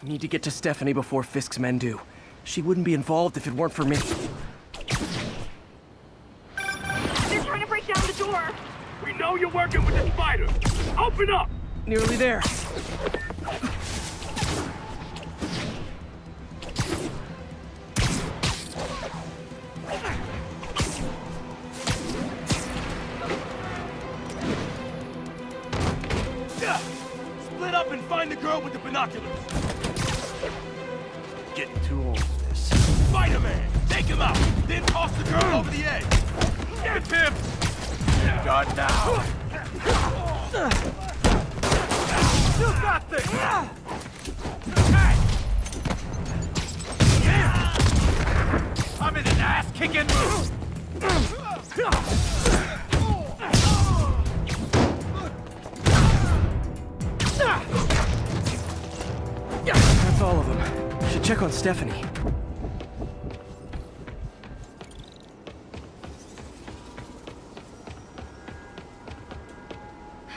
Need to get to Stephanie before Fisk's men do. She wouldn't be involved if it weren't for me. They're trying to break down the door! We know you're working with the spider! Open up! Nearly there. Split up and find the girl with the binoculars! Getting too old for this. Spider-Man! Take him out! Then toss the girl over the edge! Get him! God now! You got this! Hey! I'm in an ass-kicking mood! That's all of them. Should check on Stephanie.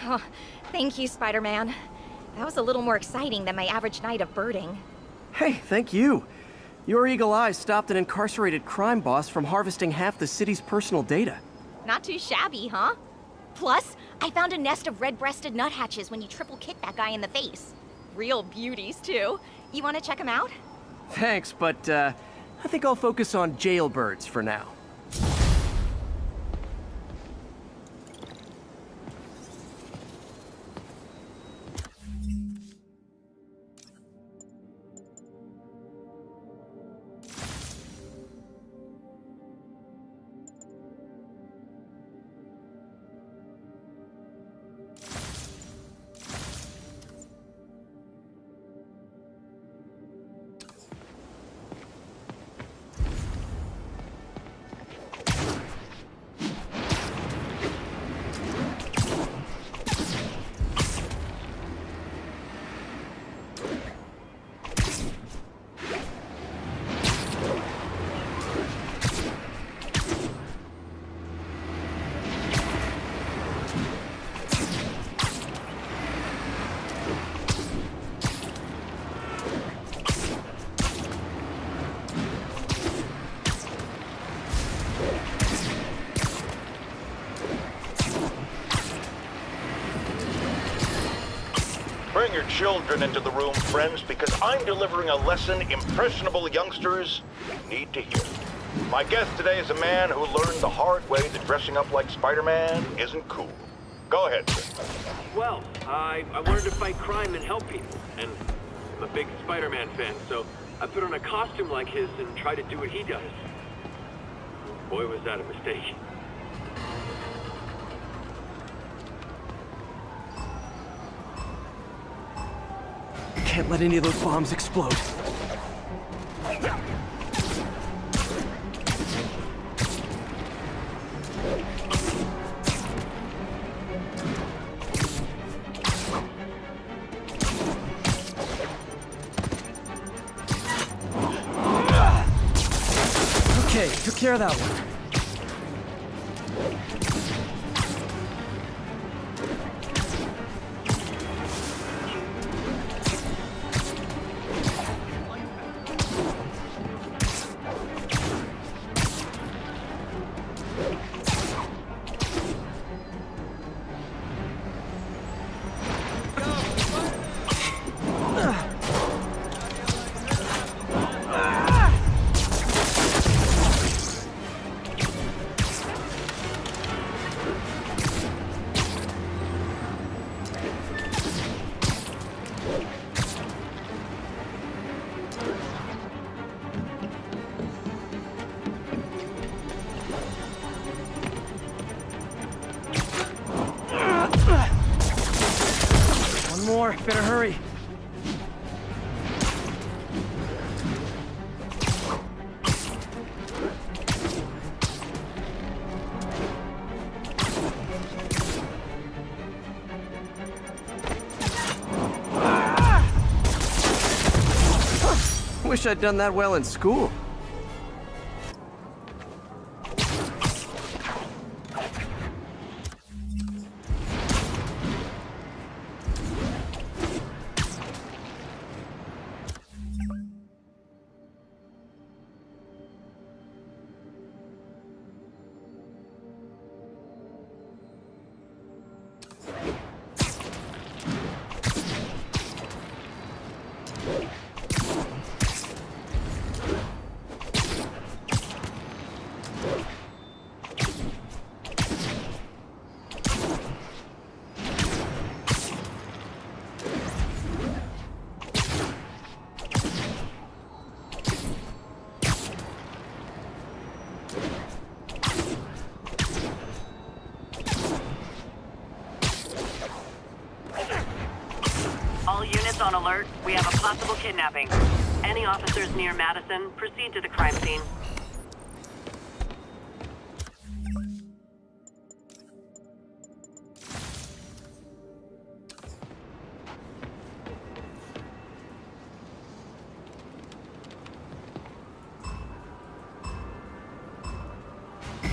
Oh, thank you, Spider-Man. That was a little more exciting than my average night of birding. Hey, thank you. Your eagle eye stopped an incarcerated crime boss from harvesting half the city's personal data. Not too shabby, huh? Plus, I found a nest of red-breasted nuthatches when you triple-kicked that guy in the face. Real beauties, too. You want to check them out? Thanks, but I think I'll focus on jailbirds for now. Bring your children into the room, friends, because I'm delivering a lesson impressionable youngsters need to hear. My guest today is a man who learned the hard way that dressing up like Spider-Man isn't cool. Go ahead, sir. Well, I wanted to fight crime and help people, and I'm a big Spider-Man fan, so I put on a costume like his and tried to do what he does. Boy, was that a mistake. Can't let any of those bombs explode. Okay, took care of that one. One more, better hurry. Wish I'd done that well in school. on alert. We have a possible kidnapping. Any officers near Madison, proceed to the crime scene.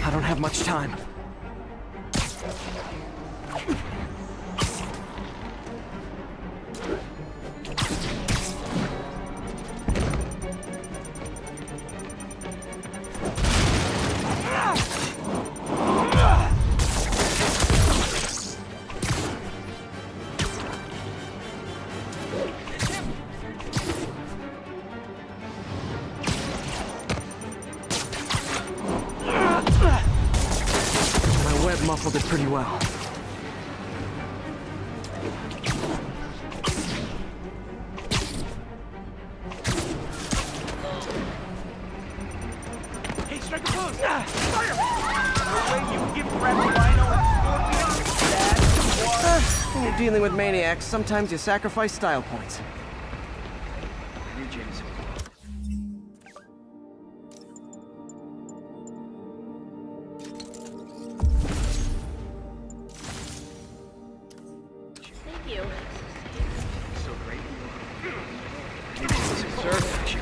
I don't have much time. Muffled it pretty well. Hey, strike a pose! Fire! The way you give crap Rhino and Scorpion, When you're dealing with maniacs, sometimes you sacrifice style points. you, Jameson. Thank you. So great. Maybe it's deserved, you.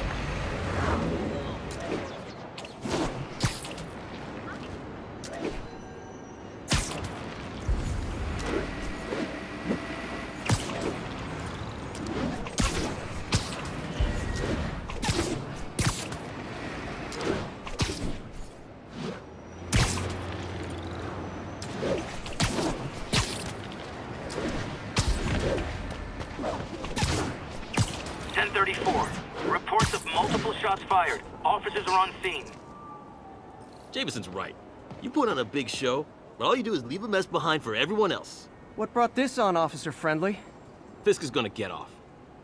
Reports of multiple shots fired. Officers are on scene. Jameson's right. You put on a big show, but all you do is leave a mess behind for everyone else. What brought this on, Officer Friendly? Fisk is gonna get off.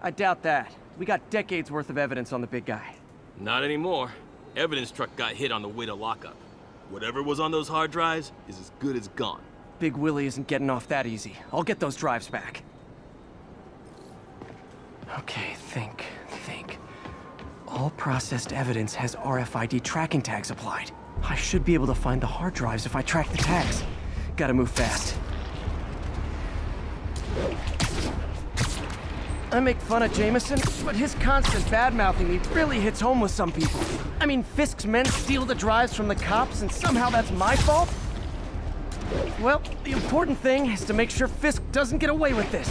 I doubt that. We got decades worth of evidence on the big guy. Not anymore. Evidence truck got hit on the way to lockup. Whatever was on those hard drives is as good as gone. Big Willie isn't getting off that easy. I'll get those drives back. Okay, think. All processed evidence has RFID tracking tags applied. I should be able to find the hard drives if I track the tags. Gotta move fast. I make fun of Jameson, but his constant bad-mouthing me really hits home with some people. I mean, Fisk's men steal the drives from the cops, and somehow that's my fault? Well, the important thing is to make sure Fisk doesn't get away with this.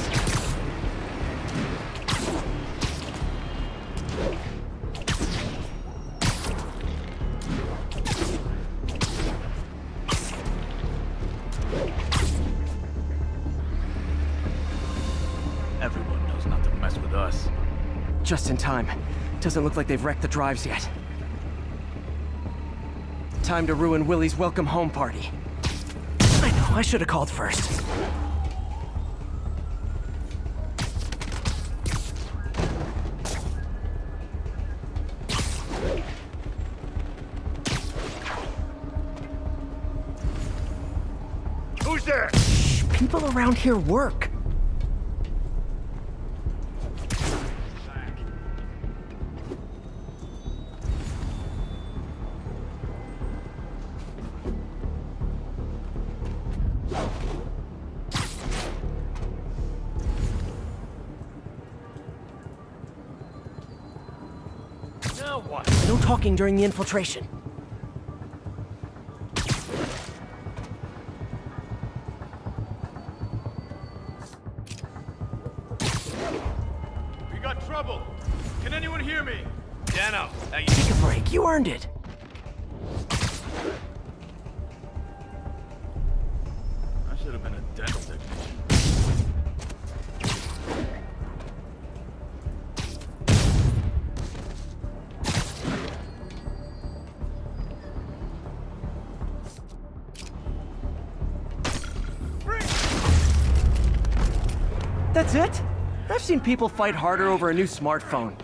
Everyone knows not to mess with us. Just in time. Doesn't look like they've wrecked the drives yet. Time to ruin Willie's welcome home party. I know, I should have called first. Who's there? Shh, people around here work. Now what? No talking during the infiltration. We got trouble. Can anyone hear me? Dano, Take a break, you earned it. I should have been a dental technician. That's it? I've seen people fight harder over a new smartphone.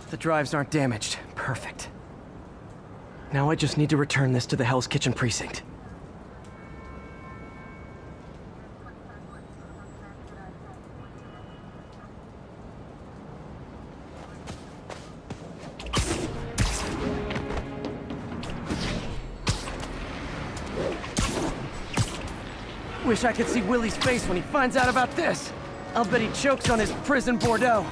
The drives aren't damaged. Perfect. Now I just need to return this to the Hell's Kitchen precinct. Wish I could see Willie's face when he finds out about this. I'll bet he chokes on his prison Bordeaux.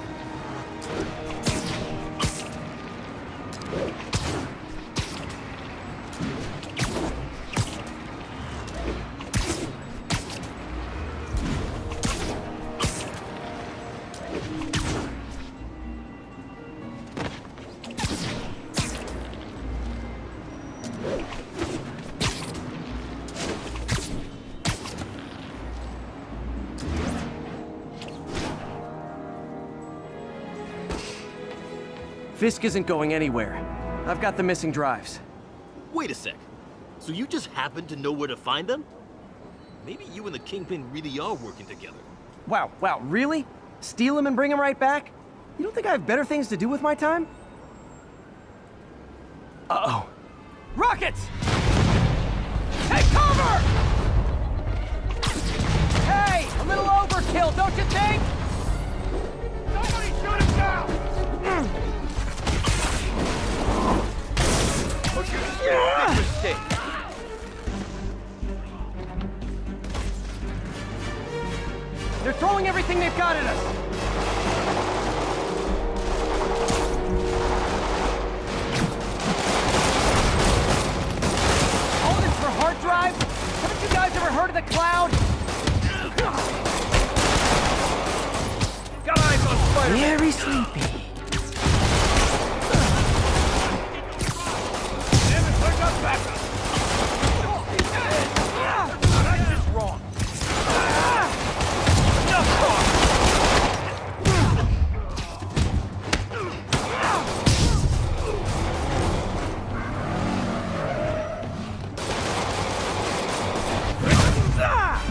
Fisk isn't going anywhere. I've got the missing drives. Wait a sec. So you just happen to know where to find them? Maybe you and the Kingpin really are working together. Wow, really? Steal him and bring him right back? You don't think I have better things to do with my time? Uh-oh. Rockets! Take cover! Hey, a little overkill, don't you think? Somebody shoot him down! Mistake. They're throwing everything they've got at us! All this for hard drive? Haven't you guys ever heard of the cloud? Got eyes on Spider-Man. Very sleepy. Damn it, I got backup. That's just wrong. Enough talk.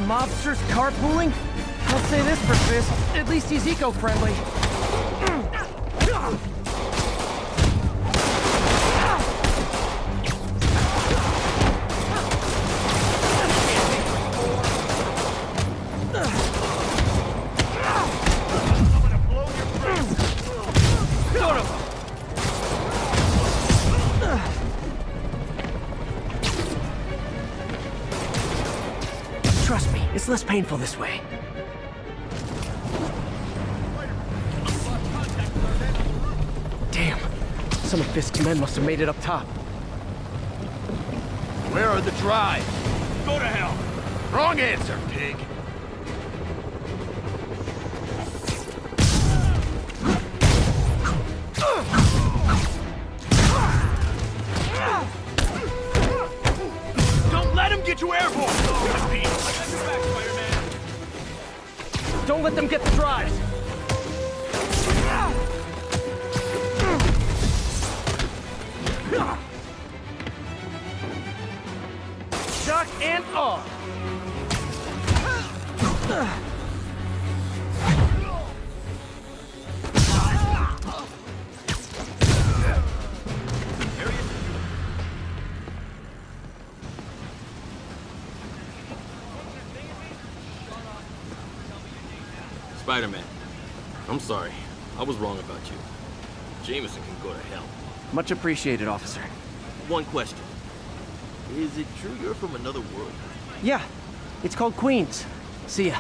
Mobsters carpooling? I'll say this for Fisk, at least he's eco-friendly. Trust me, it's less painful this way. Damn, some of Fisk's men must have made it up top. Where are the drives? Go to hell. Wrong answer, pig. Don't let him get you airborne! I got your back, Spider-Man. Don't let them get the drives! Shock and awe! Spider-Man, I'm sorry. I was wrong about you. Jameson can go to hell. Much appreciated, officer. One question. Is it true you're from another world? Yeah, it's called Queens. See ya.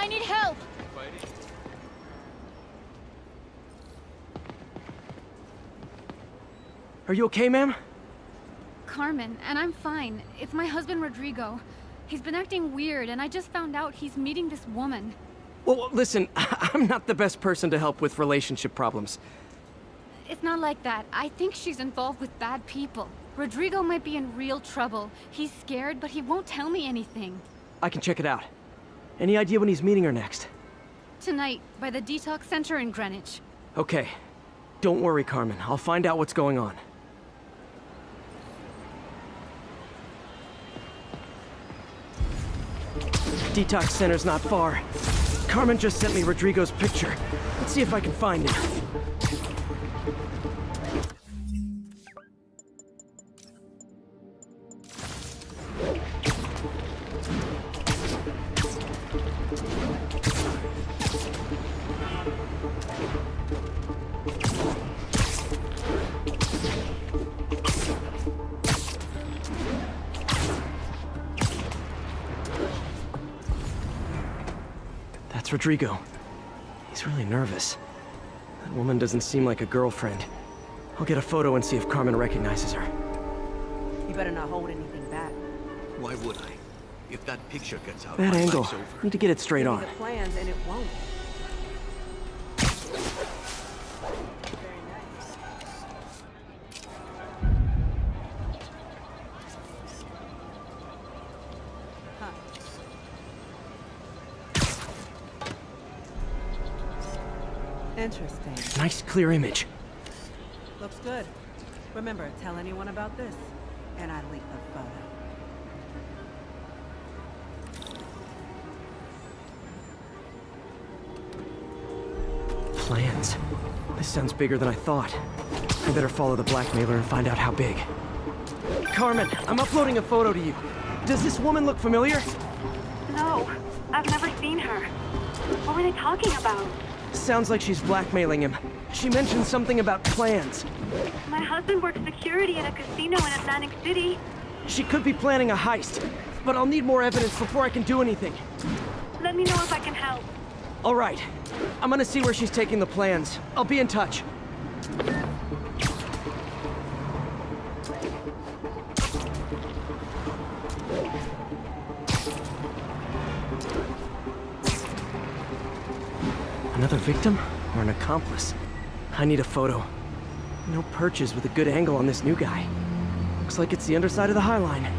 I need help! Are you okay, ma'am? Carmen, and I'm fine. It's my husband, Rodrigo. He's been acting weird, and I just found out he's meeting this woman. Well, listen, I'm not the best person to help with relationship problems. It's not like that. I think she's involved with bad people. Rodrigo might be in real trouble. He's scared, but he won't tell me anything. I can check it out. Any idea when he's meeting her next? Tonight, by the detox center in Greenwich. Okay. Don't worry, Carmen. I'll find out what's going on. Detox center's not far. Carmen just sent me Rodrigo's picture. Let's see if I can find him. That's Rodrigo. He's really nervous. That woman doesn't seem like a girlfriend. I'll get a photo and see if Carmen recognizes her. You better not hold anything back. Why would I? If that picture gets out, Bad my angle. life's over. Need to get it straight on. The plans and it won't. Interesting. Nice clear image. Looks good. Remember, tell anyone about this, and I leak the photo. Plans. This sounds bigger than I thought. I better follow the blackmailer and find out how big. Carmen, I'm uploading a photo to you. Does this woman look familiar? No, I've never seen her. What were they talking about? Sounds like she's blackmailing him. She mentioned something about plans. My husband works security at a casino in Atlantic City. She could be planning a heist, but I'll need more evidence before I can do anything. Let me know if I can help. All right. I'm gonna see where she's taking the plans. I'll be in touch. Another victim or an accomplice? I need a photo. No perches with a good angle on this new guy. Looks like it's the underside of the High Line.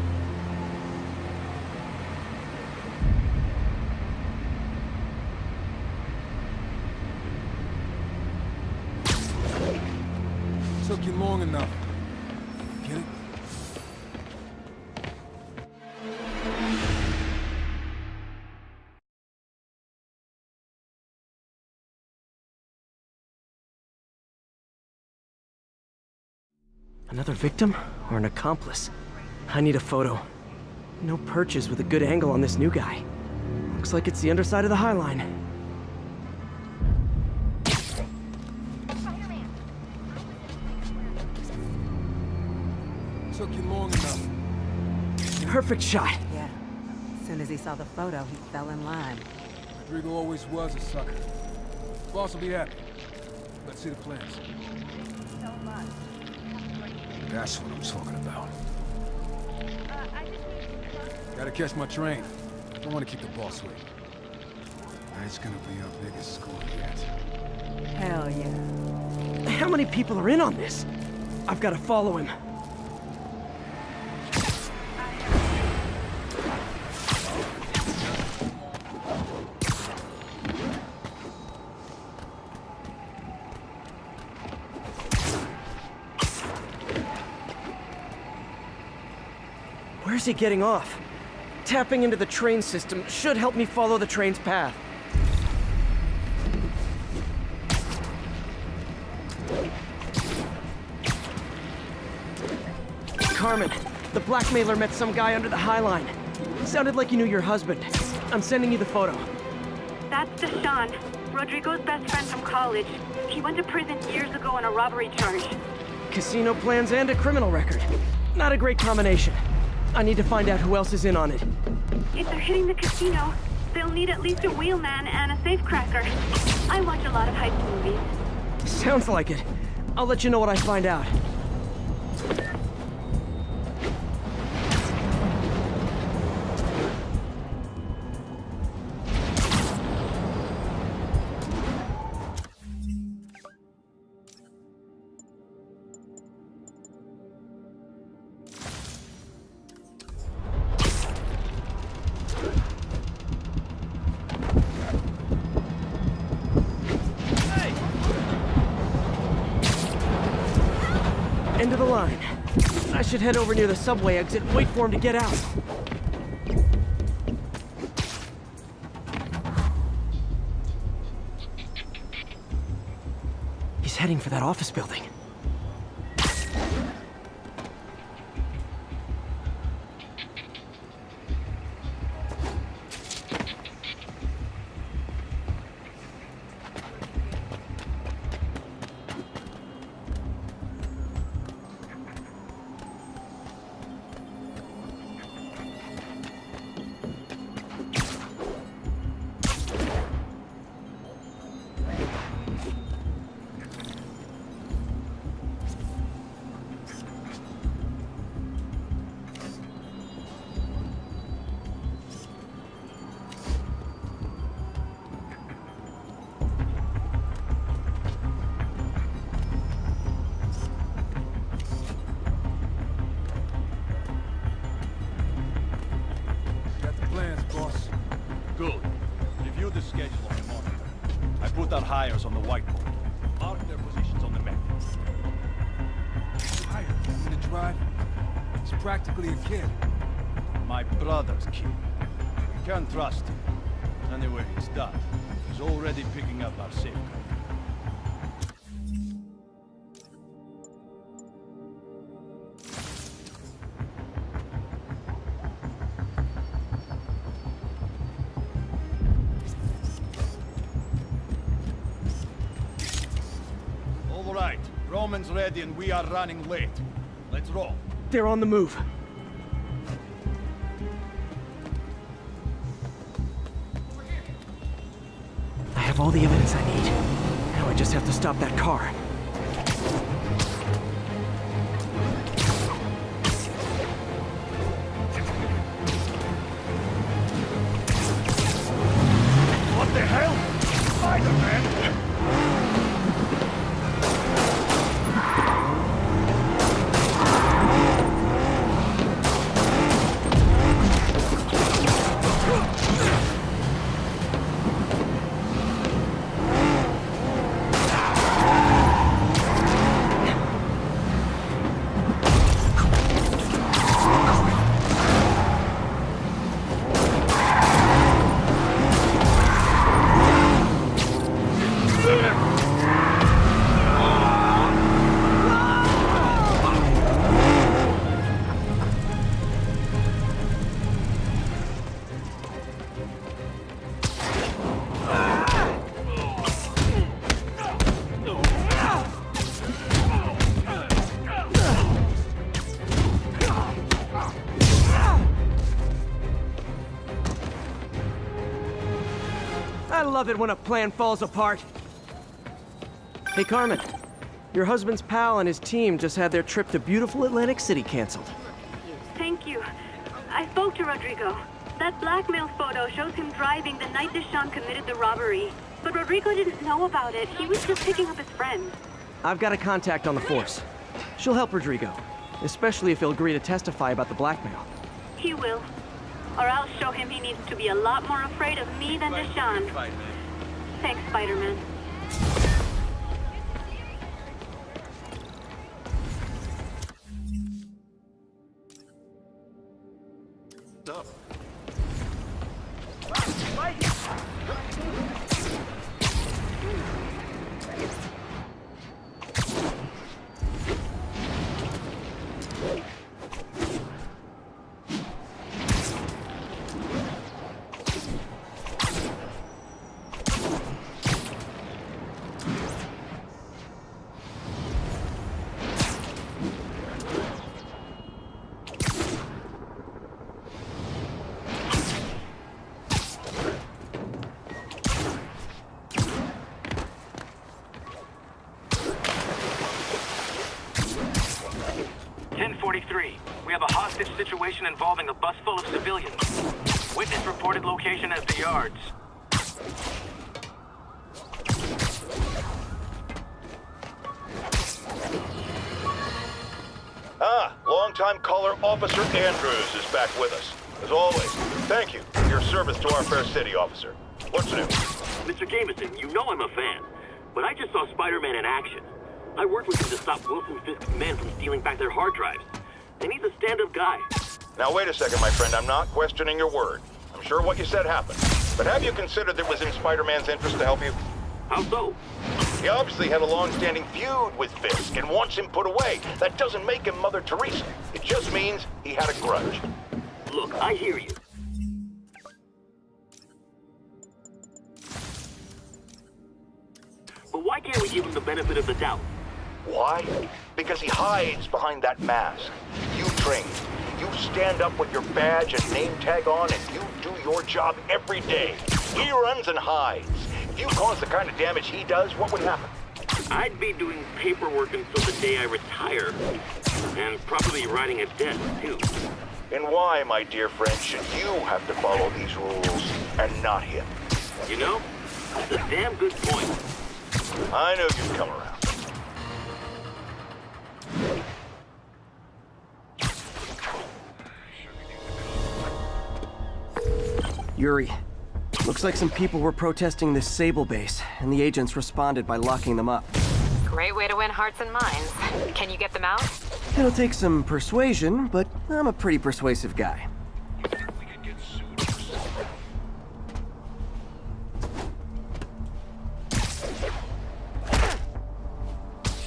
Took you long enough. Get it? Another victim or an accomplice? I need a photo. No perches with a good angle on this new guy. Looks like it's the underside of the High Line. Took you long enough. Perfect shot. Yeah. As soon as he saw the photo, he fell in line. Rodrigo always was a sucker. Boss will be happy. Let's see the plans. That's what I'm talking about. Gotta catch my train. Don't want to keep the boss waiting. That's gonna be our biggest score yet. Hell yeah. How many people are in on this? I've got to follow him. Where's he getting off? Tapping into the train system should help me follow the train's path. Carmen, the blackmailer met some guy under the High Line. Sounded like he knew your husband. I'm sending you the photo. That's Deshaun, Rodrigo's best friend from college. He went to prison years ago on a robbery charge. Casino plans and a criminal record. Not a great combination. I need to find out who else is in on it. If they're hitting the casino, They'll need at least a wheelman and a safecracker. I watch a lot of heist movies. Sounds like it. I'll let you know what I find out. End of the line. I should head over near the subway exit and wait for him to get out. He's heading for that office building. Good. Review the schedule on the monitor. I put our hires on the whiteboard. Mark their positions on the map. Hire in the drive. He's practically a kid. My brother's kid. We can't trust him. Anyway, it's done. He's already picking up our safecracker. All right, Roman's ready and we are running late. Let's roll. They're on the move. I have all the evidence I need. Now I just have to stop that car. What the hell? Spider-Man! I love it when a plan falls apart. Hey, Carmen. Your husband's pal and his team just had their trip to beautiful Atlantic City canceled. Thank you. I spoke to Rodrigo. That blackmail photo shows him driving the night Deshawn committed the robbery. But Rodrigo didn't know about it. He was just picking up his friend. I've got a contact on the force. She'll help Rodrigo, especially if he'll agree to testify about the blackmail. He will. Or I'll show him he needs to be a lot more afraid of me than Deshawn. Thanks, Spider-Man. Stop. situation involving a bus full of civilians. Witness reported location as the yards. Longtime caller Officer Andrews is back with us. As always, thank you for your service to our fair city, officer. What's new? Mr. Jameson, you know I'm a fan, but I just saw Spider-Man in action. I worked with him to stop Wilson Fisk's men from stealing back their hard drives. And he's a stand-up guy. Now wait a second, my friend. I'm not questioning your word. I'm sure what you said happened. But have you considered that it was in Spider-Man's interest to help you? How so? He obviously had a long-standing feud with Fisk and wants him put away. That doesn't make him Mother Teresa. It just means he had a grudge. Look, I hear you. But why can't we give him the benefit of the doubt? Why? Because he hides behind that mask. You train. You stand up with your badge and name tag on, and you do your job every day. He runs and hides. If you cause the kind of damage he does, what would happen? I'd be doing paperwork until the day I retire. And probably writing a desk, too. And why, my dear friend, should you have to follow these rules and not him? You know, that's a damn good point. I knew you'd come around. Yuri, looks like some people were protesting this Sable base, and the agents responded by locking them up. Great way to win hearts and minds. Can you get them out? It'll take some persuasion, but I'm a pretty persuasive guy.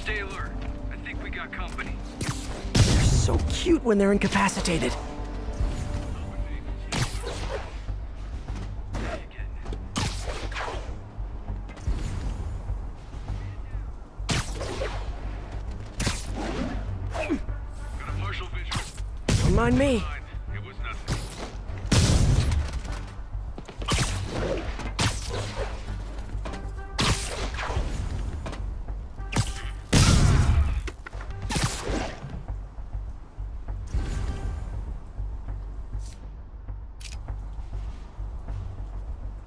Stay alert. I think we got company. They're so cute when they're incapacitated. Don't mind me. It was nothing.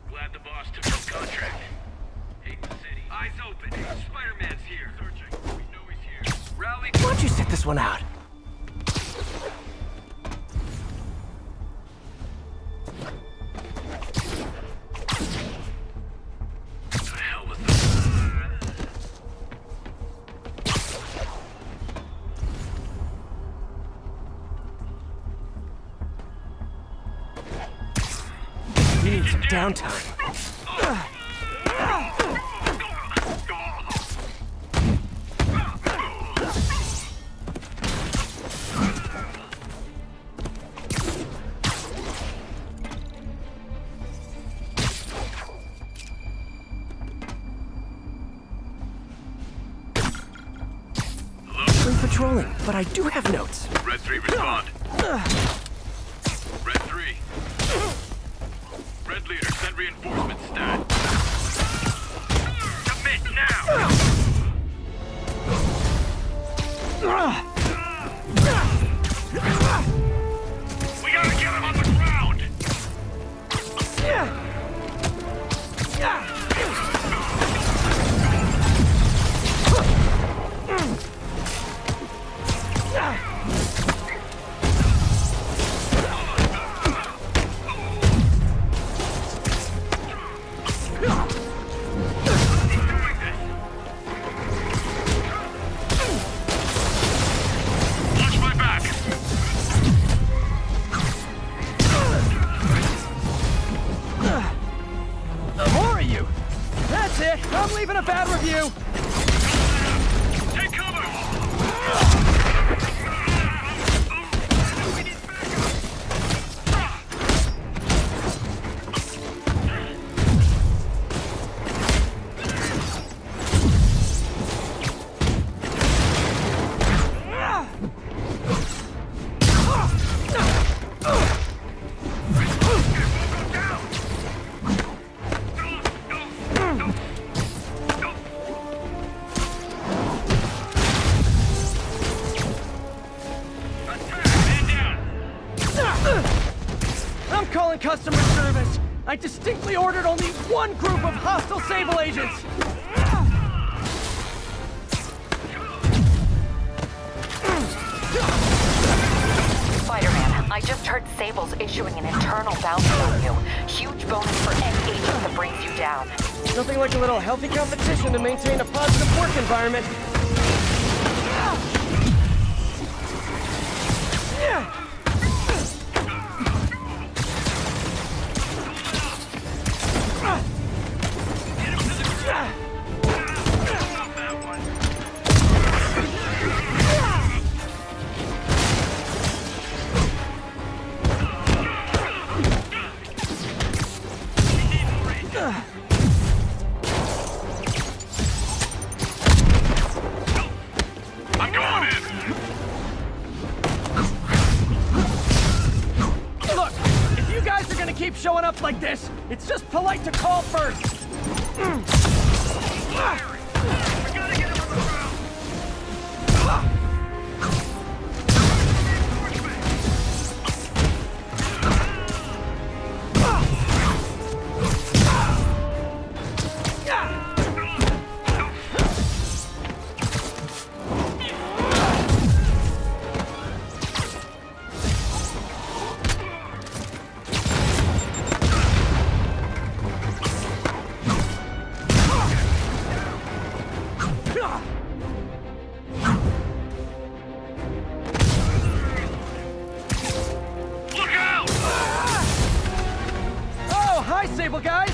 Glad the boss took his contract. Hate the city. Eyes open. Spider-Man's here. Searching. We know he's here. Rally. Why don't you sit this one out? We need some downtime. Free patrolling, but I do have notes. Red 3, respond. Red 3. Red leader, send reinforcements stat. Submit now! We gotta get him on the ground! Watch my back! More of you! That's it! I'm leaving a bad review! Take cover! We need calling customer service. I distinctly ordered only one group of hostile Sable agents. Spider-Man, I just heard Sable's issuing an internal bounty on you. Huge bonus for any agent that brings you down. Nothing like a little healthy competition to maintain a positive work environment. Keep showing up like this. It's just polite to call first. We gotta get him on the ground. Sable guys!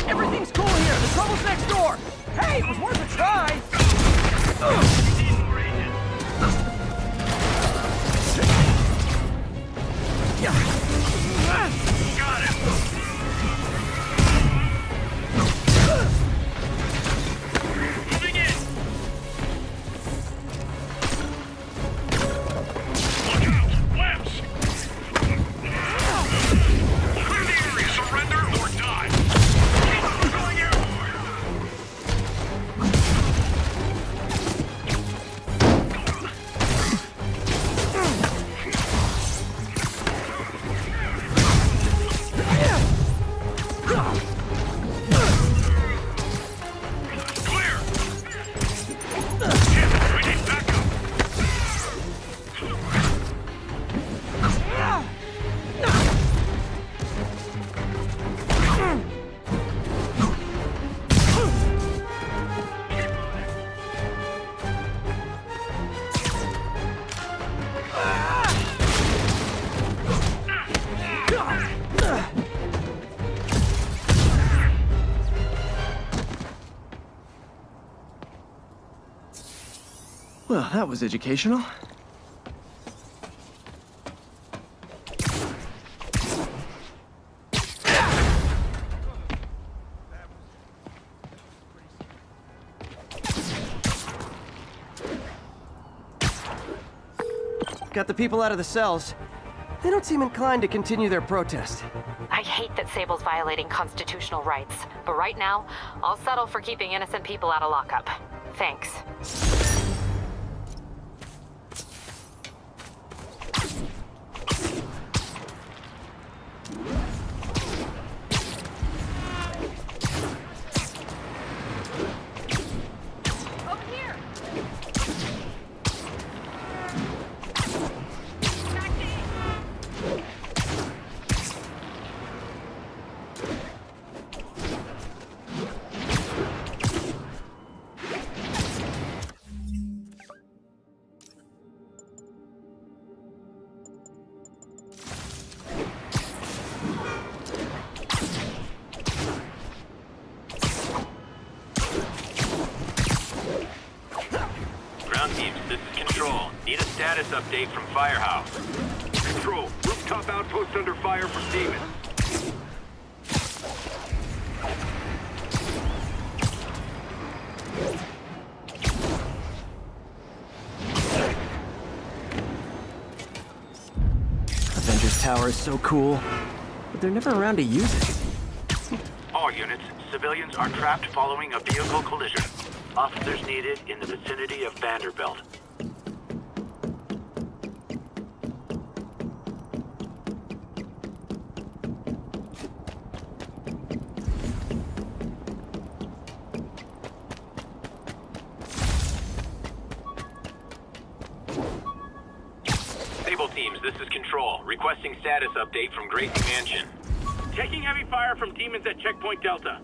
Everything's cool here. The trouble's next door. Hey, it was worth a try. Got him. Moving in. Look out! Webs! Clear the area. Surrender or die. Going airborne. Clear. Shit, we need backup. Well, that was educational. Got the people out of the cells. They don't seem inclined to continue their protest. I hate that Sable's violating constitutional rights, but right now, I'll settle for keeping innocent people out of lockup. Thanks. Ground teams, this is Control. Need a status update from Firehouse. Control. Rooftop outpost under fire from demons. Avengers Tower is so cool, but they're never around to use it. All units, civilians are trapped following a vehicle collision. Officers needed in the vicinity of Vanderbilt. this is Control. Requesting status update from Gracie Mansion. Taking heavy fire from demons at Checkpoint Delta.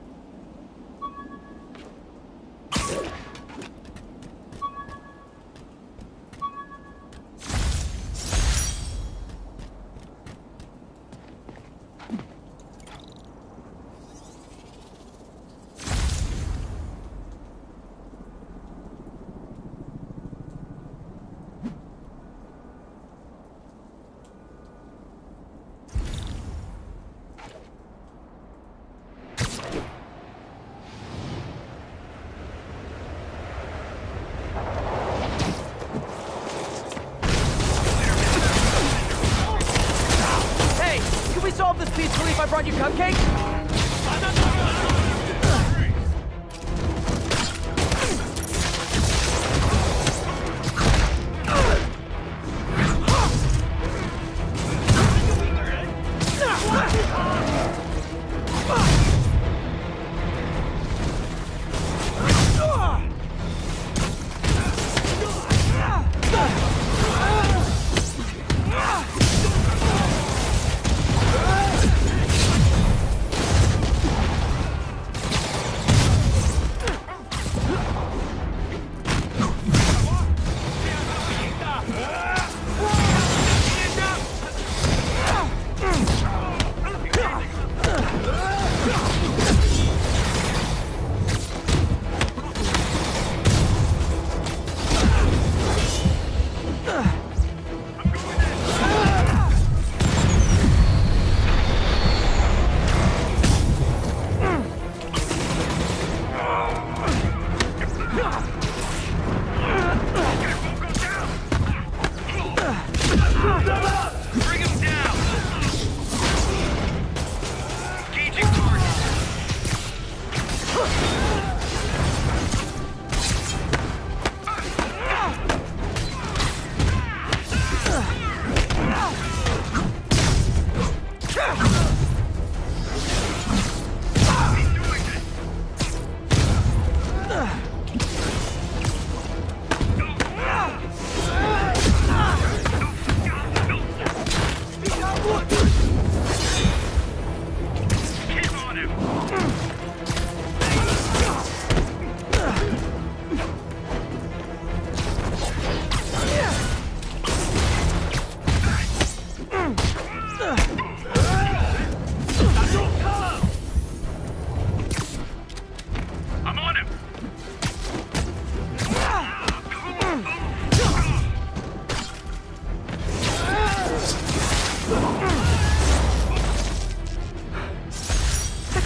Can we solve this peacefully if I brought you cupcakes?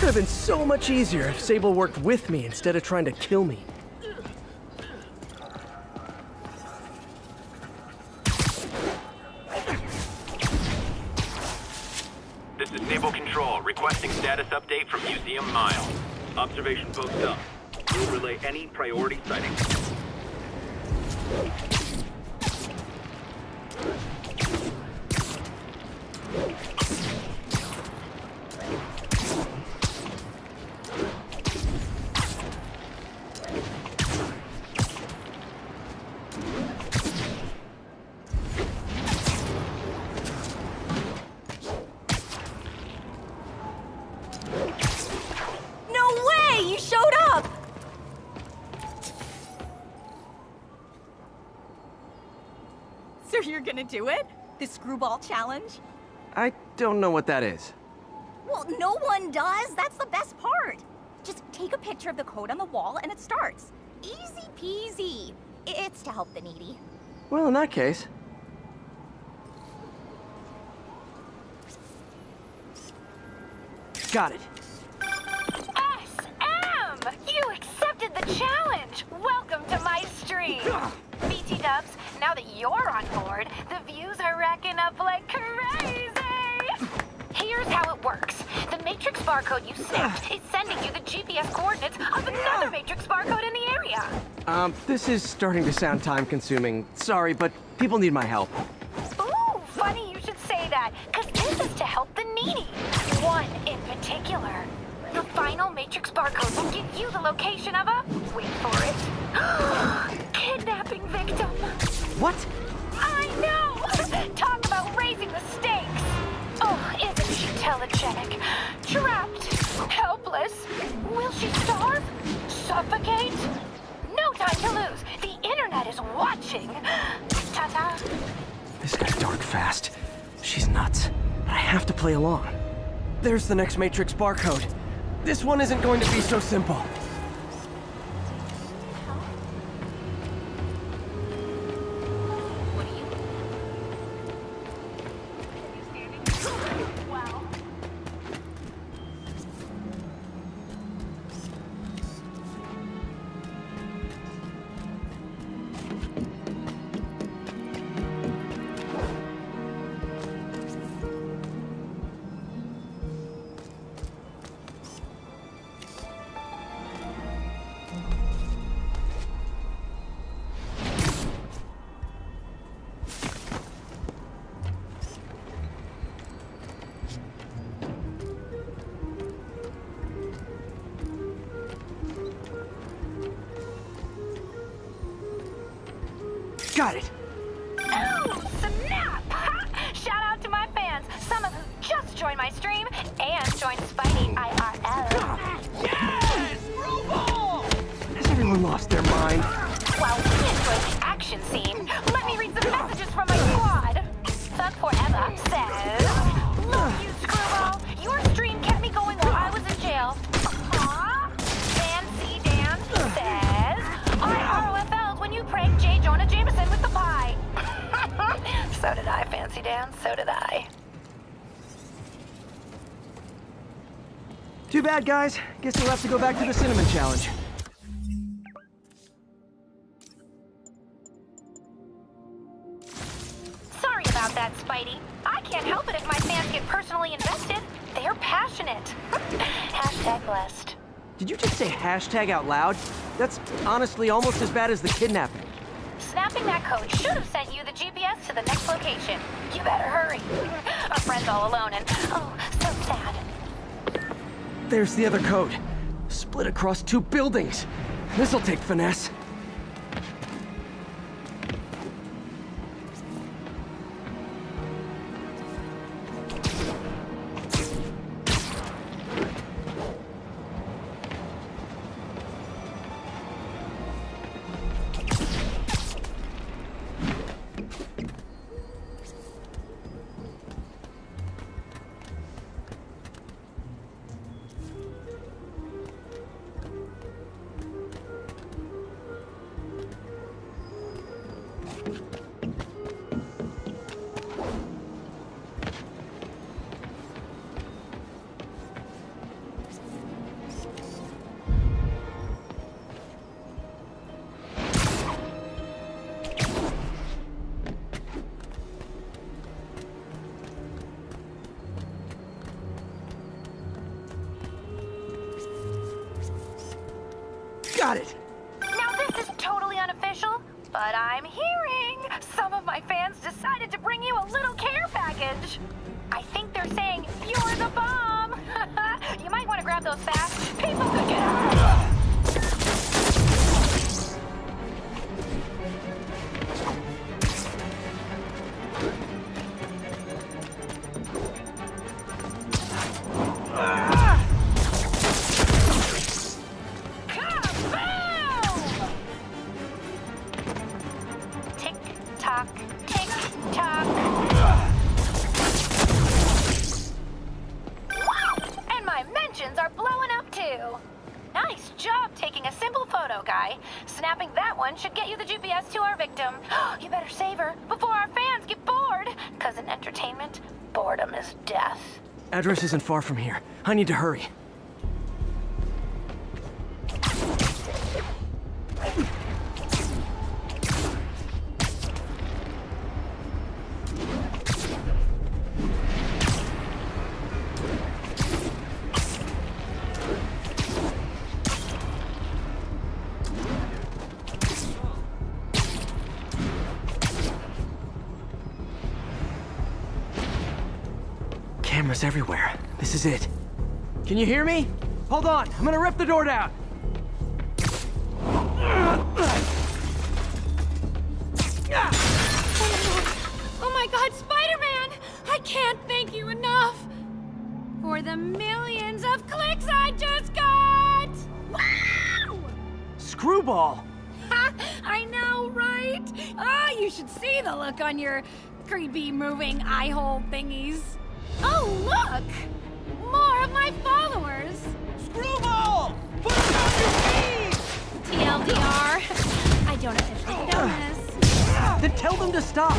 Could have been so much easier if Sable worked with me instead of trying to kill me. This is Sable Control. Requesting status update from Museum Mile. Observation post up. We'll relay any priority sightings. So you're gonna do it? The screwball challenge? I don't know what that is. Well, no one does. That's the best part. Just take a picture of the code on the wall and it starts. Easy peasy. It's to help the needy. Well, in that case... Got it. SM! You accepted the challenge! Welcome to my stream! BT Dubs, now that you're on board, the views are racking up like crazy! Here's how it works. The Matrix barcode you snipped is sending you the GPS coordinates of another Matrix barcode in the area. This is starting to sound time-consuming. Sorry, but people need my help. Ooh, funny you should say that, because this is to help the needy. One in particular. The final Matrix barcode will give you the location of a... wait for it. Kidnapping victim. What? I know! Talk about facing the stakes. Oh, isn't she telegenic? Trapped. Helpless. Will she starve? Suffocate? No time to lose. The internet is watching. Ta-ta. This got dark fast. She's nuts. But I have to play along. There's the next Matrix barcode. This one isn't going to be so simple. Got it! Oh, snap! Shout out to my fans, some of who just joined my stream and joined Spidey IRL. Yes! Has everyone lost their mind? While we enjoy the action scene, let me read some messages from my squad. Thug Forever says, "Love you, Screwball. Your stream kept me going while I was in jail." Fancy Dan says, "I ROFL'd when you pranked J. Jonah Jameson with the pie." So did I, Fancy Dan. So did I. Too bad, guys. Guess we'll have to go back to the cinnamon challenge. Sorry about that, Spidey. I can't help it if my fans get personally invested. They're passionate. Hashtag blessed. Did you just say hashtag out loud? That's honestly almost as bad as the kidnapping. Snapping that code should have sent you the GPS to the next location. You better hurry. Our friend's all alone and, oh, so sad. There's the other code. Split across 2 buildings. This'll take finesse. Got it! Now this is totally unofficial, but I'm hearing some of my fans decided to bring you a little care package. I think they're saying you're the bomb. You might want to grab those fast. People could get hurt. Snapping that one should get you the GPS to our victim. You better save her before our fans get bored. Because in entertainment, boredom is death. Address isn't far from here. I need to hurry. Cameras everywhere. This is it. Can you hear me? Hold on, I'm gonna rip the door down. Oh my God, Spider-Man! can't thank you enough for the millions of clicks I just got! Wow! Screwball! Ha! I know, right? Ah, you should see the look on your creepy moving eye hole thingies. Oh, look! More of my followers! Screwball! Put him on your feet! TLDR, I don't officially know this. Then tell them to stop!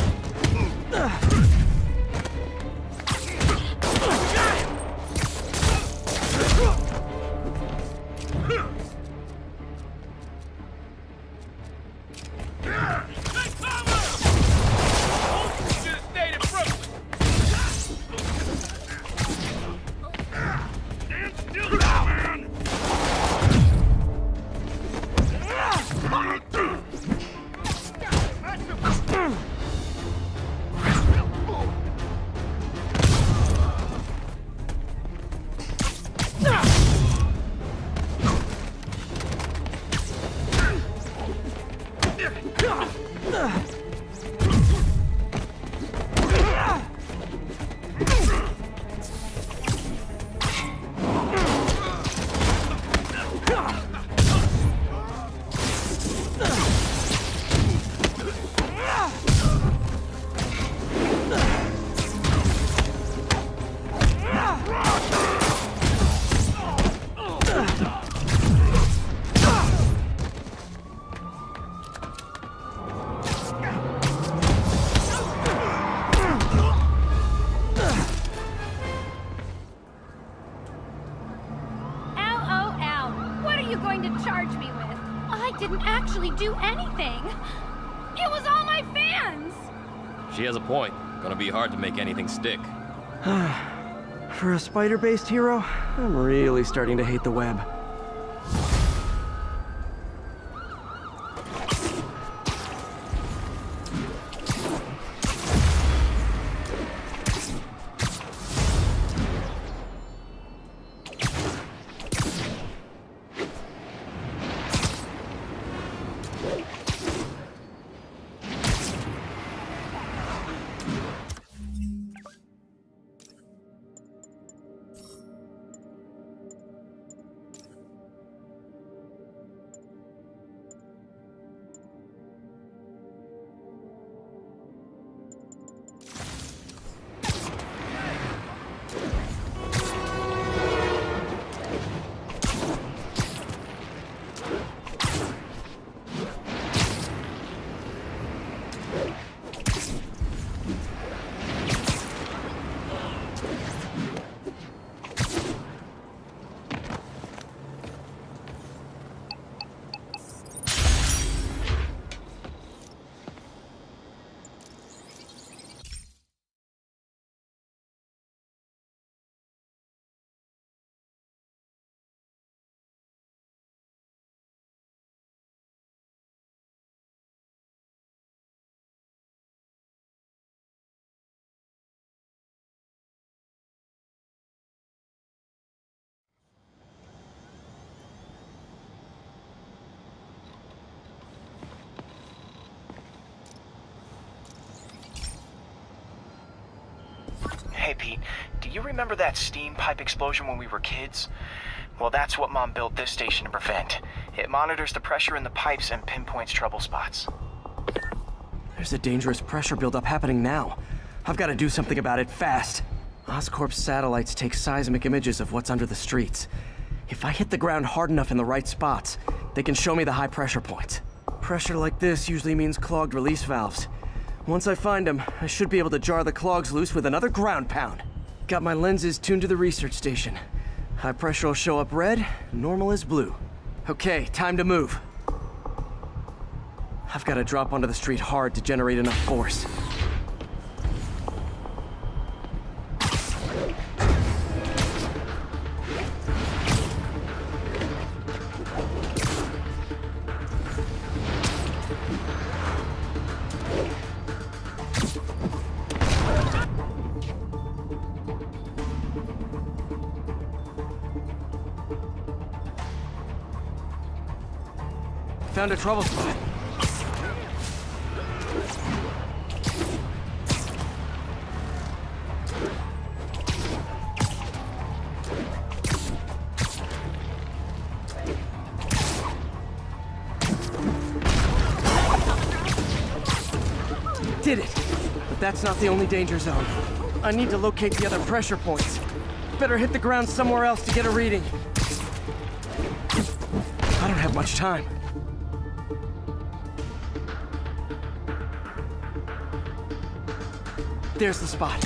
Do anything. It was all my fans. She has a point. Gonna be hard to make anything stick. For a spider-based hero, I'm really starting to hate the web. Hey, Pete, do you remember that steam pipe explosion when we were kids? Well, that's what Mom built this station to prevent. It monitors the pressure in the pipes and pinpoints trouble spots. There's a dangerous pressure buildup happening now. I've got to do something about it fast. Oscorp's satellites take seismic images of what's under the streets. If I hit the ground hard enough in the right spots, they can show me the high pressure points. Pressure like this usually means clogged release valves. Once I find them, I should be able to jar the clogs loose with another ground pound. Got my lenses tuned to the research station. High pressure will show up red, normal is blue. Okay, time to move. I've got to drop onto the street hard to generate enough force. Found a trouble spot. Did it! But that's not the only danger zone. I need to locate the other pressure points. Better hit the ground somewhere else to get a reading. I don't have much time. There's the spot.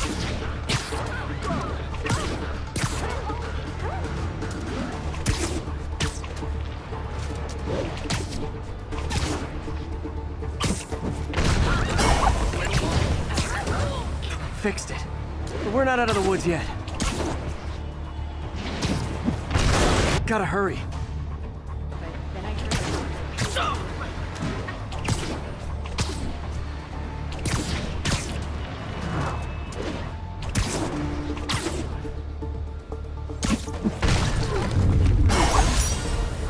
Fixed it. But we're not out of the woods yet. Gotta hurry.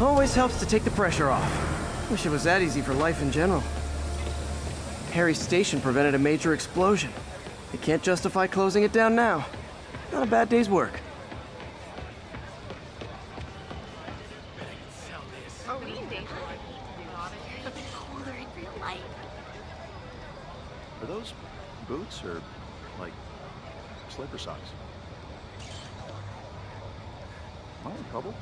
Always helps to take the pressure off. Wish it was that easy for life in general. Harry's station prevented a major explosion. They can't justify closing it down now. Not a bad day's work. Are we in danger? Colder in real life. Are those boots or, like, slipper socks? Am I in trouble?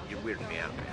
You're weirding me out, man.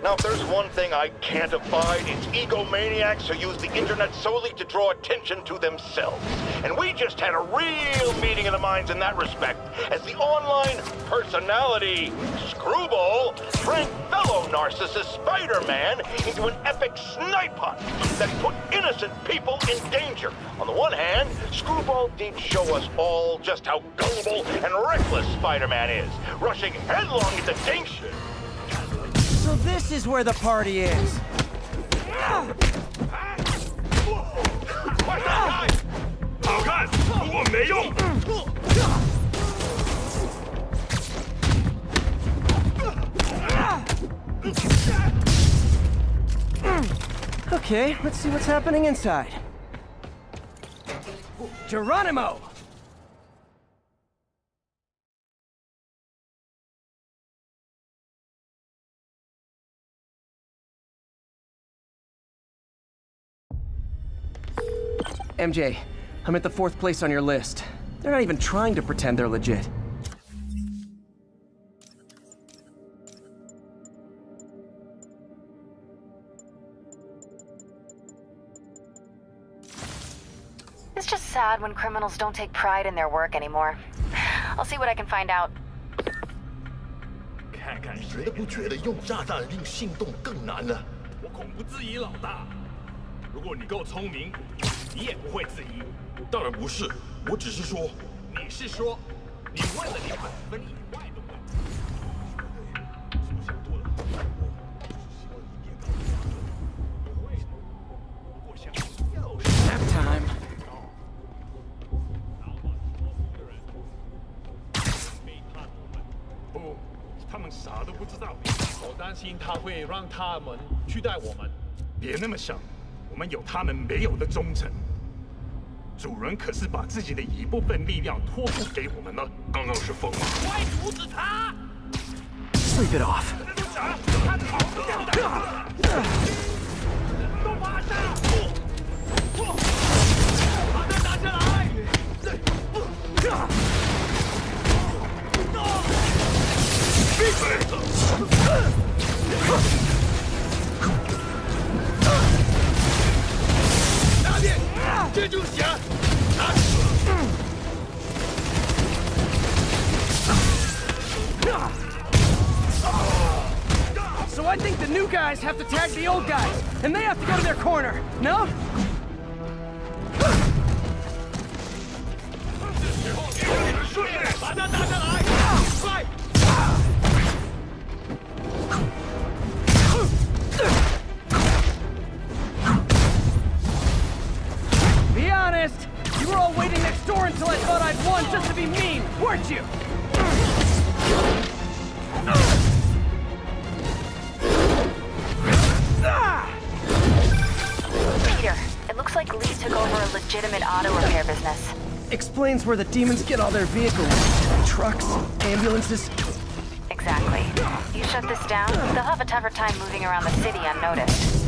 Now, if there's one thing I can't abide, it's egomaniacs who use the internet solely to draw attention to themselves. And we just had a real meeting of the minds in that respect, as the online personality, Screwball, drank fellow narcissist Spider-Man into an epic snipe hunt that put innocent people in danger. On the one hand, Screwball did show us all just how gullible and reckless Spider-Man is, rushing headlong into danger. So this is where the party is. Okay, let's see what's happening inside. Geronimo! MJ, I'm at the 4th place on your list. They're not even trying to pretend they're legit. It's just sad when criminals don't take pride in their work anymore. I'll see what I can find out. 你觉得不觉得用炸弹令性动更难呢？我恐不质疑老大。如果你够聪明，你也不会质疑。当然不是，我只是说，你是说，你问了你本分以外的问题。是不是想多了？我只是希望你别搞错。不会，不过像又是 Nap time. 不，他们啥都不知道。我担心他会让他们取代我们。别那么想，我们有他们没有的忠诚。主人可是把自己的一部分力量托付给我们了。刚刚是疯了！快阻止他！ Sleep it off. 他逃不掉的！都马上！把他拿下来！闭嘴！拿点，这就行。So I think the new guys have to tag the old guys, and they have to go to their corner, no? 顺利，把他拿下来！快！ Be honest, you were all waiting next door until I thought I'd won just to be mean, weren't you? Peter, it looks like Lee took over a legitimate auto repair business. Explains where the demons get all their vehicles. Trucks, ambulances. Exactly. You shut this down, they'll have a tougher time moving around the city unnoticed.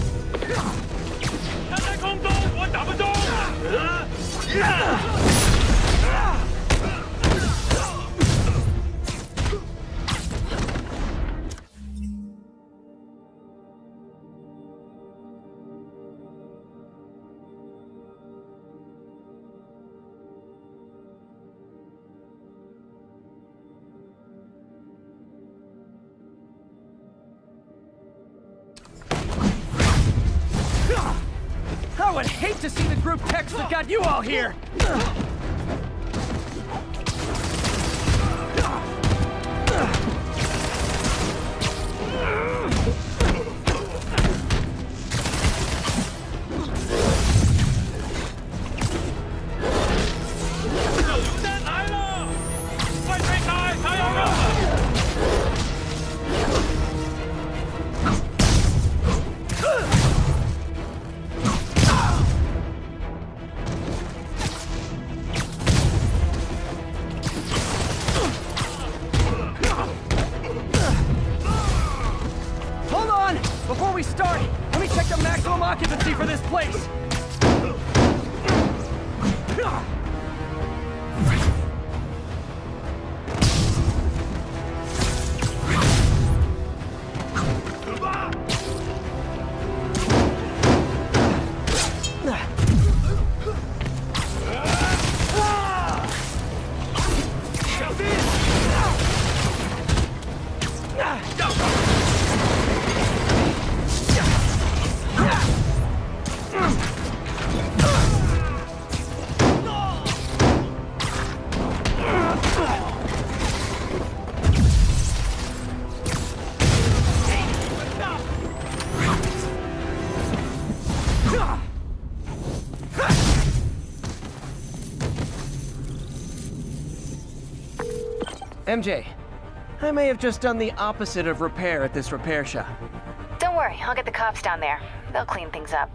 他在空中，我打不中。I would hate to see the group text that got you all here! Hold on! Before we start, let me check the maximum occupancy for this place! MJ, I may have just done the opposite of repair at this repair shop. Don't worry, I'll get the cops down there. They'll clean things up.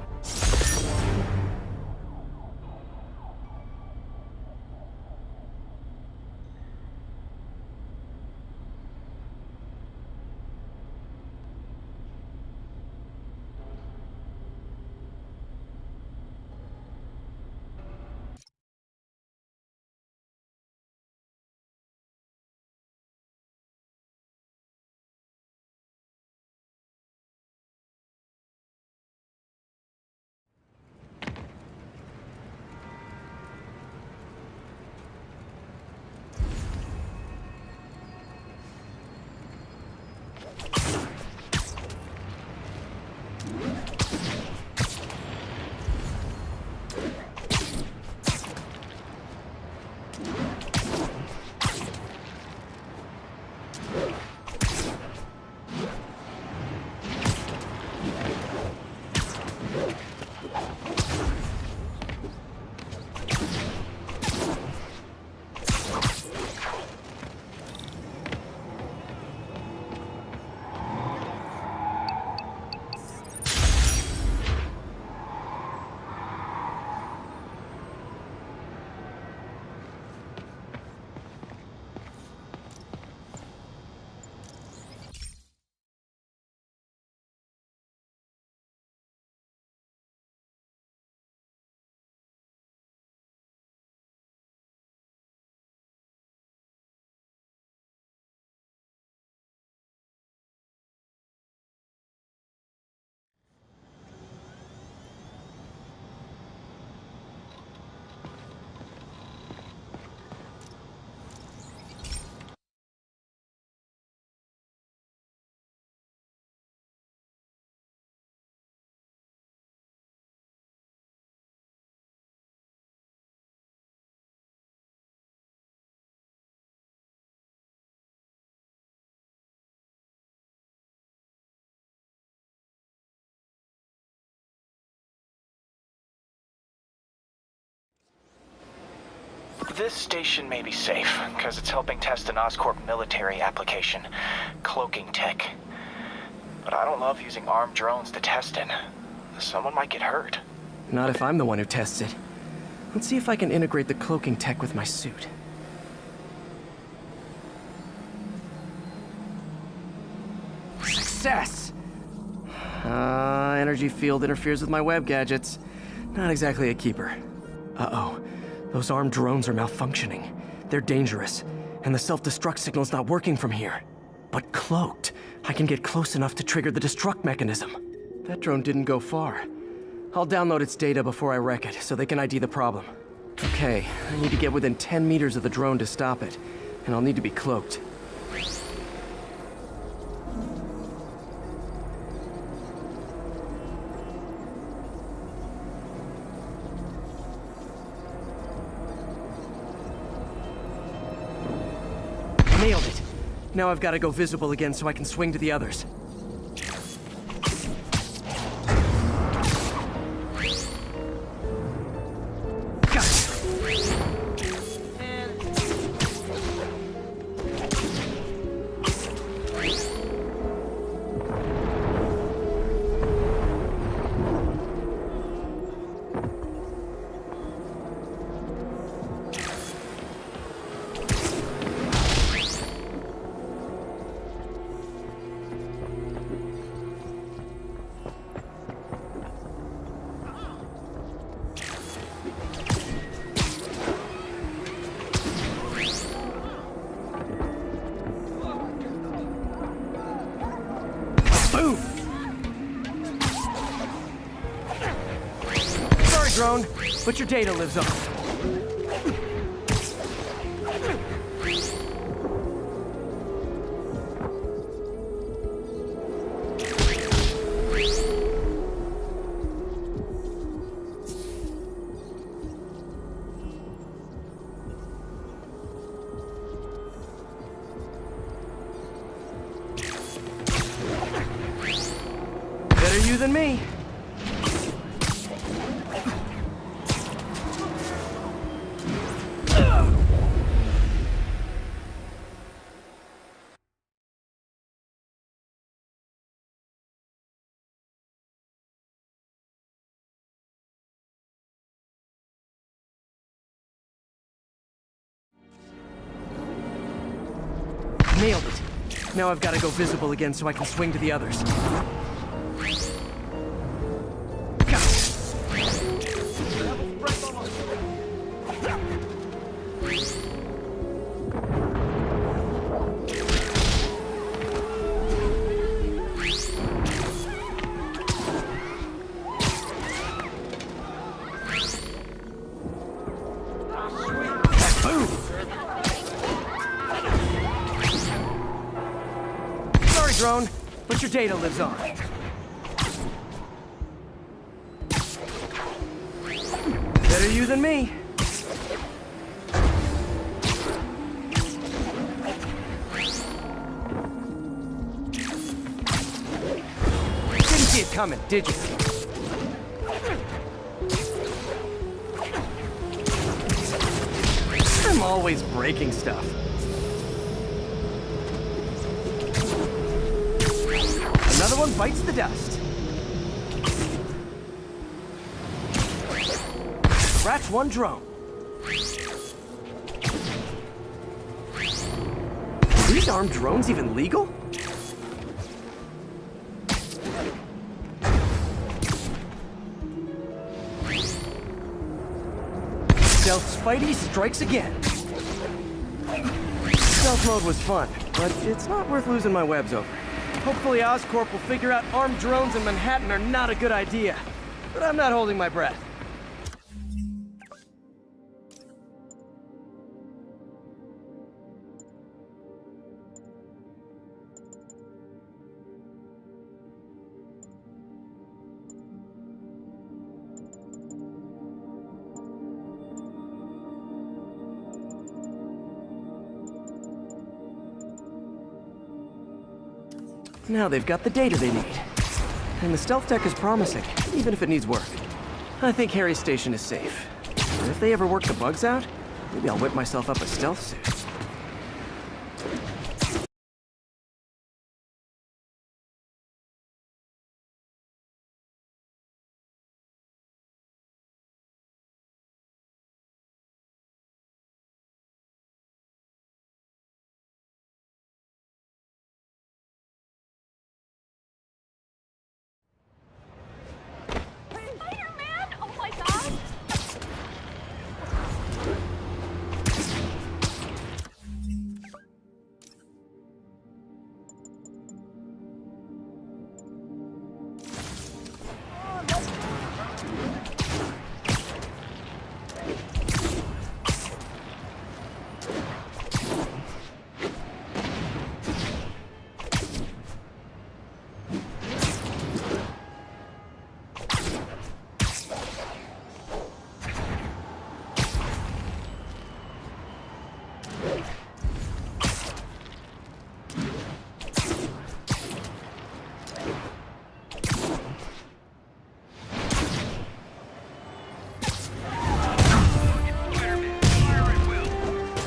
This station may be safe, because it's helping test an Oscorp military application, cloaking tech. But I don't love using armed drones to test in. Someone might get hurt. Not if I'm the one who tests it. Let's see if I can integrate the cloaking tech with my suit. Success! Energy field interferes with my web gadgets. Not exactly a keeper. Uh-oh. Those armed drones are malfunctioning. They're dangerous, and the self-destruct signal's not working from here. But cloaked, I can get close enough to trigger the destruct mechanism. That drone didn't go far. I'll download its data before I wreck it, so they can ID the problem. Okay, I need to get within 10 meters of the drone to stop it, and I'll need to be cloaked. Nailed it. Now I've got to go visible again so I can swing to the others. Drone, but your data lives on. Better you than me. Nailed it. Now I've got to go visible again so I can swing to the others. Drone, but your data lives on. Better you than me. Didn't see it coming, did you? I'm always breaking stuff. Another one bites the dust. Scratch one drone. Are these armed drones even legal? Stealth Spidey strikes again. Stealth mode was fun, but it's not worth losing my webs over. Hopefully Oscorp will figure out armed drones in Manhattan are not a good idea. But I'm not holding my breath. Now they've got the data they need. And the stealth tech is promising, even if it needs work. I think Harry's station is safe. But if they ever work the bugs out, Maybe I'll whip myself up a stealth suit. Spider-Man! Oh my god!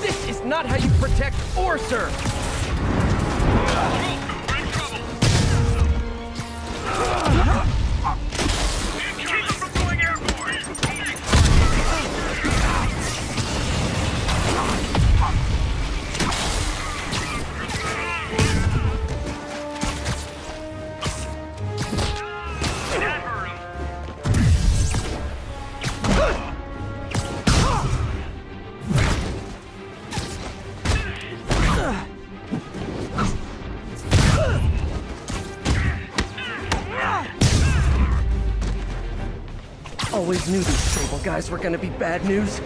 This is not how you protect or serve! Always knew these Sable guys were gonna be bad news.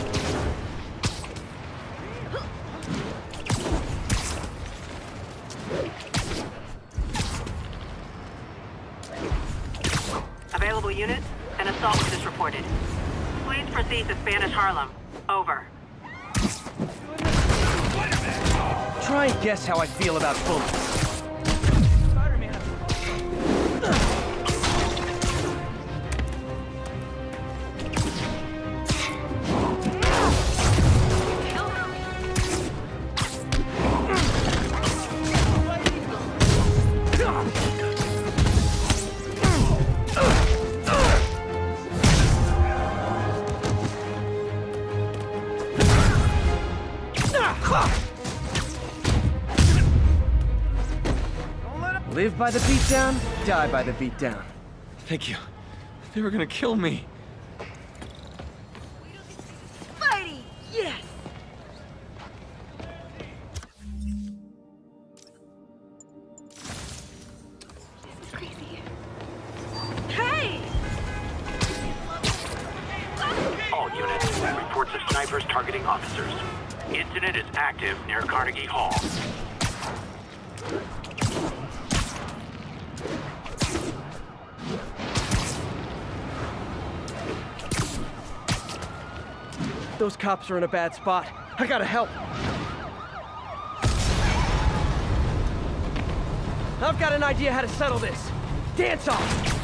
Available units, an assault is reported. Please proceed to Spanish Harlem. Over. Try and guess how I feel about bullets. Live by the beatdown, die by the beatdown. Thank you. They were gonna kill me. Spidey! Yes! This is crazy. Hey! All units, reports of snipers targeting officers. Incident is active near Carnegie Hall. Those cops are in a bad spot. I gotta help. I've got an idea how to settle this. Dance off!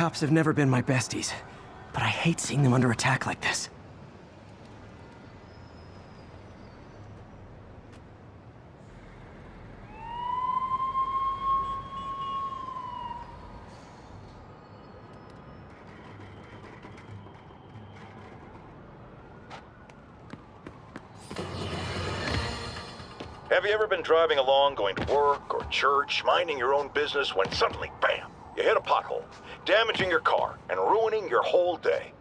cops have never been my besties, but I hate seeing them under attack like this. Have you ever been driving along, going to work or church, minding your own business, when suddenly, bam, you hit a pothole, damaging your car and ruining your whole day?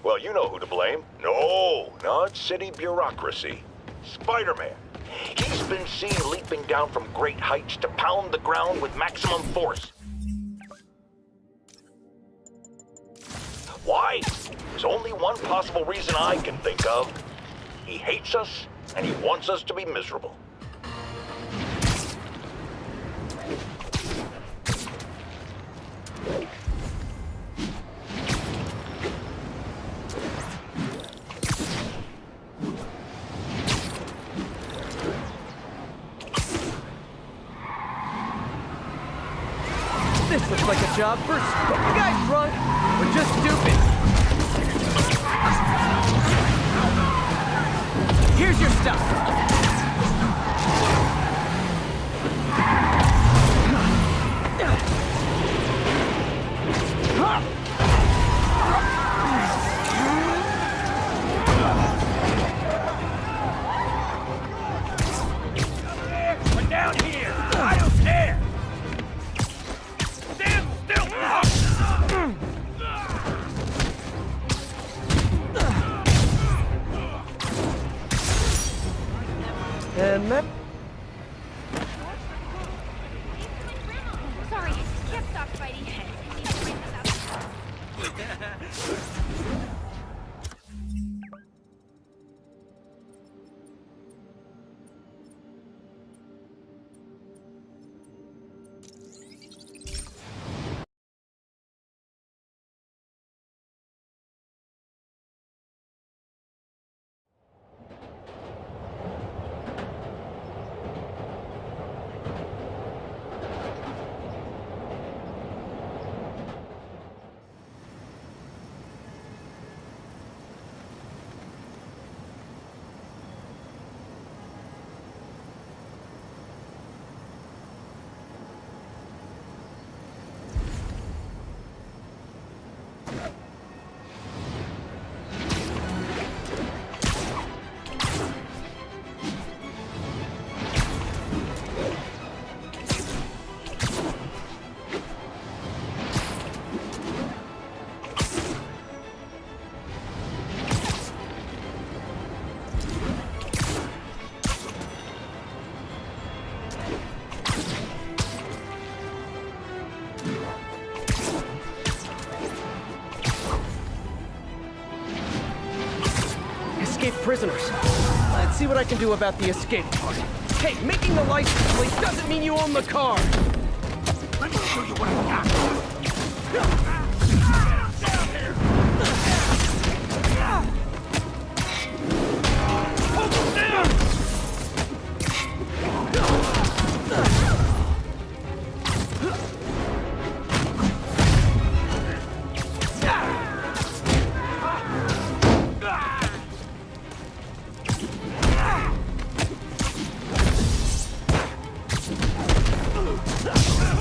Well, you know who to blame. No, not city bureaucracy. Spider-Man. He's been seen leaping down from great heights to pound the ground with maximum force. Why? There's only one possible reason I can think of. He hates us, and he wants us to be miserable. This looks like a job for you guys drunk or just stupid. Here's your stuff. We're down here! I don't care! Stand still! And that... Sorry, can't stop fighting. Need to bring this out. Escaped prisoners. Let's see what I can do about the escape part. Hey, making the license plate doesn't mean you own the car. Let me show you what I got. Hold them down!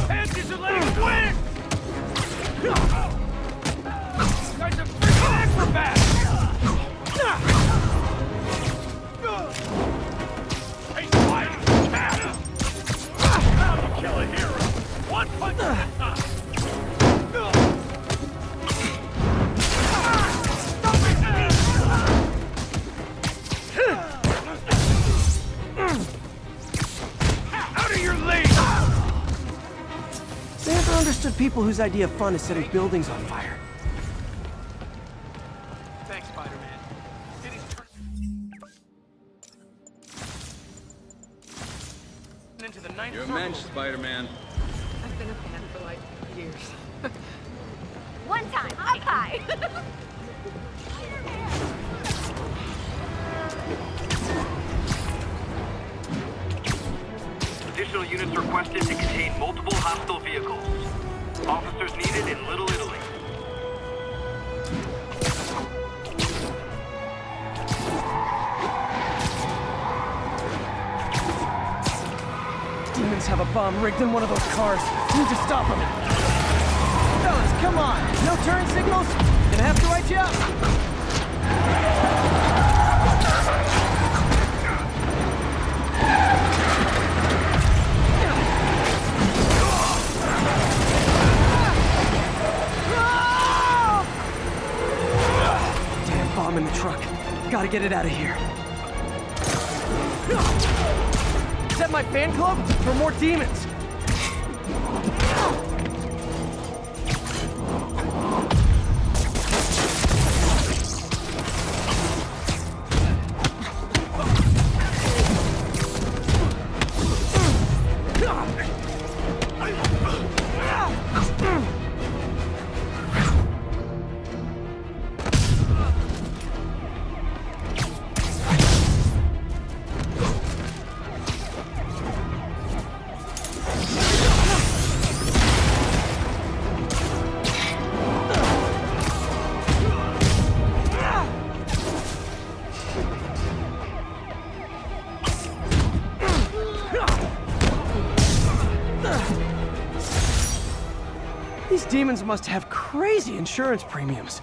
Panties and let him win! Guy's a freaking acrobat! Hey, quiet! Now you kill a hero! One punch at a time! Out of your league! Never understood people whose idea of fun is setting buildings on fire. Thanks, Spider-Man. Into the ninth You're a circle. mensch, Spider-Man. I've been a fan for like years. One time, up high. Additional units requested to contain multiple hostile vehicles. Officers needed in Little Italy. Demons have a bomb rigged in one of those cars. Need to stop them. Fellas, come on. No turn signals? Gonna have to write you up. Damn bomb in the truck. Gotta get it out of here. Is that my fan club? For more demons? These demons must have crazy insurance premiums.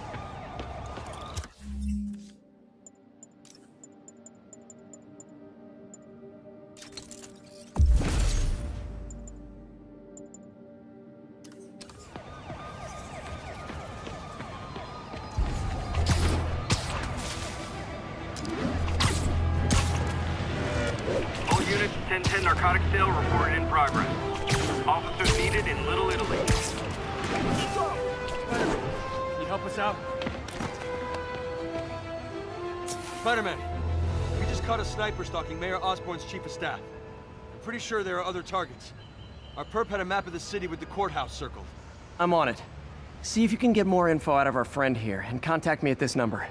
All units, 1010 narcotic sale reported in progress. Officers needed in Little Italy. Can you help us out? Spider-Man, we just caught a sniper stalking Mayor Osborn's chief of staff. I'm pretty sure there are other targets. Our perp had a map of the city with the courthouse circled. I'm on it. See if you can get more info out of our friend here, and contact me at this number.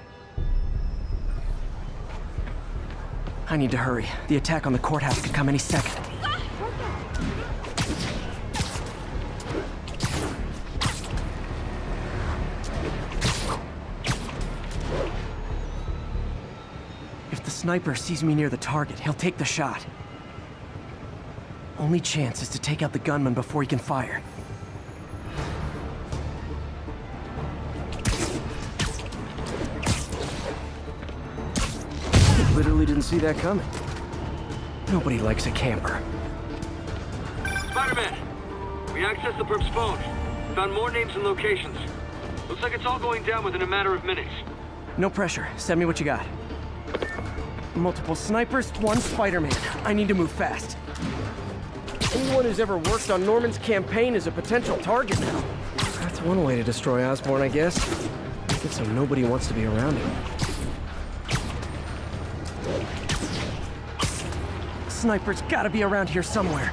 I need to hurry. The attack on the courthouse could come any second. If the sniper sees me near the target, he'll take the shot. Only chance is to take out the gunman before he can fire. Literally didn't see that coming. Nobody likes a camper. Spider-Man! We accessed the perp's phone. Found more names and locations. Looks like it's all going down within a matter of minutes. No pressure. Send me what you got. Multiple snipers, one Spider-Man. I need to move fast. Anyone who's ever worked on Norman's campaign is a potential target now. That's one way to destroy Osborn, I guess. Make it so nobody wants to be around him. Sniper's gotta be around here somewhere.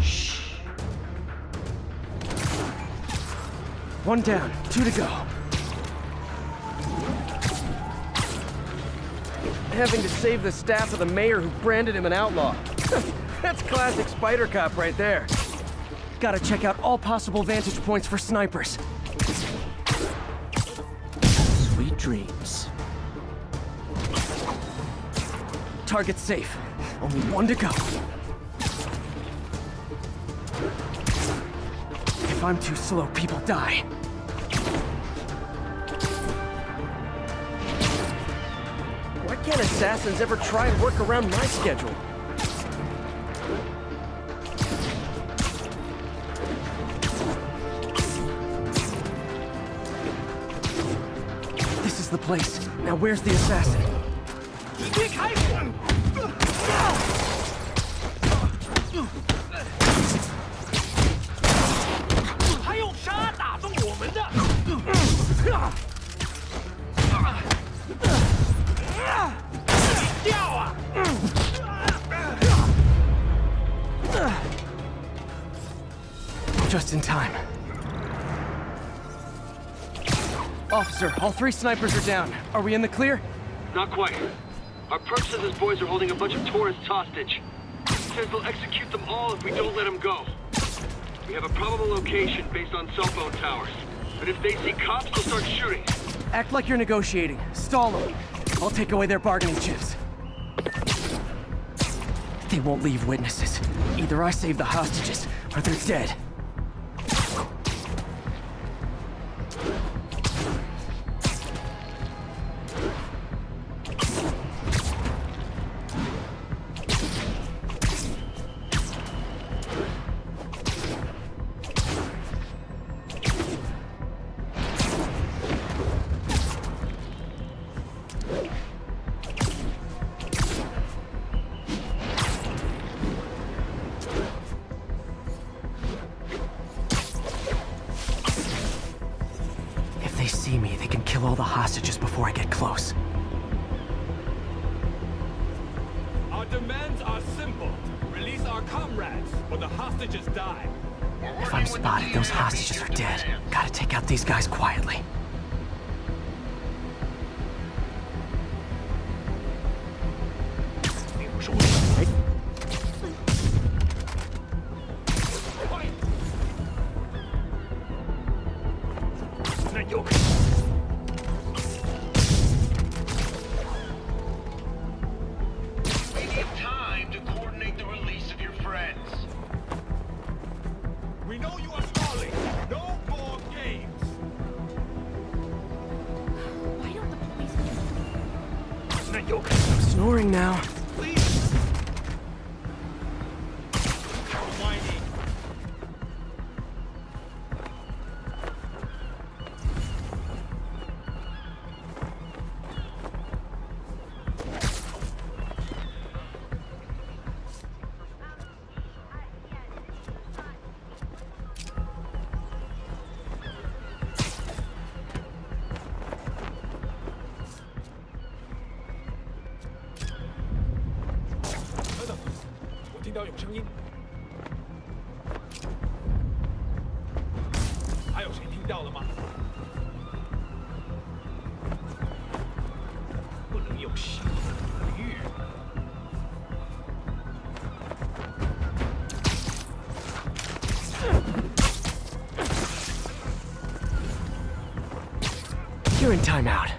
Shh. One down, 2 to go. Having to save the staff of the mayor who branded him an outlaw. That's classic Spider Cop right there. Gotta check out all possible vantage points for snipers. Sweet dreams. Target's safe. Only 1 to go. If I'm too slow, people die. Why can't assassins ever try and work around my schedule? This is the place. Now where's the assassin? Just in time. Officer, all 3 snipers are down. Are we in the clear? Not quite. Our perp says his boys are holding a bunch of tourists hostage. He says they'll execute them all if we don't let them go. We have a probable location based on cell phone towers. But if they see cops, they'll start shooting. Act like you're negotiating. Stall them. I'll take away their bargaining chips. They won't leave witnesses. Either I save the hostages, or they're dead. If they see me, they can kill all the hostages before I get close. Our demands are simple. Release our comrades, or the hostages die. If I'm spotted, those hostages are dead. Gotta take out these guys quietly. We need time to coordinate the release of your friends. We know you are stalling. No more games. Why don't the police... I'm snoring now. You're in timeout.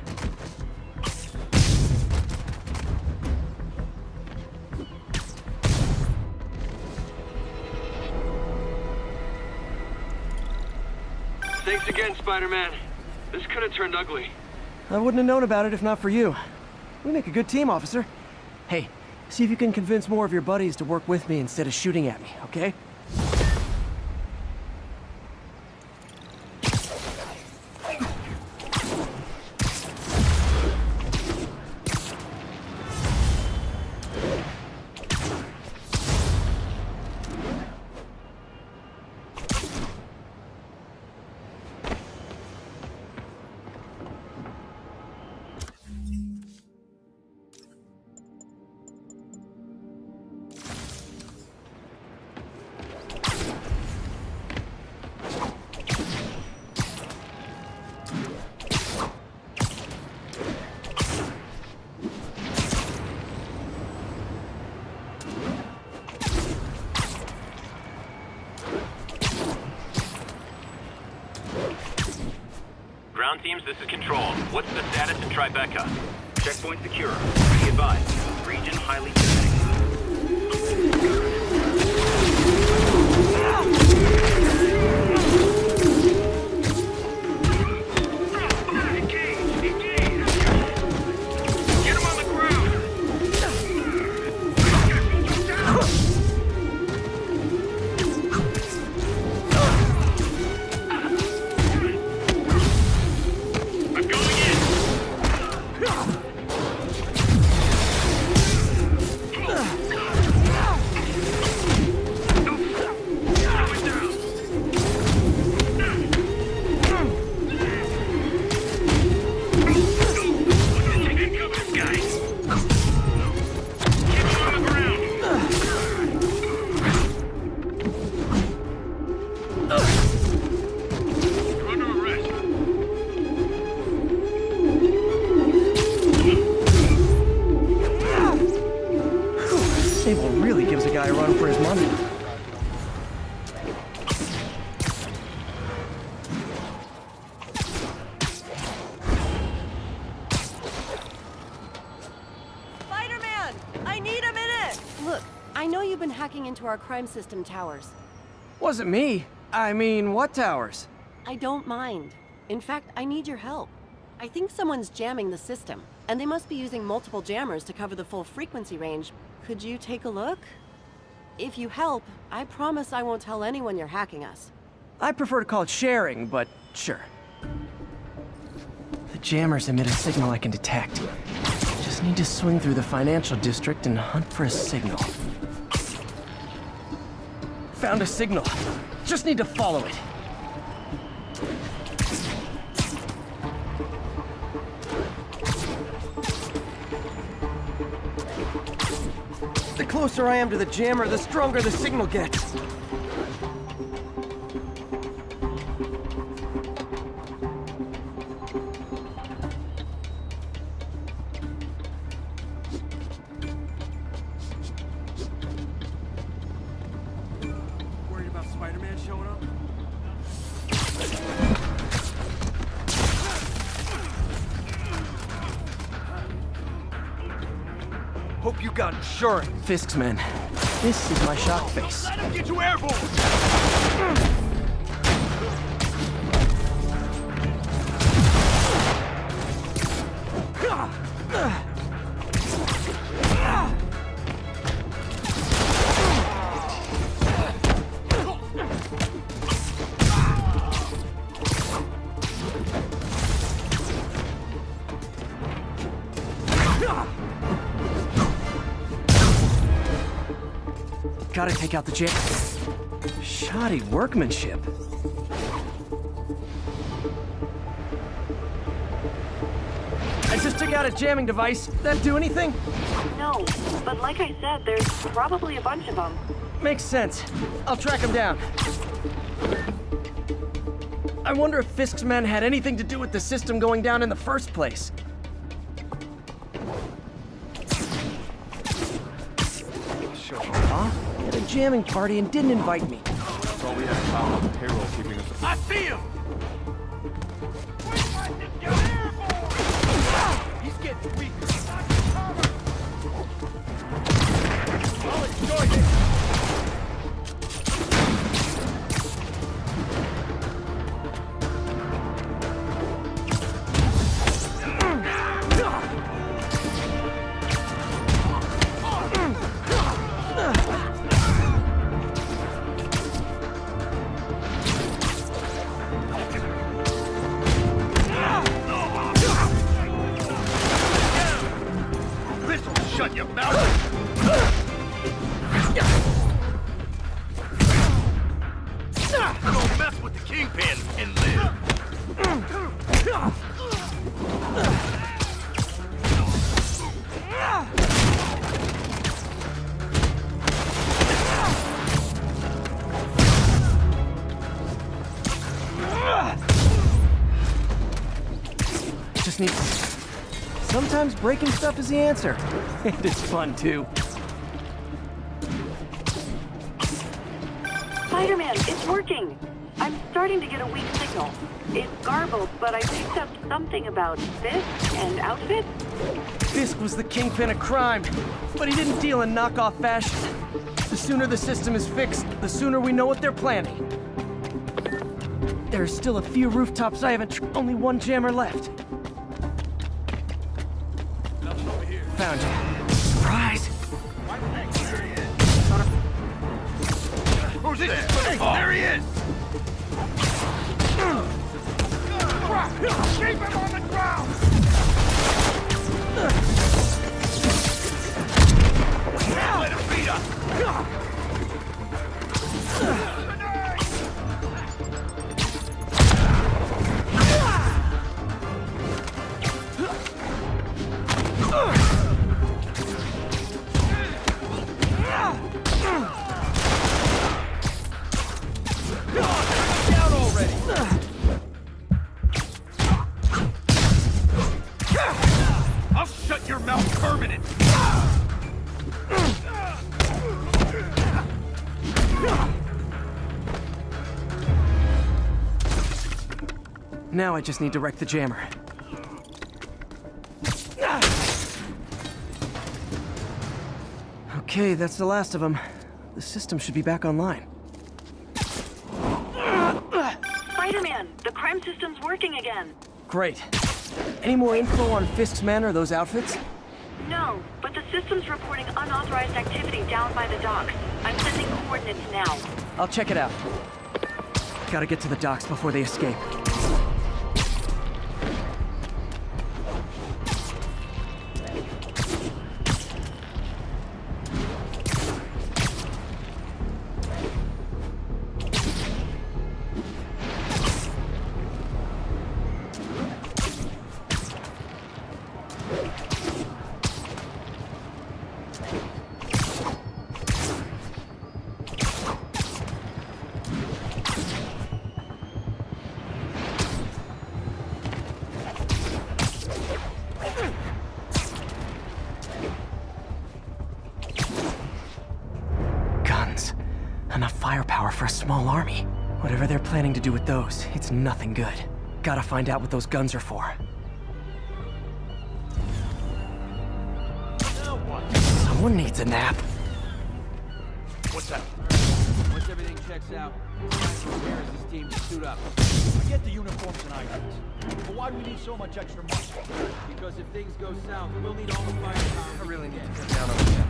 Thanks again, Spider-Man. This could have turned ugly. I wouldn't have known about it if not for you. We make a good team, officer. Hey, see if you can convince more of your buddies to work with me instead of shooting at me, okay? Ground teams, this is Control. What's the status in Tribeca? Checkpoint secure. Be advised. Region highly kinetic. Sable really gives a guy a run for his money. been hacking into our crime system towers? Wasn't me. I mean, what towers? I don't mind. In fact, I need your help. I think someone's jamming the system, and they must be using multiple jammers to cover the full frequency range. Could you take a look? If you help, I promise I won't tell anyone you're hacking us. I prefer to call it sharing, but sure. The jammers emit a signal I can detect. Just need to swing through the financial district and hunt for a signal. Found a signal. Just need to follow it. The closer I am to the jammer, the stronger the signal gets. Worried about Spider-Man showing up? Hope you got insurance. Fisk's men. This is my shock face. Let him get you airborne! Gotta take out the jam. Shoddy workmanship. I just took out a jamming device. That do anything? No, but like I said, there's probably a bunch of them. Makes sense. I'll track him down. I wonder if Fisk's men had anything to do with the system going down in the first place. Huh? Had a jamming party and didn't invite me. That's all we have time on the payroll keeping us. I see him! He's getting weaker. I'll enjoy this! Shut your mouth! Don't mess with the Kingpin and live! Just need... Sometimes breaking stuff is the answer. And it's fun, too. Spider-Man, it's working! I'm starting to get a weak signal. It's garbled, but I picked up something about Fisk and outfits. Fisk was the kingpin of crime, but he didn't deal in knockoff fashion. The sooner the system is fixed, the sooner we know what they're planning. There's still a few rooftops I haven't only one jammer left. Found you. Surprise! Who's this? There he is! Keep him on the ground! Let him beat us! Down already! I'll shut your mouth permanent! Now I just need to wreck the jammer. Okay, that's the last of them. the system should be back online. Spider-Man, the crime system's working again. Great. Any more info on Fisk's men or those outfits? No, but the system's reporting unauthorized activity down by the docks. I'm sending coordinates now. I'll check it out. Gotta get to the docks before they escape. Enough firepower for a small army. Whatever they're planning to do with those, it's nothing good. Gotta find out what those guns are for. Someone needs a nap. What's that? Once everything checks out, prepares this team to suit up. I get the uniforms and items. But why do we need so much extra money? Because if things go south, we'll need all the firepower. I really need to cut down on them.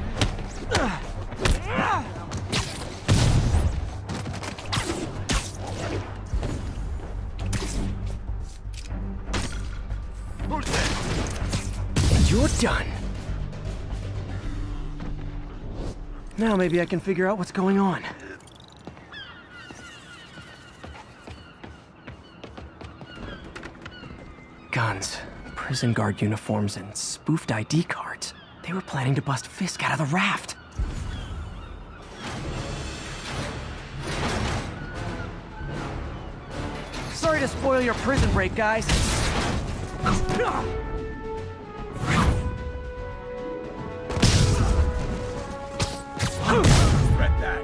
Who's that? And you're done. Now maybe I can figure out what's going on. Guns, prison guard uniforms, and spoofed ID cards. They were planning to bust Fisk out of the raft. Sorry to spoil your prison break, guys. Regret that.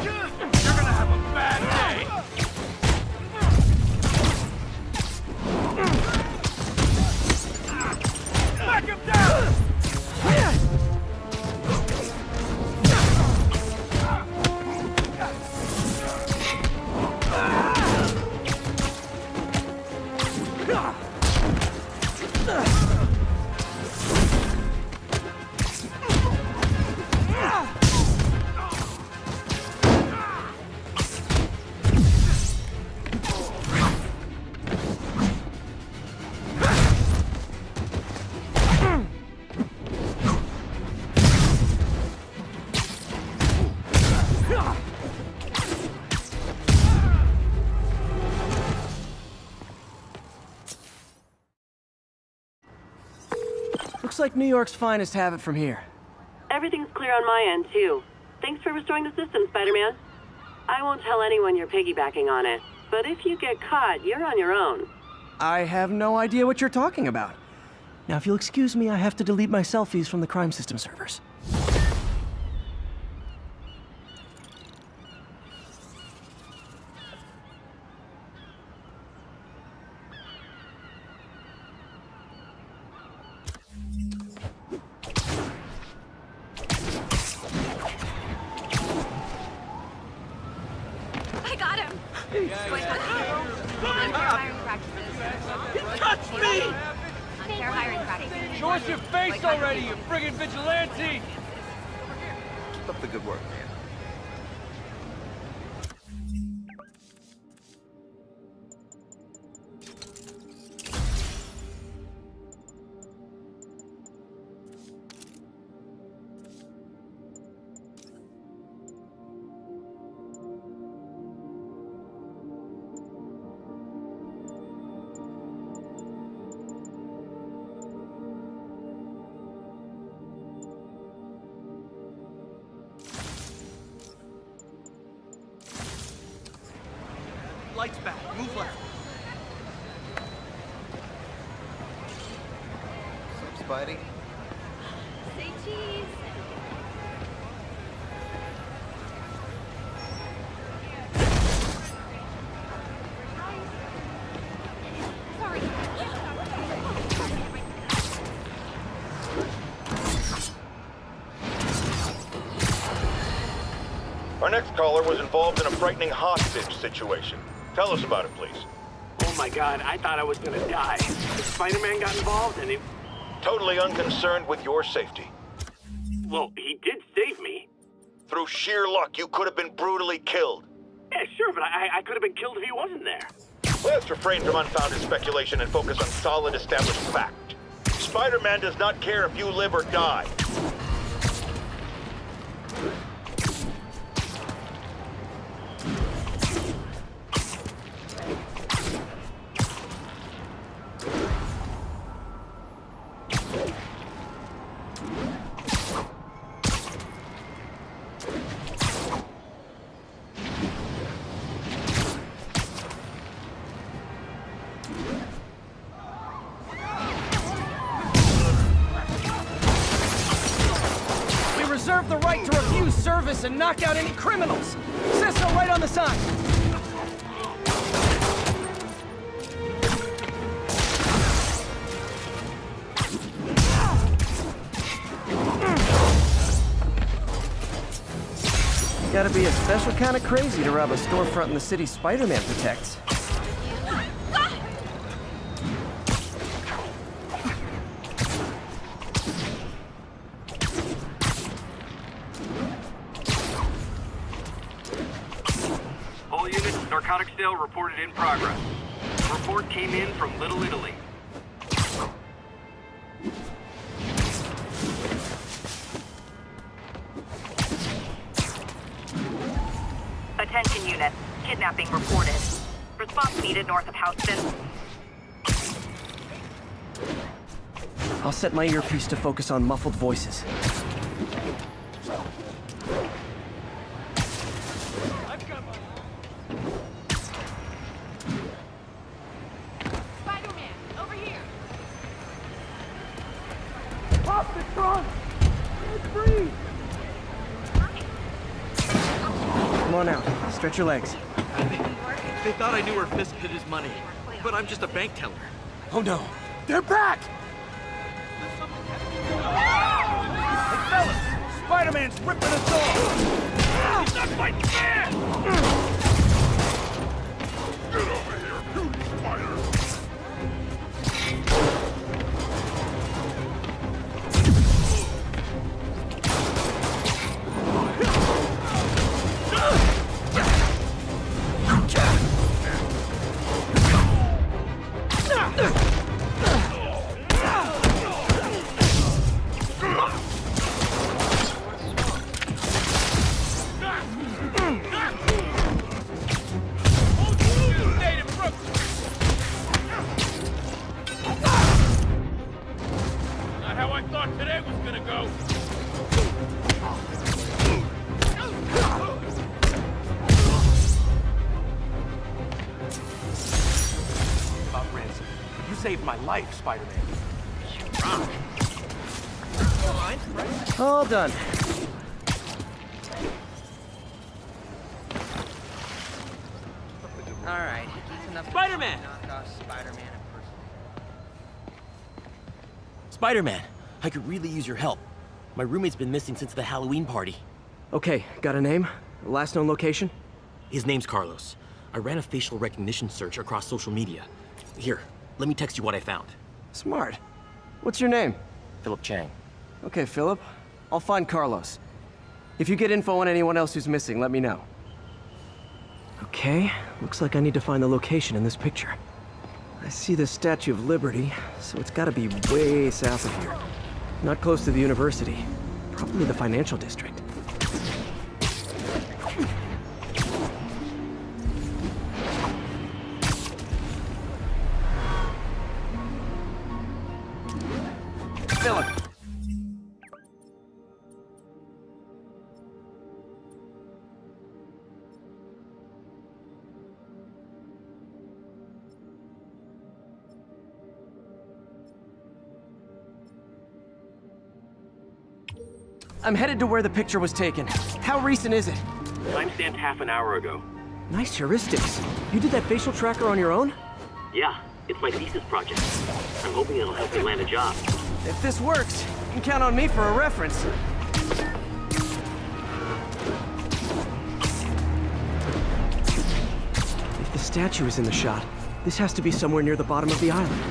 You're gonna have a bad day. Back him down! Looks like New York's finest have it from here. Everything's clear on my end, too. Thanks for restoring the system, Spider-Man. I won't tell anyone you're piggybacking on it, but if you get caught, you're on your own. I have no idea what you're talking about. Now, if you'll excuse me, I have to delete my selfies from the crime system servers. I got him! Unfair hiring practices. Touch me! Unfair hiring practices. Show us your face already, you friggin' vigilante! Keep up the good work, man. Lights back. Move left. What's up, Spidey? Say cheese. Sorry. Our next caller was involved in a frightening hostage situation. Tell us about it, please. Oh my god, I thought I was gonna die. The Spider-Man got involved and he... Totally unconcerned with your safety. Well, he did save me. Through sheer luck, you could have been brutally killed. Yeah, sure, but I could have been killed if he wasn't there. Let's refrain from unfounded speculation and focus on solid established fact. Spider-Man does not care if you live or die. Reserve the right to refuse service and knock out any criminals. Says so right on the sign. Gotta be a special kind of crazy to rob a storefront in the city Spider-Man protects. All units, narcotics sale reported in progress. Report came in from Little Italy. Attention units. Kidnapping reported. Response needed north of Houston. I'll set my earpiece to focus on muffled voices. Spider-Man, over here. Pop the trunk! It's free! Come on out. Stretch your legs. They thought I knew where Fisk hid his money, but I'm just a bank teller. Oh no. They're back! Hey, fellas! Spider-Man's ripping us off! He's not fighting fair! Get over here, you spider! Not how I thought today was gonna go. About ransom. You saved my life, Spider-Man. All done. Alright, Spider-Man! Spider-Man Spider-Man, I could really use your help. My roommate's been missing since the Halloween party. Okay, got a name? Last known location? His name's Carlos. I ran a facial recognition search across social media. Here, let me text you what I found. Smart. What's your name? Philip Chang. Okay, Philip. I'll find Carlos. If you get info on anyone else who's missing, let me know. Okay, looks like I need to find the location in this picture. I see the Statue of Liberty, so it's gotta be way south of here. Not close to the university. Probably the financial district. Philip. I'm headed to where the picture was taken. How recent is it? Timestamped half an hour ago. Nice heuristics. You did that facial tracker on your own? Yeah, it's my thesis project. I'm hoping it'll help me land a job. If this works, you can count on me for a reference. statue is in the shot. This has to be somewhere near the bottom of the island.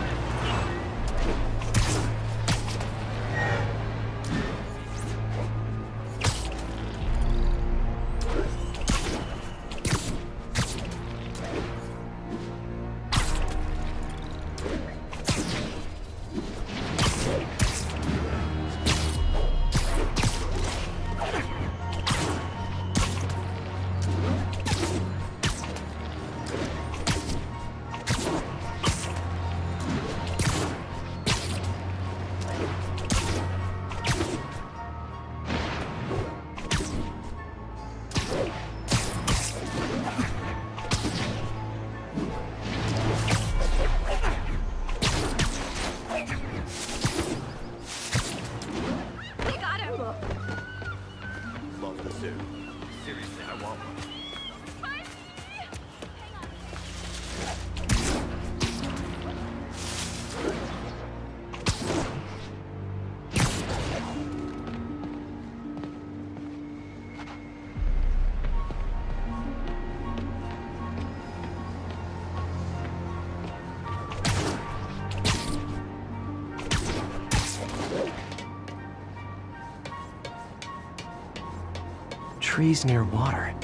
Trees near water.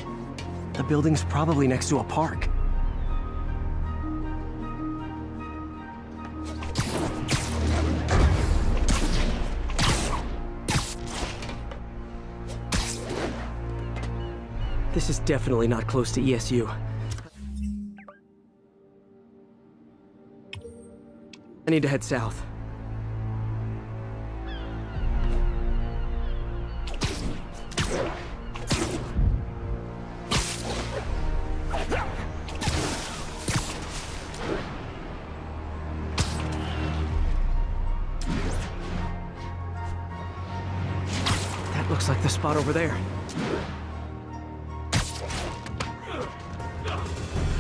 The building's probably next to a park. This is definitely not close to ESU. I need to head south. Looks like the spot over there.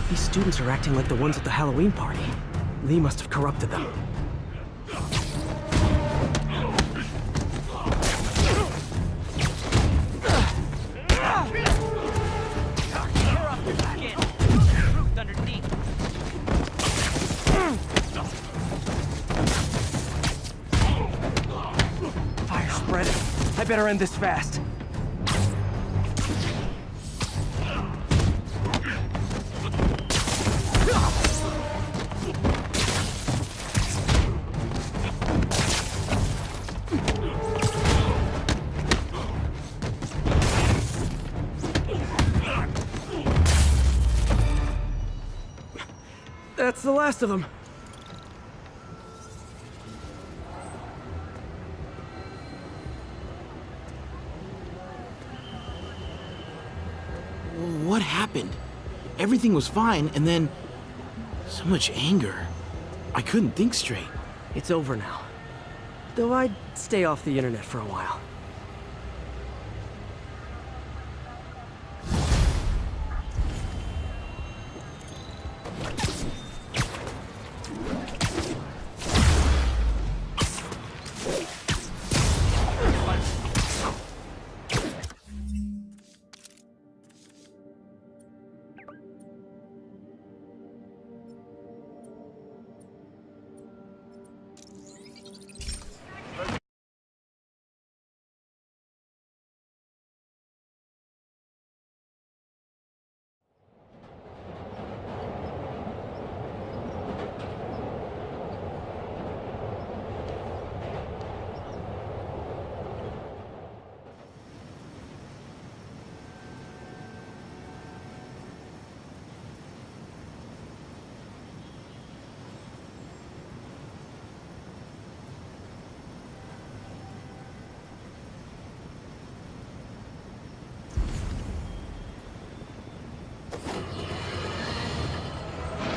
These students are acting like the ones at the Halloween party. Lee must have corrupted them. Fire spreading. I better end this fast. That's the last of them. What happened? Everything was fine, and then so much anger. I couldn't think straight. It's over now. Though I'd stay off the internet for a while.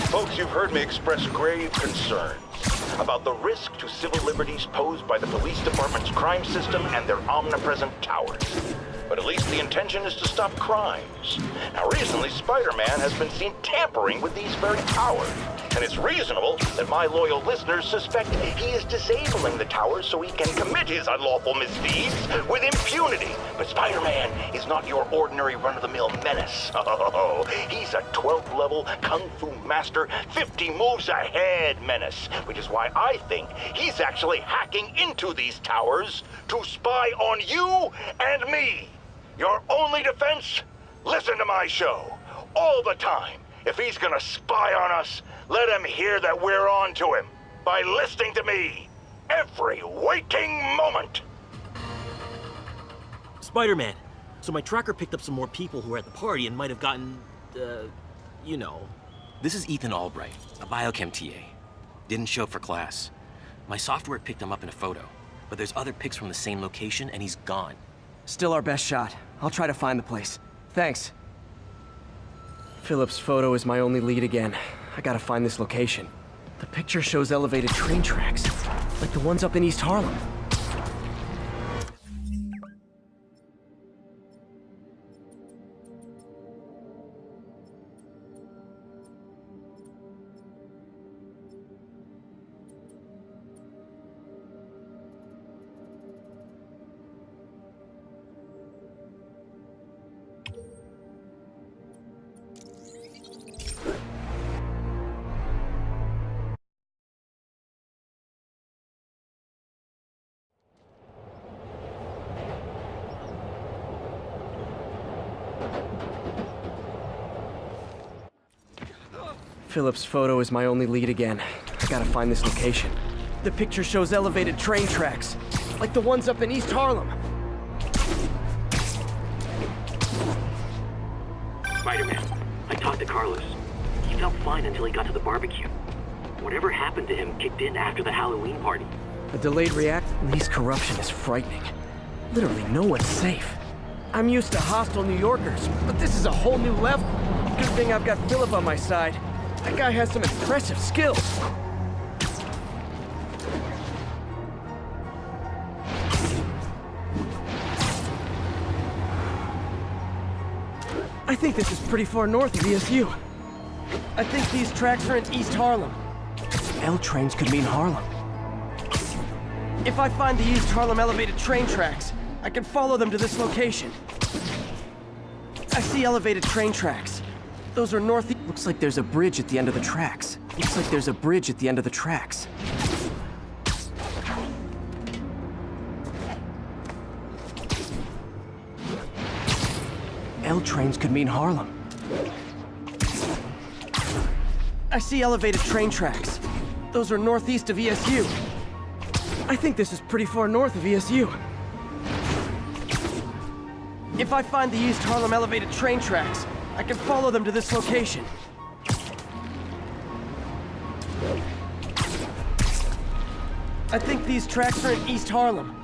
Folks, you've heard me express grave concerns about the risk to civil liberties posed by the police department's crime system and their omnipresent towers. But at least the intention is to stop crimes. Now, recently, Spider-Man has been seen tampering with these very towers. And it's reasonable that my loyal listeners suspect he is disabling the towers so he can commit his unlawful misdeeds with impunity. But Spider-Man is not your ordinary run-of-the-mill menace. Oh, he's a 12th level Kung Fu master, 50 moves ahead menace, which is why I think he's actually hacking into these towers to spy on you and me. Your only defense? Listen to my show all the time. If he's gonna spy on us, let him hear that we're on to him by listening to me every waking moment. Spider-Man, so my tracker picked up some more people who were at the party and might have gotten, you know. This is Ethan Albright, a biochem TA. Didn't show up for class. My software picked him up in a photo, but there's other pics from the same location and he's gone. Still our best shot. I'll try to find the place. Thanks. Philip's photo is my only lead again. I gotta find this location. The picture shows elevated train tracks, like the ones up in East Harlem. Philip's photo is my only lead again. I gotta find this location. The picture shows elevated train tracks, like the ones up in East Harlem. Spider-Man, I talked to Carlos. He felt fine until he got to the barbecue. Whatever happened to him kicked in after the Halloween party. A delayed react? Lee's corruption is frightening. Literally no one's safe. I'm used to hostile New Yorkers, but this is a whole new level. Good thing I've got Philip on my side. That guy has some impressive skills. I think this is pretty far north of ESU. I think these tracks are in East Harlem. L trains could mean Harlem. If I find the East Harlem elevated train tracks, I can follow them to this location. I see elevated train tracks. Those are north. Looks like there's a bridge at the end of the tracks. Looks like there's a bridge at the end of the tracks. L trains could mean Harlem. I see elevated train tracks. Those are northeast of ESU. I think this is pretty far north of ESU. If I find the East Harlem elevated train tracks, I can follow them to this location. I think these tracks are in East Harlem.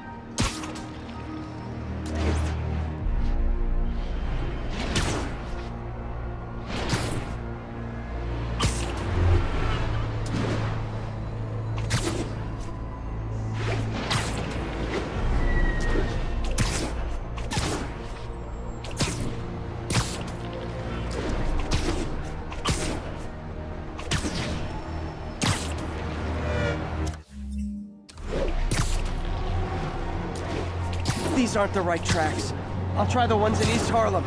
These aren't the right tracks. I'll try the ones in East Harlem.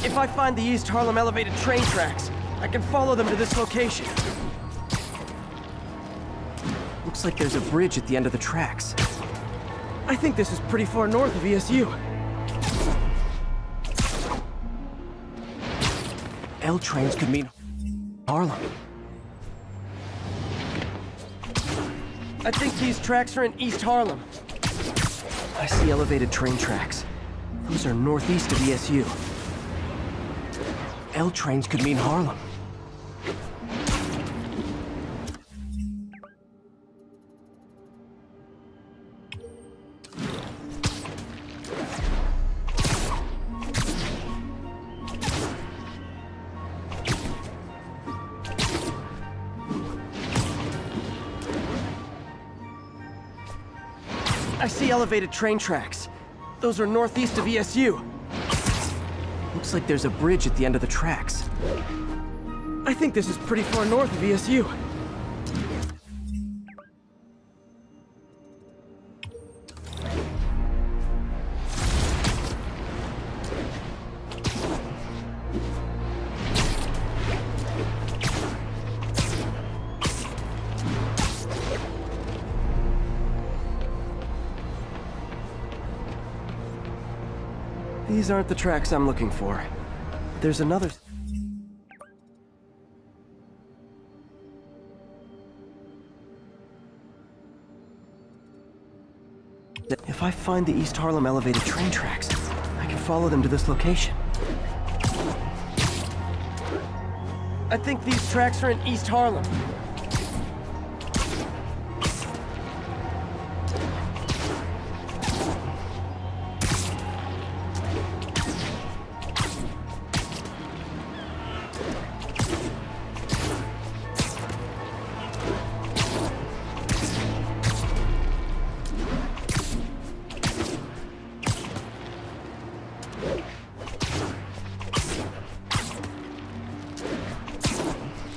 If I find the East Harlem elevated train tracks, I can follow them to this location. Looks like there's a bridge at the end of the tracks. I think this is pretty far north of ESU. L trains could mean Harlem. I think these tracks are in East Harlem. I see elevated train tracks. Those are northeast of ESU. L trains could mean Harlem. I see elevated train tracks. Those are northeast of ESU. Looks like there's a bridge at the end of the tracks. I think this is pretty far north of ESU. These aren't the tracks I'm looking for. There's another... If I find the East Harlem elevated train tracks, I can follow them to this location. I think these tracks are in East Harlem.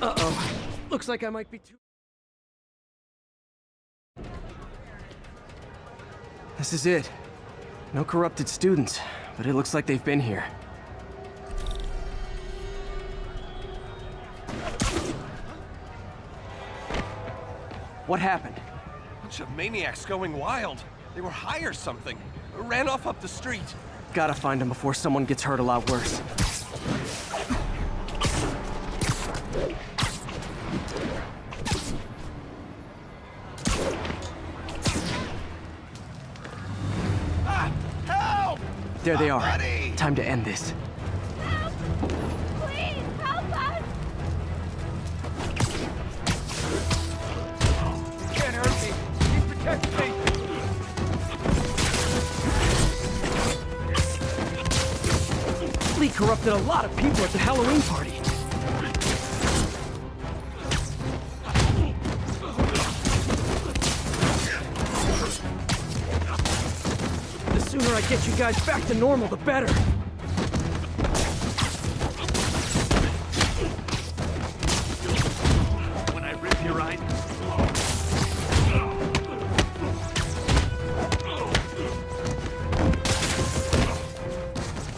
Uh-oh. Looks like I might be too... This is it. No corrupted students, but it looks like they've been here. What happened? Bunch of maniacs going wild. They were high or something. Ran off up the street. Gotta find them before someone gets hurt a lot worse. Help! There they are. Buddy! Time to end this. Please, help us! You can't hurt me. Please protect me. Lee corrupted a lot of people at the Halloween party. The sooner I get you guys back to normal, the better. When I rip your eyes...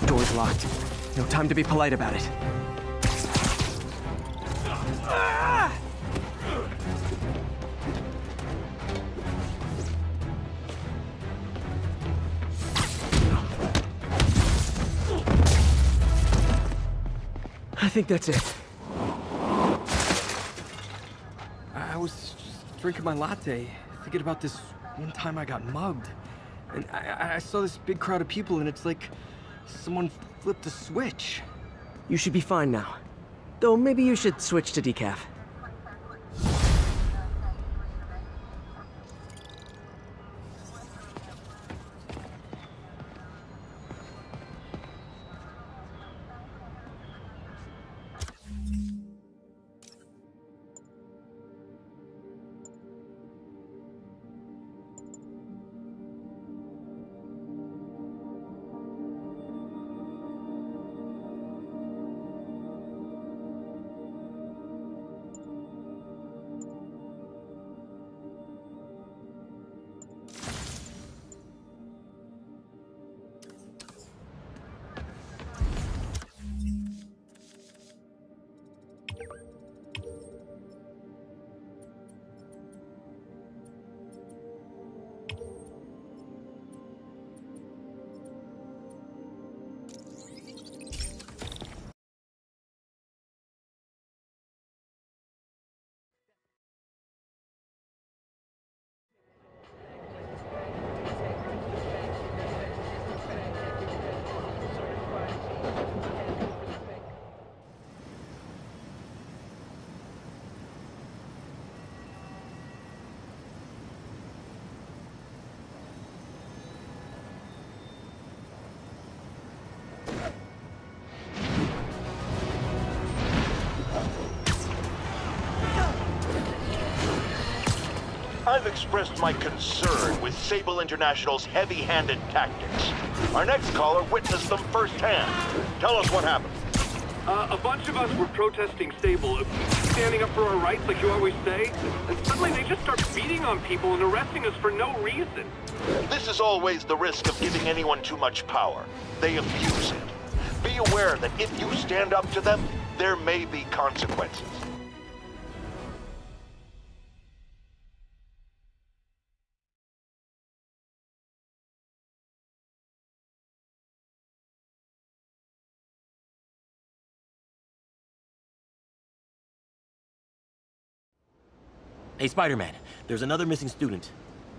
Door's locked. No time to be polite about it. I think that's it. I was just drinking my latte, thinking about this one time I got mugged. And I saw this big crowd of people, and it's like someone flipped a switch. You should be fine now. Though maybe you should switch to decaf. I've expressed my concern with Sable International's heavy-handed tactics. Our next caller witnessed them firsthand. Tell us what happened. A bunch of us were protesting Sable, standing up for our rights like you always say, and suddenly they just start beating on people and arresting us for no reason. This is always the risk of giving anyone too much power. They abuse it. Be aware that if you stand up to them, there may be consequences. Hey, Spider-Man, there's another missing student.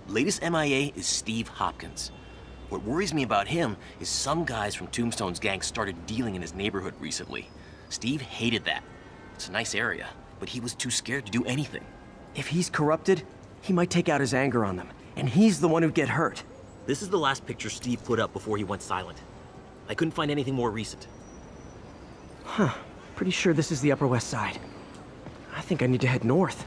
Latest MIA is Steve Hopkins. What worries me about him is some guys from Tombstone's gang started dealing in his neighborhood recently. Steve hated that. It's a nice area, but he was too scared to do anything. If he's corrupted, he might take out his anger on them, and he's the one who'd get hurt. This is the last picture Steve put up before he went silent. I couldn't find anything more recent. Huh. Pretty sure this is the Upper West Side. I think I need to head north.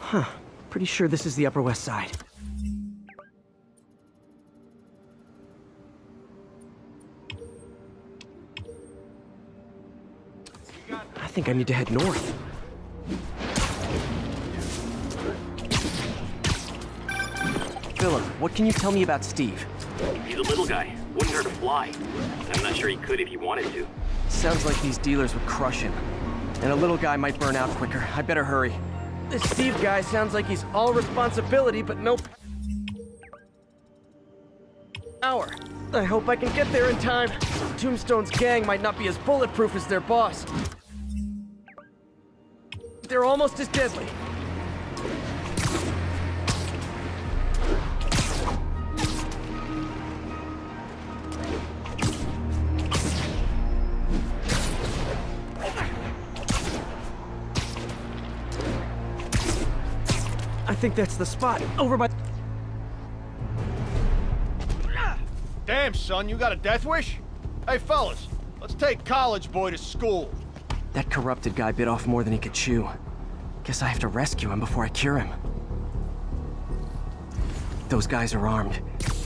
Huh. Pretty sure this is the Upper West Side. I think I need to head north. Philip, what can you tell me about Steve? He's a little guy. Wouldn't hurt to fly. I'm not sure he could if he wanted to. Sounds like these dealers would crush him. And a little guy might burn out quicker. I better hurry. This Steve guy sounds like he's all responsibility, but no power. I hope I can get there in time. Tombstone's gang might not be as bulletproof as their boss. They're almost as deadly. I think that's the spot. Over by... Damn, son, you got a death wish? Hey, fellas, let's take college boy to school. That corrupted guy bit off more than he could chew. Guess I have to rescue him before I cure him. Those guys are armed.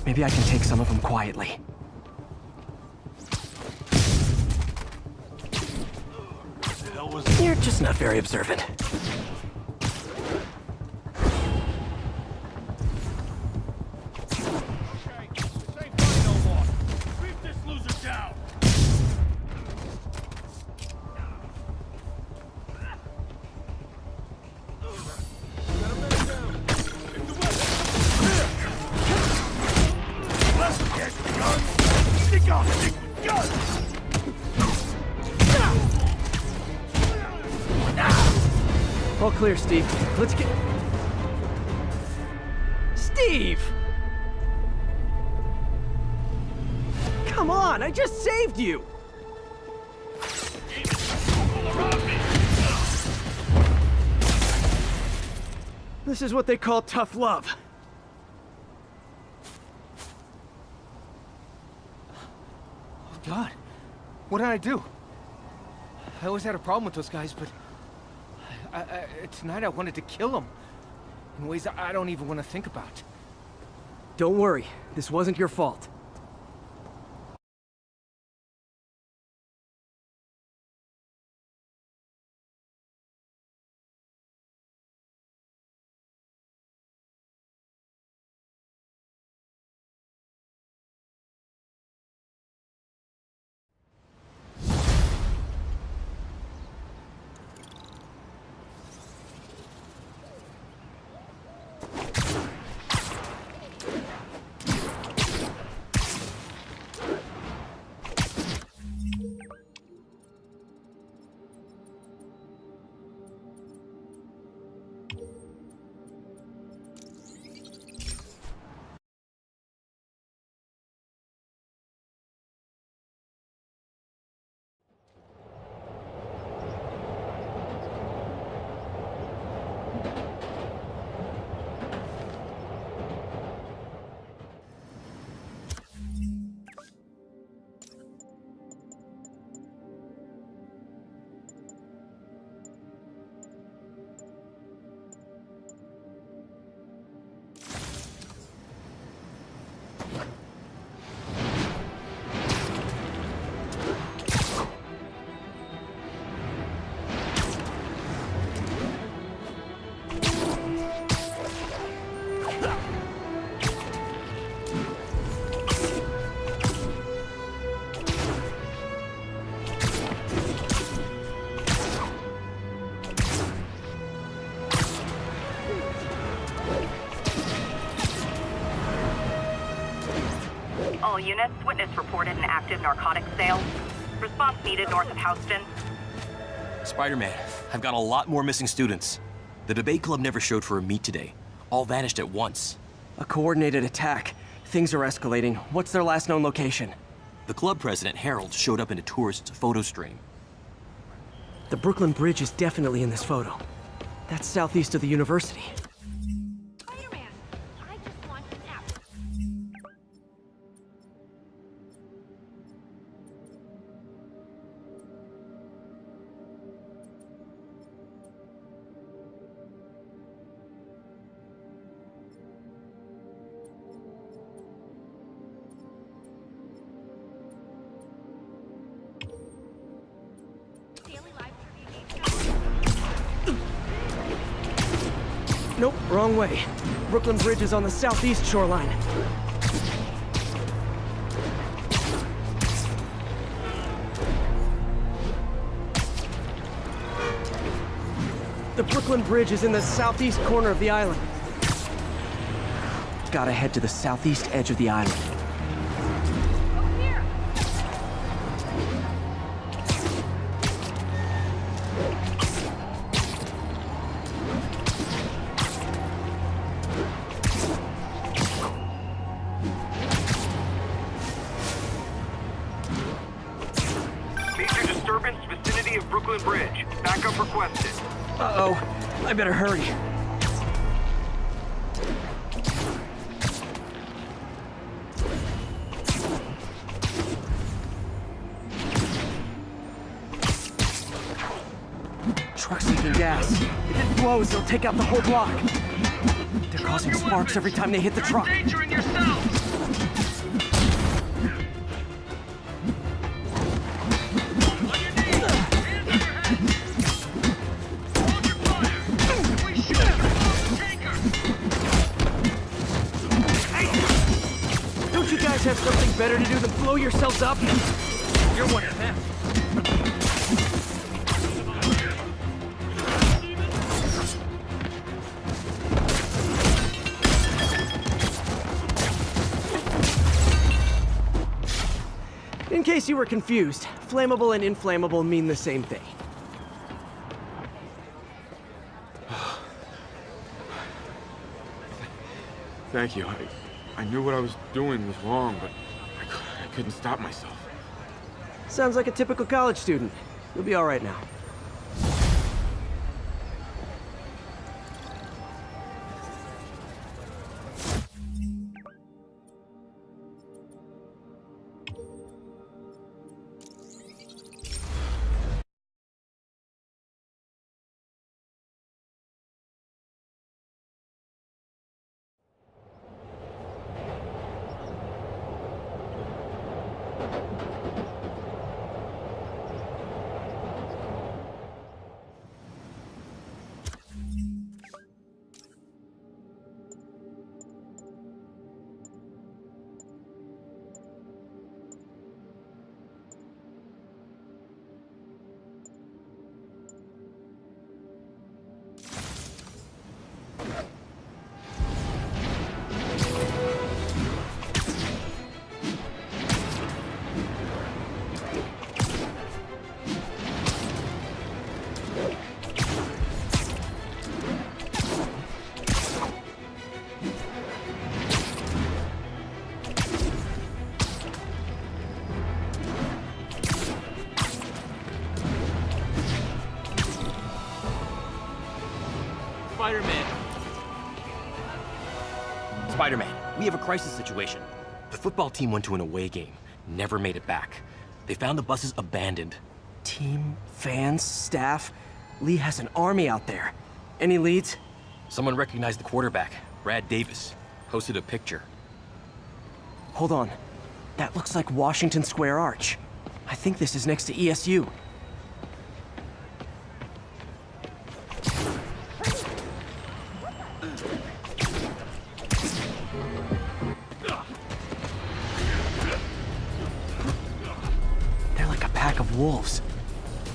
Maybe I can take some of them quietly. You're just not very observant. All clear, Steve. Let's get... Steve! Come on, I just saved you! This is what they call tough love. Oh, God. What did I do? I always had a problem with those guys, but... tonight I wanted to kill them. In ways I don't even want to think about. Don't worry. This wasn't your fault. All units, witness reported an active narcotics sale. Response needed north of Houston. Spider-Man, I've got a lot more missing students. The debate club never showed for a meet today. All vanished at once. A coordinated attack. Things are escalating. What's their last known location? The club president, Harold, showed up in a tourist's photo stream. The Brooklyn Bridge is definitely in this photo. That's southeast of the university. Spider-Man, I just want an apple. Nope, wrong way. Brooklyn Bridge is on the southeast shoreline. The Brooklyn Bridge is in the southeast corner of the island. Gotta head to the southeast edge of the island. Major disturbance vicinity of Brooklyn Bridge. Backup requested. Uh-oh. I better hurry. Truck's leaking gas. If it blows, it'll take out the whole block. They're causing sparks every time they hit the truck. Endangering yourself! Don't you guys have something better to do than blow yourselves up? You're one of them. In case you were confused, flammable and inflammable mean the same thing. Thank you. I knew what I was doing was wrong, but I couldn't stop myself. Sounds like a typical college student. You'll be all right now. Spider-Man, we have a crisis situation. The football team went to an away game, never made it back. They found the buses abandoned. Team, fans, staff. Lee has an army out there. Any leads? Someone recognized the quarterback, Brad Davis. Posted a picture. Hold on. That looks like Washington Square Arch. I think this is next to ESU. They're like a pack of wolves.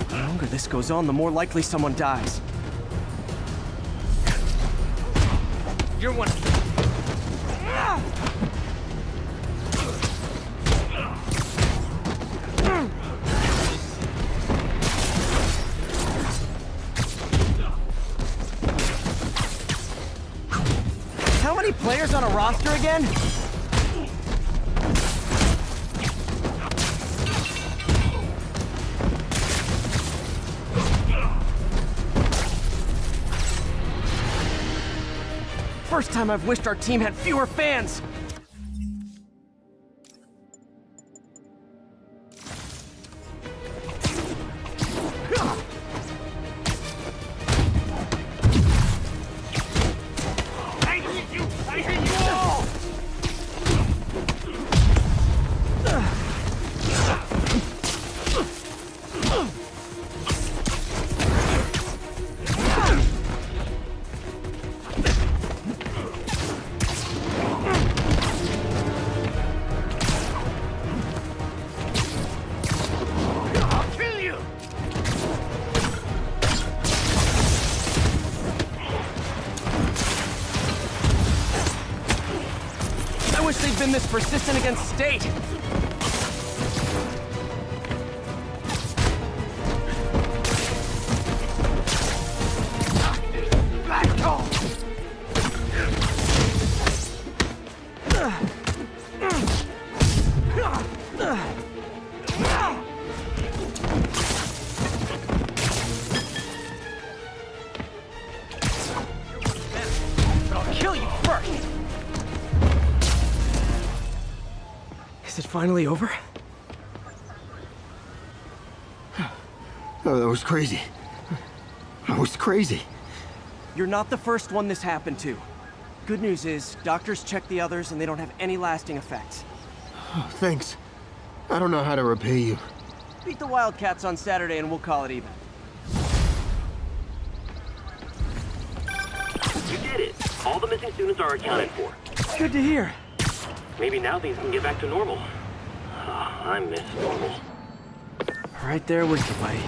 The longer this goes on, the more likely someone dies. You're one of them. How many players on a roster again? First time I've wished our team had fewer fans. I wish they'd been this persistent against State. I'll kill you first. Is it finally over? Oh, that was crazy. That was crazy. You're not the first one this happened to. Good news is, doctors checked the others and they don't have any lasting effects. Oh, thanks. I don't know how to repay you. Beat the Wildcats on Saturday and we'll call it even. You did it. All the missing students are accounted for. Good to hear. Maybe now things can get back to normal. I miss normal. Right there with you, buddy.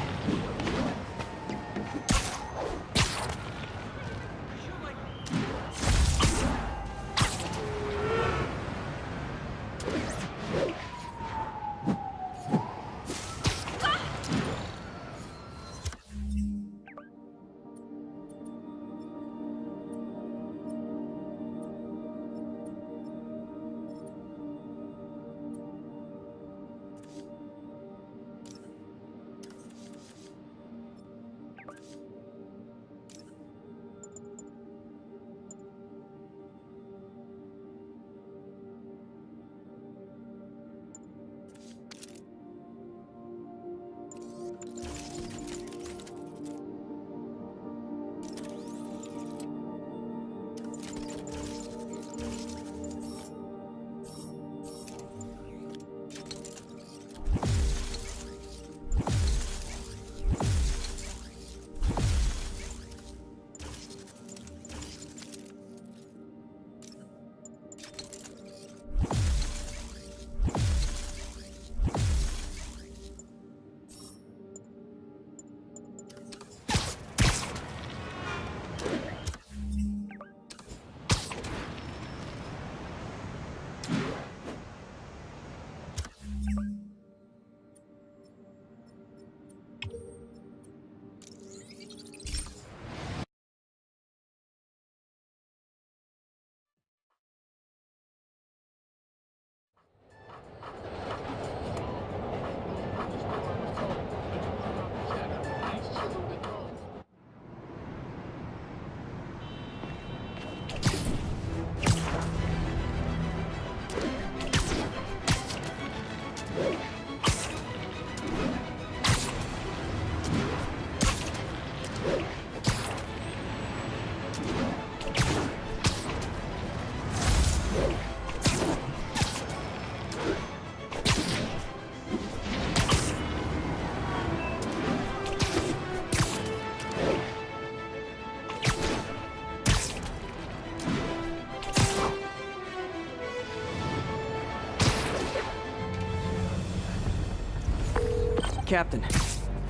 Captain,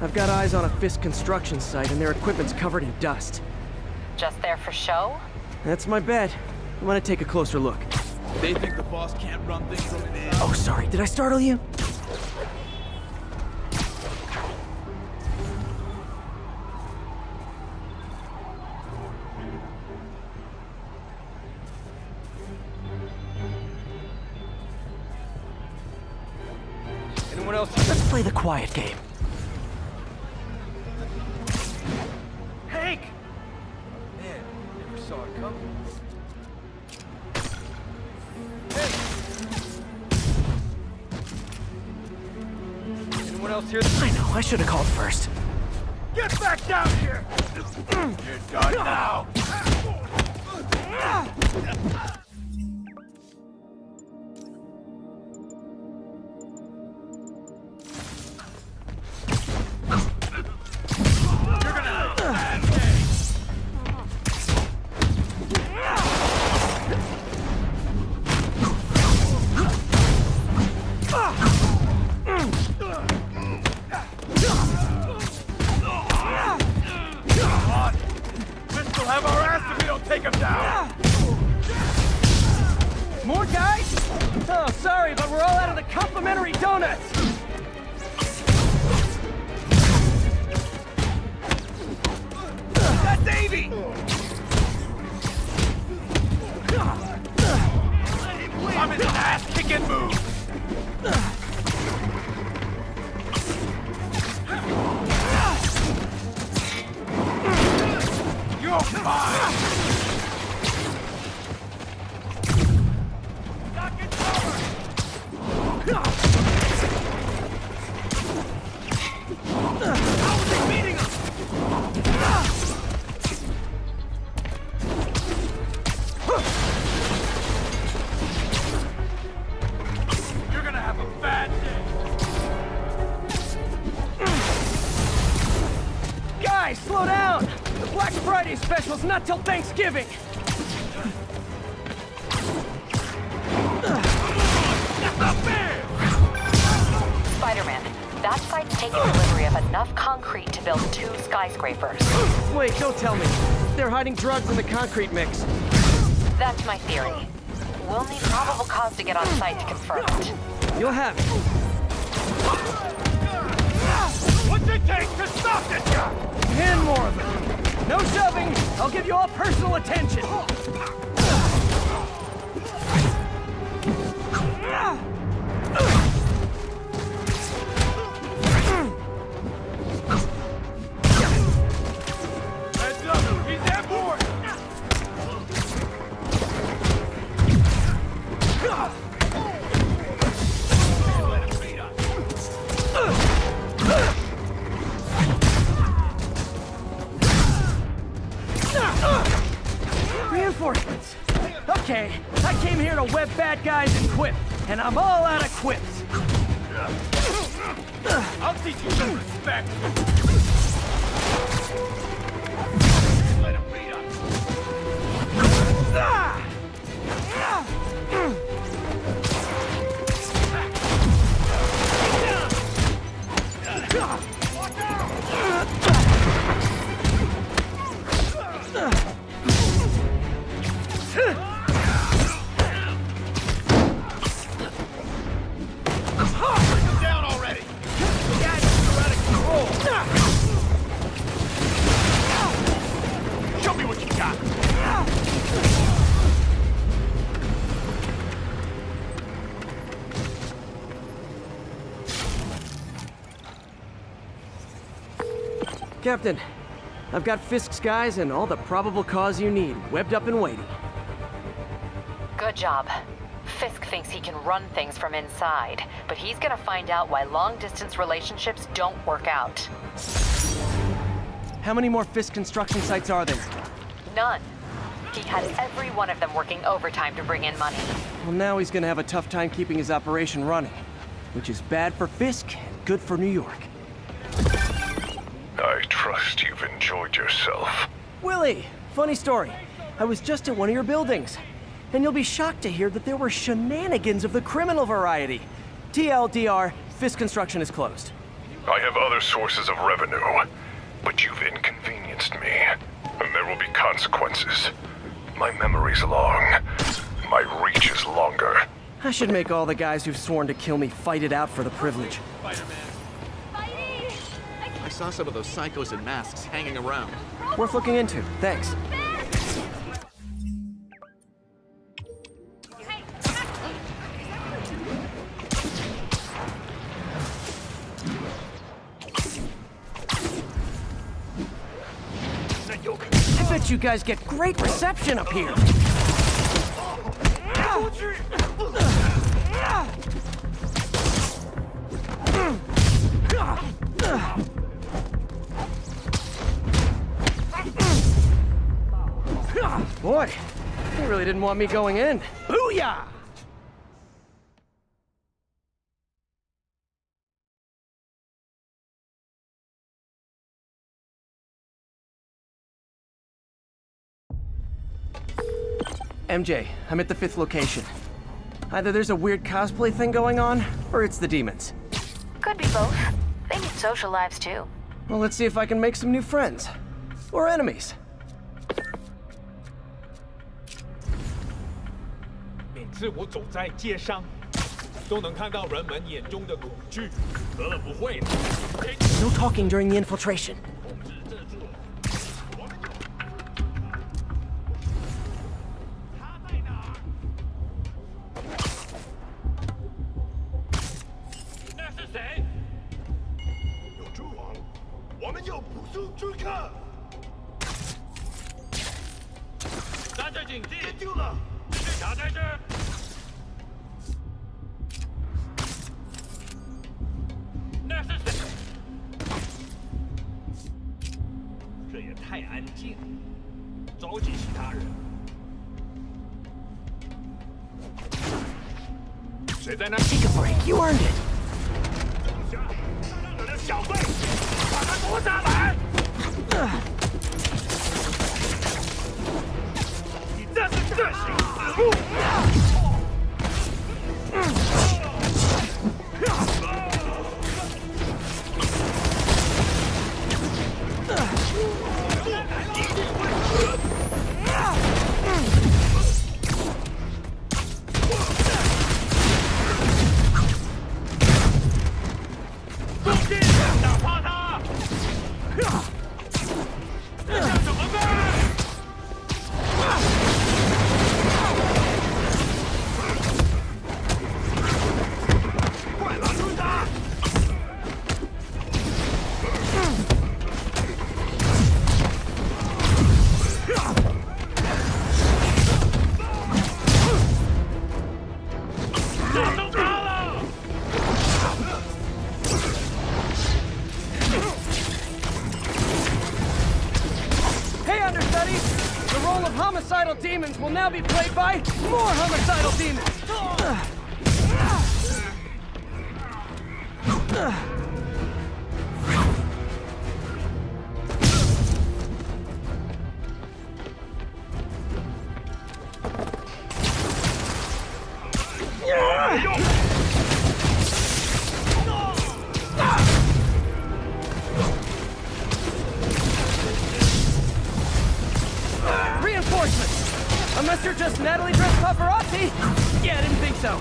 I've got eyes on a Fisk construction site and their equipment's covered in dust. Just there for show? That's my bet. I'm gonna take a closer look. They think the boss can't run things from there. Oh, sorry. Did I startle you? Anyone else? Let's play the quiet game. Hank! Man, never saw it coming. Anyone else here? I know, I should have called first. Get back down here! You're done now! More guys? Oh, sorry, but we're all out of the complimentary donuts! That's Davey! I'm in an ass-kicking mood! You're fine! You're gonna have a bad day. Guys, slow down! The Black Friday special's not till Thanksgiving! Spider-Man, that site's taking delivery of enough concrete to build 2 skyscrapers. Wait, don't tell me. They're hiding drugs in the concrete mix. That's my theory. We'll need probable cause to get on site to confirm it. You'll have it. What's it take to stop this guy? 10 more of them. No shoving. I'll give you all personal attention. Heads up, he's airborne! Reinforcements. Okay, I came here to web bad guys and quip, and I'm all out of quips. I'll teach you some respect! Let him beat us! Down already! Guys, you're out of control! Show me what you got! Captain, I've got Fisk's guys and all the probable cause you need, webbed up and waiting. Good job. Fisk thinks he can run things from inside, but he's gonna find out why long-distance relationships don't work out. How many more Fisk construction sites are there? None. He had every one of them working overtime to bring in money. Well, now he's gonna have a tough time keeping his operation running, which is bad for Fisk and good for New York. I trust you've enjoyed yourself. Willie, funny story. I was just at one of your buildings, and you'll be shocked to hear that there were shenanigans of the criminal variety. TLDR, Fisk Construction is closed. I have other sources of revenue, but you've inconvenienced me, and there will be consequences. My memory's long. My reach is longer. I should make all the guys who've sworn to kill me fight it out for the privilege. I saw some of those psychos in masks hanging around. Worth looking into. Thanks. you guys get great reception up here. Boy, they really didn't want me going in. Booyah! MJ, I'm at the 5th location. Either there's a weird cosplay thing going on, or it's the demons. Could be both. They need social lives too. Well, let's see if I can make some new friends. Or enemies. 每次我走在街上，都能看到人们眼中的恐惧。得了不会的。 No talking during the infiltration. 那是谁？有蛛网，我们有捕捉追看。三着警惕，丢了，绿卡在这儿。那是谁？这也太安静了，召集其他人。谁在那？ Take a break, you earned it. 我的小辈，把他拖下来！你这是这行死路！攻击！打趴他！这叫怎么办？ 快拉住他！ 打中他了！ Hey, understudy! The role of homicidal demons will now be played by more homicidal demons! Reinforcements! Unless you're just Natalie dressed paparazzi? Yeah, I didn't think so.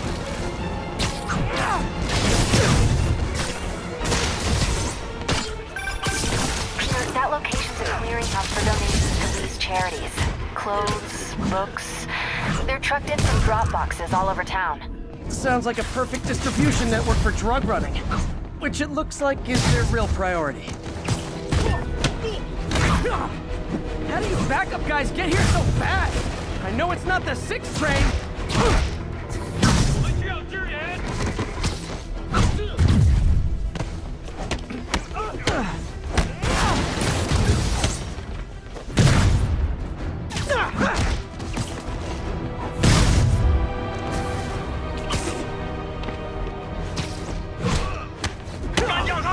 Peter, that location's a clearinghouse for donations to these charities. Clothes, books. They're trucked in from drop boxes all over town. Sounds like a perfect distribution network for drug running. Which it looks like is their real priority. How do you backup guys get here so fast? I know it's not the 6th train. 我们需要支援。 干掉他！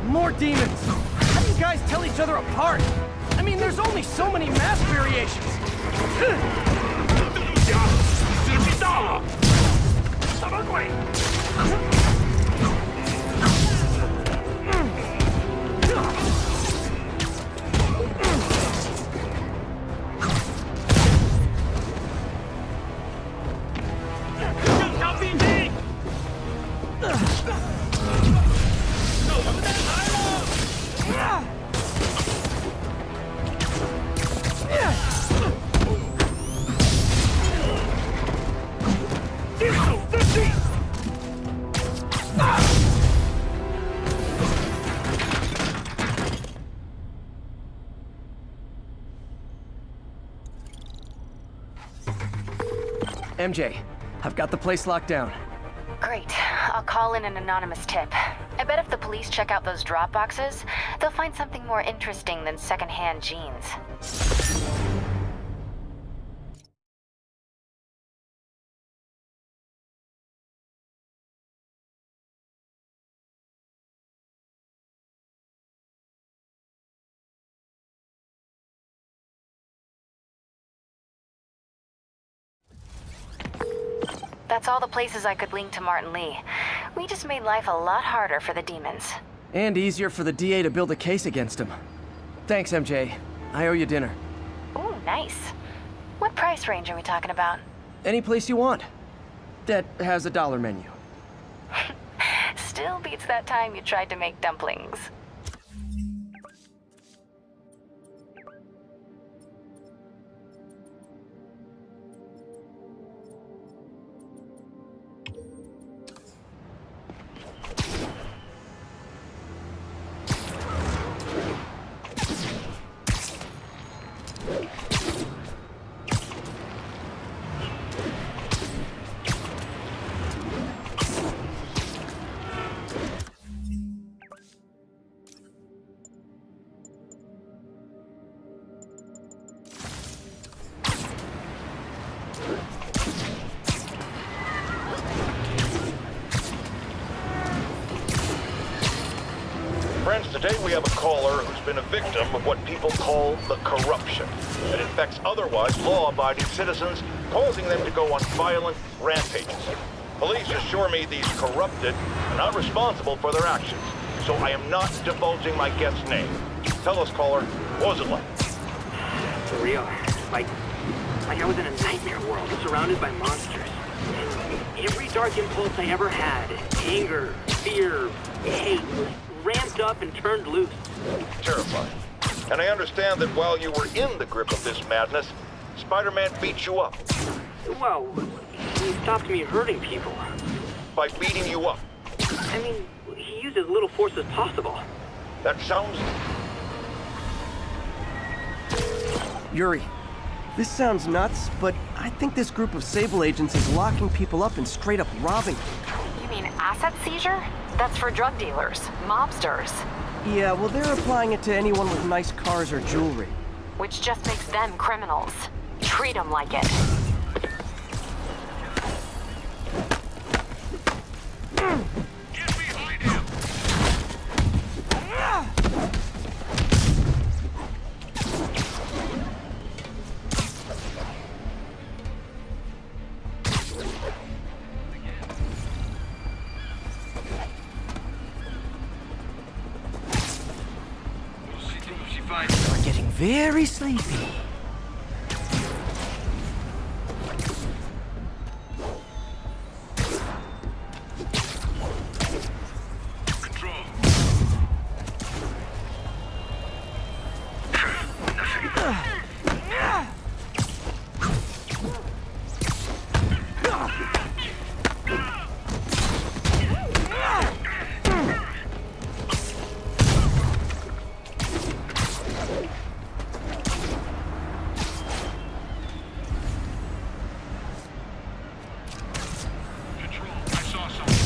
More demons! How do you guys tell each other apart? I mean, there's only so many mask variations. 蜘蛛侠，时机到了！什么鬼？ 正常逼近！守门的来了！ Ugh! MJ, I've got the place locked down. Great. I'll call in an anonymous tip. I bet if the police check out those drop boxes, they'll find something more interesting than secondhand jeans. That's all the places I could link to Martin Lee. We just made life a lot harder for the demons. And easier for the DA to build a case against him. Thanks, MJ. I owe you dinner. Ooh, nice. What price range are we talking about? Any place you want. That has a dollar menu. Still beats that time you tried to make dumplings. Friends, today we have a caller who's been a victim of what people call the corruption that infects otherwise law-abiding citizens, causing them to go on violent rampages. Police assure me these corrupted are not responsible for their actions, so I am not divulging my guest's name. Tell us, caller, what was it like? For real. Like I was in a nightmare world, surrounded by monsters. Every dark impulse I ever had, anger, fear, hate, ramped up and turned loose. Terrifying. And I understand that while you were in the grip of this madness, Spider-Man beat you up. Well, he stopped me hurting people. By beating you up? I mean, he used as little force as possible. That sounds... Yuri, this sounds nuts, but I think this group of Sable agents is locking people up and straight up robbing them. You mean asset seizure? That's for drug dealers, mobsters. Yeah, well, they're applying it to anyone with nice cars or jewelry. Which just makes them criminals. Treat them like it. We're getting very sleepy.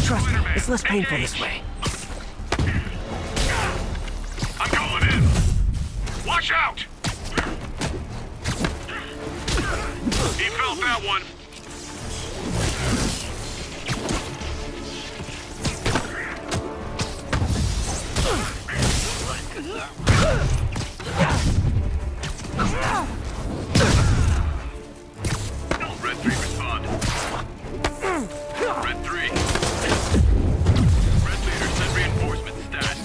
Trust me, it's less painful this way. I'm going in. Watch out! He felt that one. Red 3 respond. Red 3. Red leader send reinforcement stat.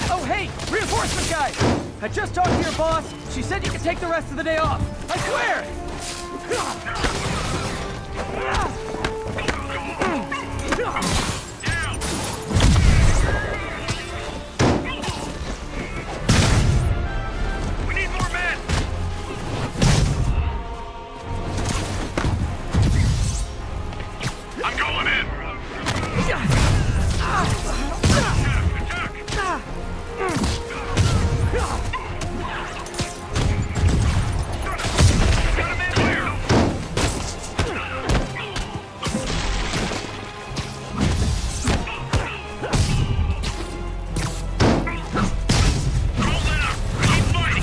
Oh, hey! Reinforcement guys! I just talked to your boss. She said you can take the rest of the day off. I swear! We need more men! I'm going in!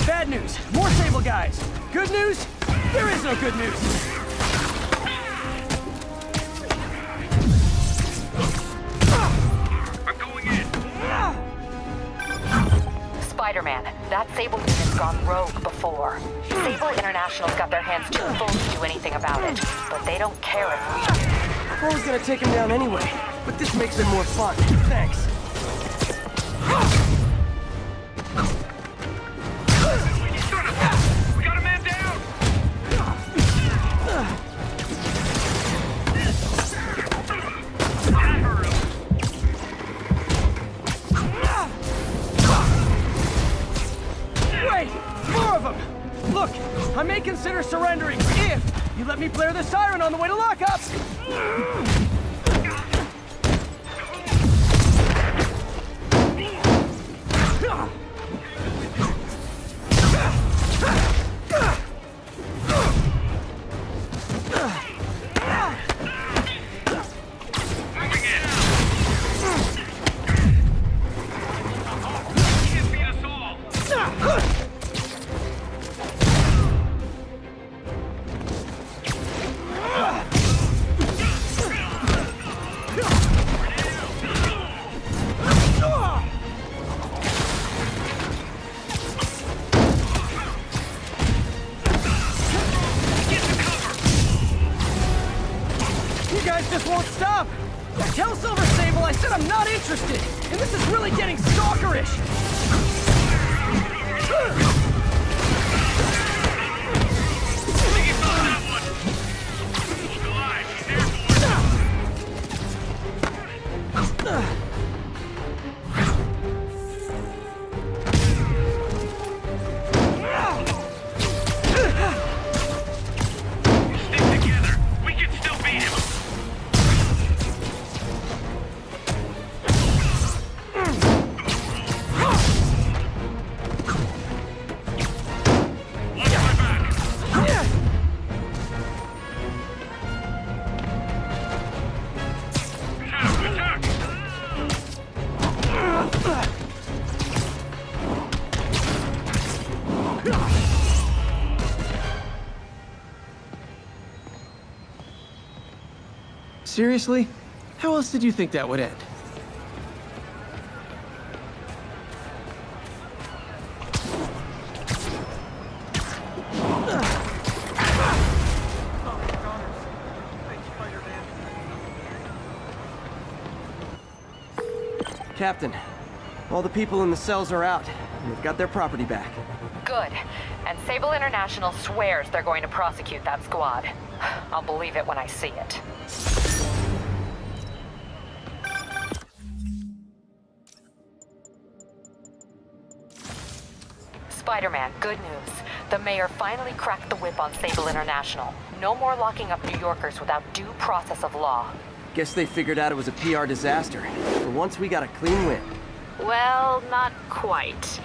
Bad news. More Sable guys. Good news? There is no good news. Spider-Man, that Sable unit's gone rogue before. Sable International's got their hands too full to do anything about it, but they don't care if we do. I was gonna take him down anyway, but this makes it more fun. Thanks. We got a man down! Wait! More of them! Look, I may consider surrendering if you let me blare the siren on the way to lockup! You guys just won't stop! Tell Silver Sable I said I'm not interested! And this is really getting stalkerish! Stick together. We can still beat him. Watch my back. Attack! Seriously? How else did you think that would end? Captain, all the people in the cells are out, and they've got their property back. Good. And Sable International swears they're going to prosecute that squad. I'll believe it when I see it. Spider-Man, good news. The mayor finally cracked the whip on Sable International. No more locking up New Yorkers without due process of law. Guess they figured out it was a PR disaster. For once, we got a clean win. Well, not quite.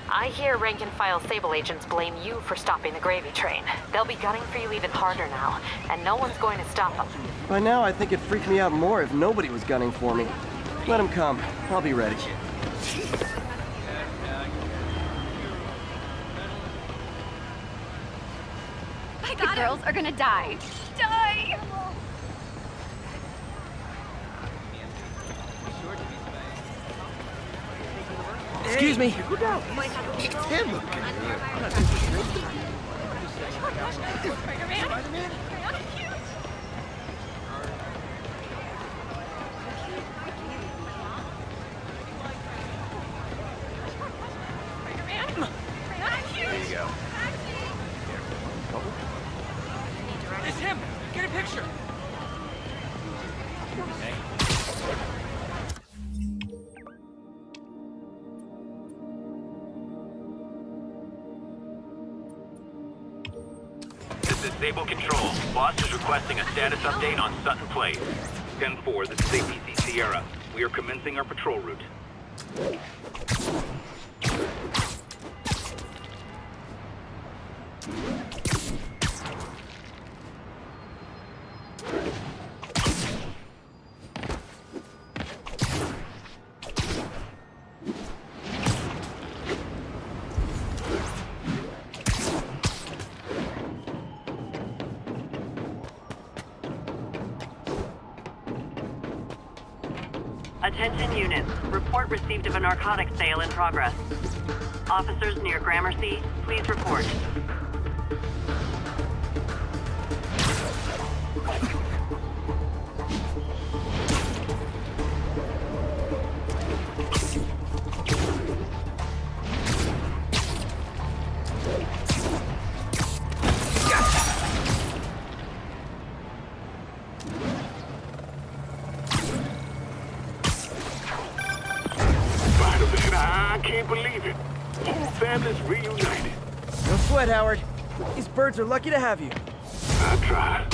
I hear rank-and-file Sable agents blame you for stopping the gravy train. They'll be gunning for you even harder now, and no one's going to stop them. By now, I think it'd freak me out more if nobody was gunning for me. Let them come. I'll be ready. The girls are gonna die. Die! Excuse me. It's him. This is Sable Control. Boss is requesting a status update on Sutton Place. 10-4, this is APC Sierra. We are commencing our patrol route. Attention units. Report received of a narcotics sale in progress. Officers near Gramercy, please report. I can't believe it. Whole family's reunited. No sweat, Howard. These birds are lucky to have you. I tried.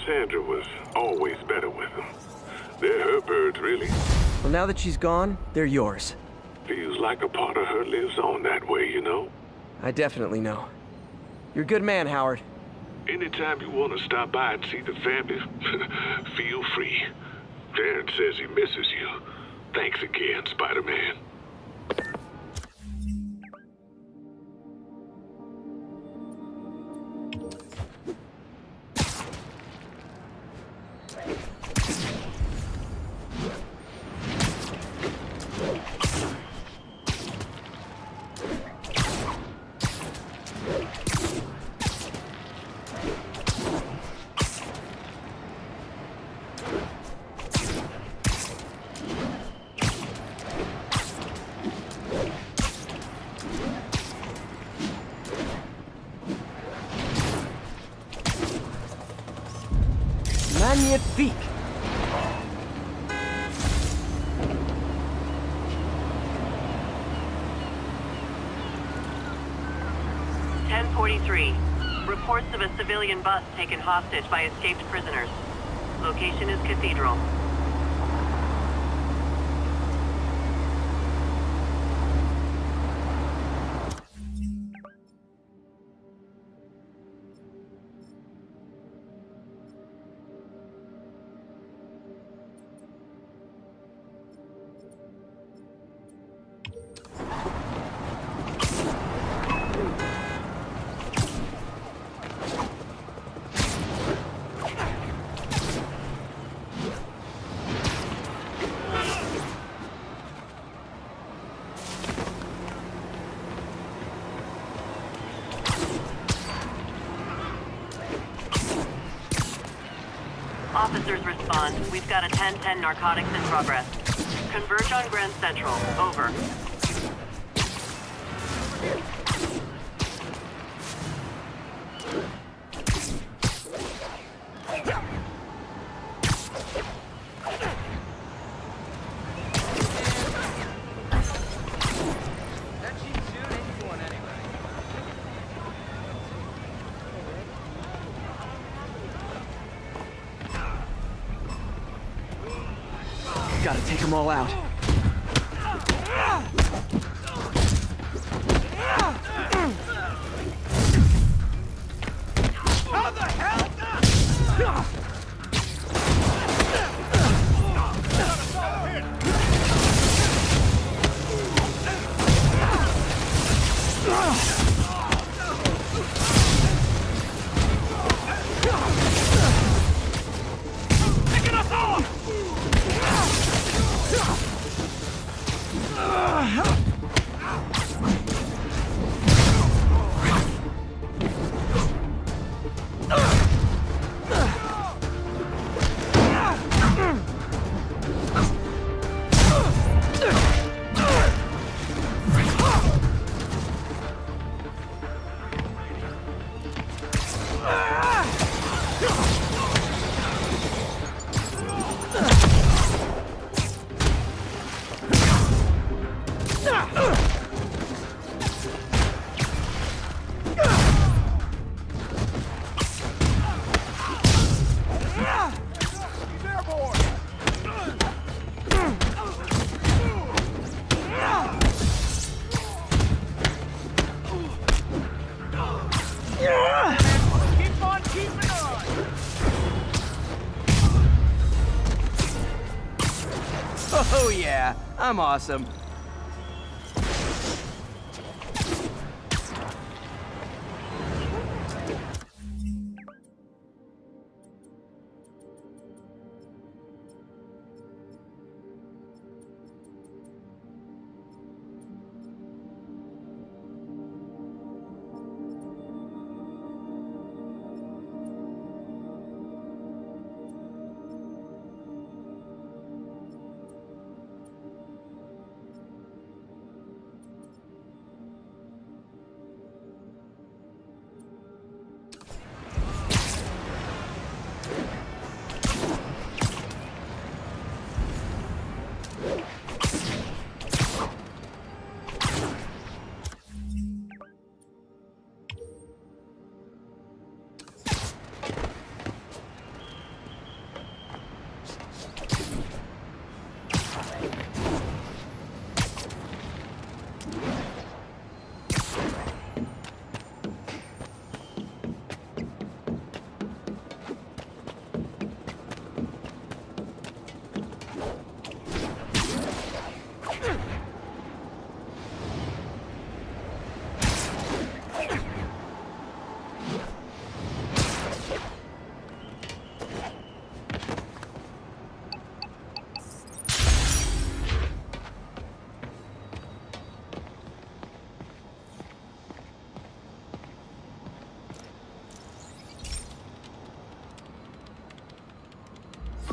Sandra was always better with them. They're her birds, really. Well, now that she's gone, they're yours. Feels like a part of her lives on that way, you know? I definitely know. You're a good man, Howard. Anytime you want to stop by and see the family, feel free. Darren says he misses you. Thanks again, Spider-Man. Magnifique! Reports of a civilian bus taken hostage by escaped prisoners. Location is Cathedral. Officers respond. We've got a 10-10 narcotics in progress. Converge on Grand Central. Over. Gotta take them all out. How the hell? Picking us off! Oh yeah, I'm awesome.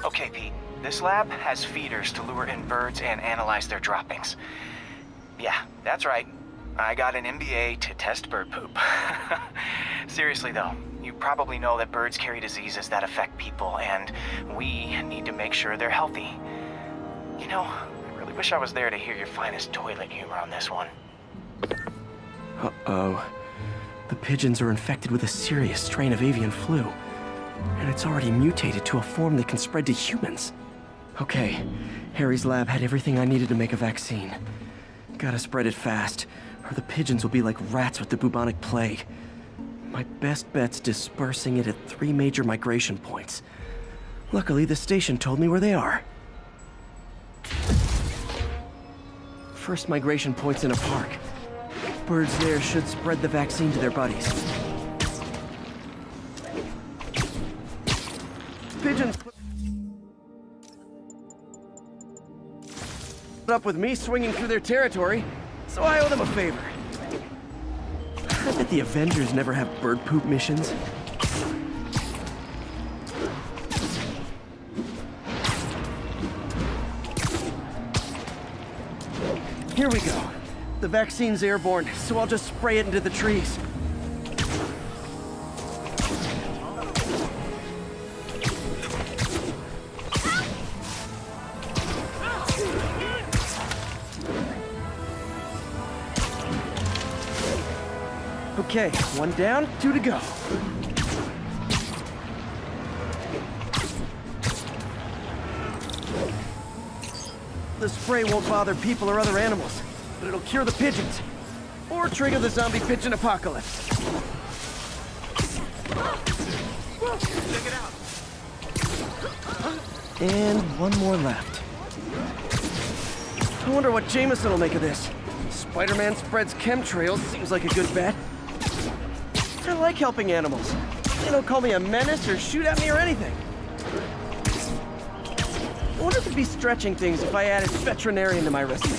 Okay, Pete. This lab has feeders to lure in birds and analyze their droppings. Yeah, that's right. I got an MBA to test bird poop. Seriously though, you probably know that birds carry diseases that affect people, and we need to make sure they're healthy. You know, I really wish I was there to hear your finest toilet humor on this one. Uh-oh. The pigeons are infected with a serious strain of avian flu. And it's already mutated to a form that can spread to humans. Okay, Harry's lab had everything I needed to make a vaccine. Gotta spread it fast, or the pigeons will be like rats with the bubonic plague. My best bet's dispersing it at 3 major migration points. Luckily, the station told me where they are. First migration point's in a park. Birds there should spread the vaccine to their buddies. Pigeons put up with me swinging through their territory, so I owe them a favor. I bet the Avengers never have bird poop missions. Here we go. The vaccine's airborne, so I'll just spray it into the trees. Okay, 1 down, 2 to go. The spray won't bother people or other animals, but it'll cure the pigeons. Or trigger the zombie pigeon apocalypse. Check it out. And 1 more left. I wonder what Jameson will make of this. Spider-Man spreads chemtrails, seems like a good bet. I like helping animals. They don't call me a menace or shoot at me or anything. I wonder if it'd be stretching things if I added veterinarian to my resume.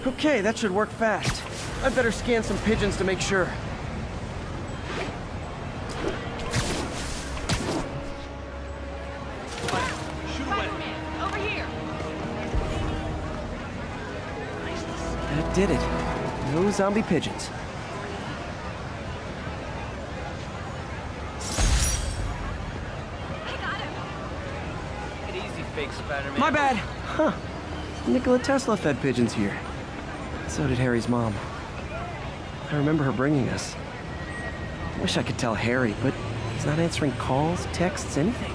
Okay, that should work fast. I'd better scan some pigeons to make sure. Over here. That did it. No zombie pigeons. fake Spider-Man. My bad. Huh. Nikola Tesla fed pigeons here. So did Harry's mom. I remember her bringing us. Wish I could tell Harry, but he's not answering calls, texts, anything.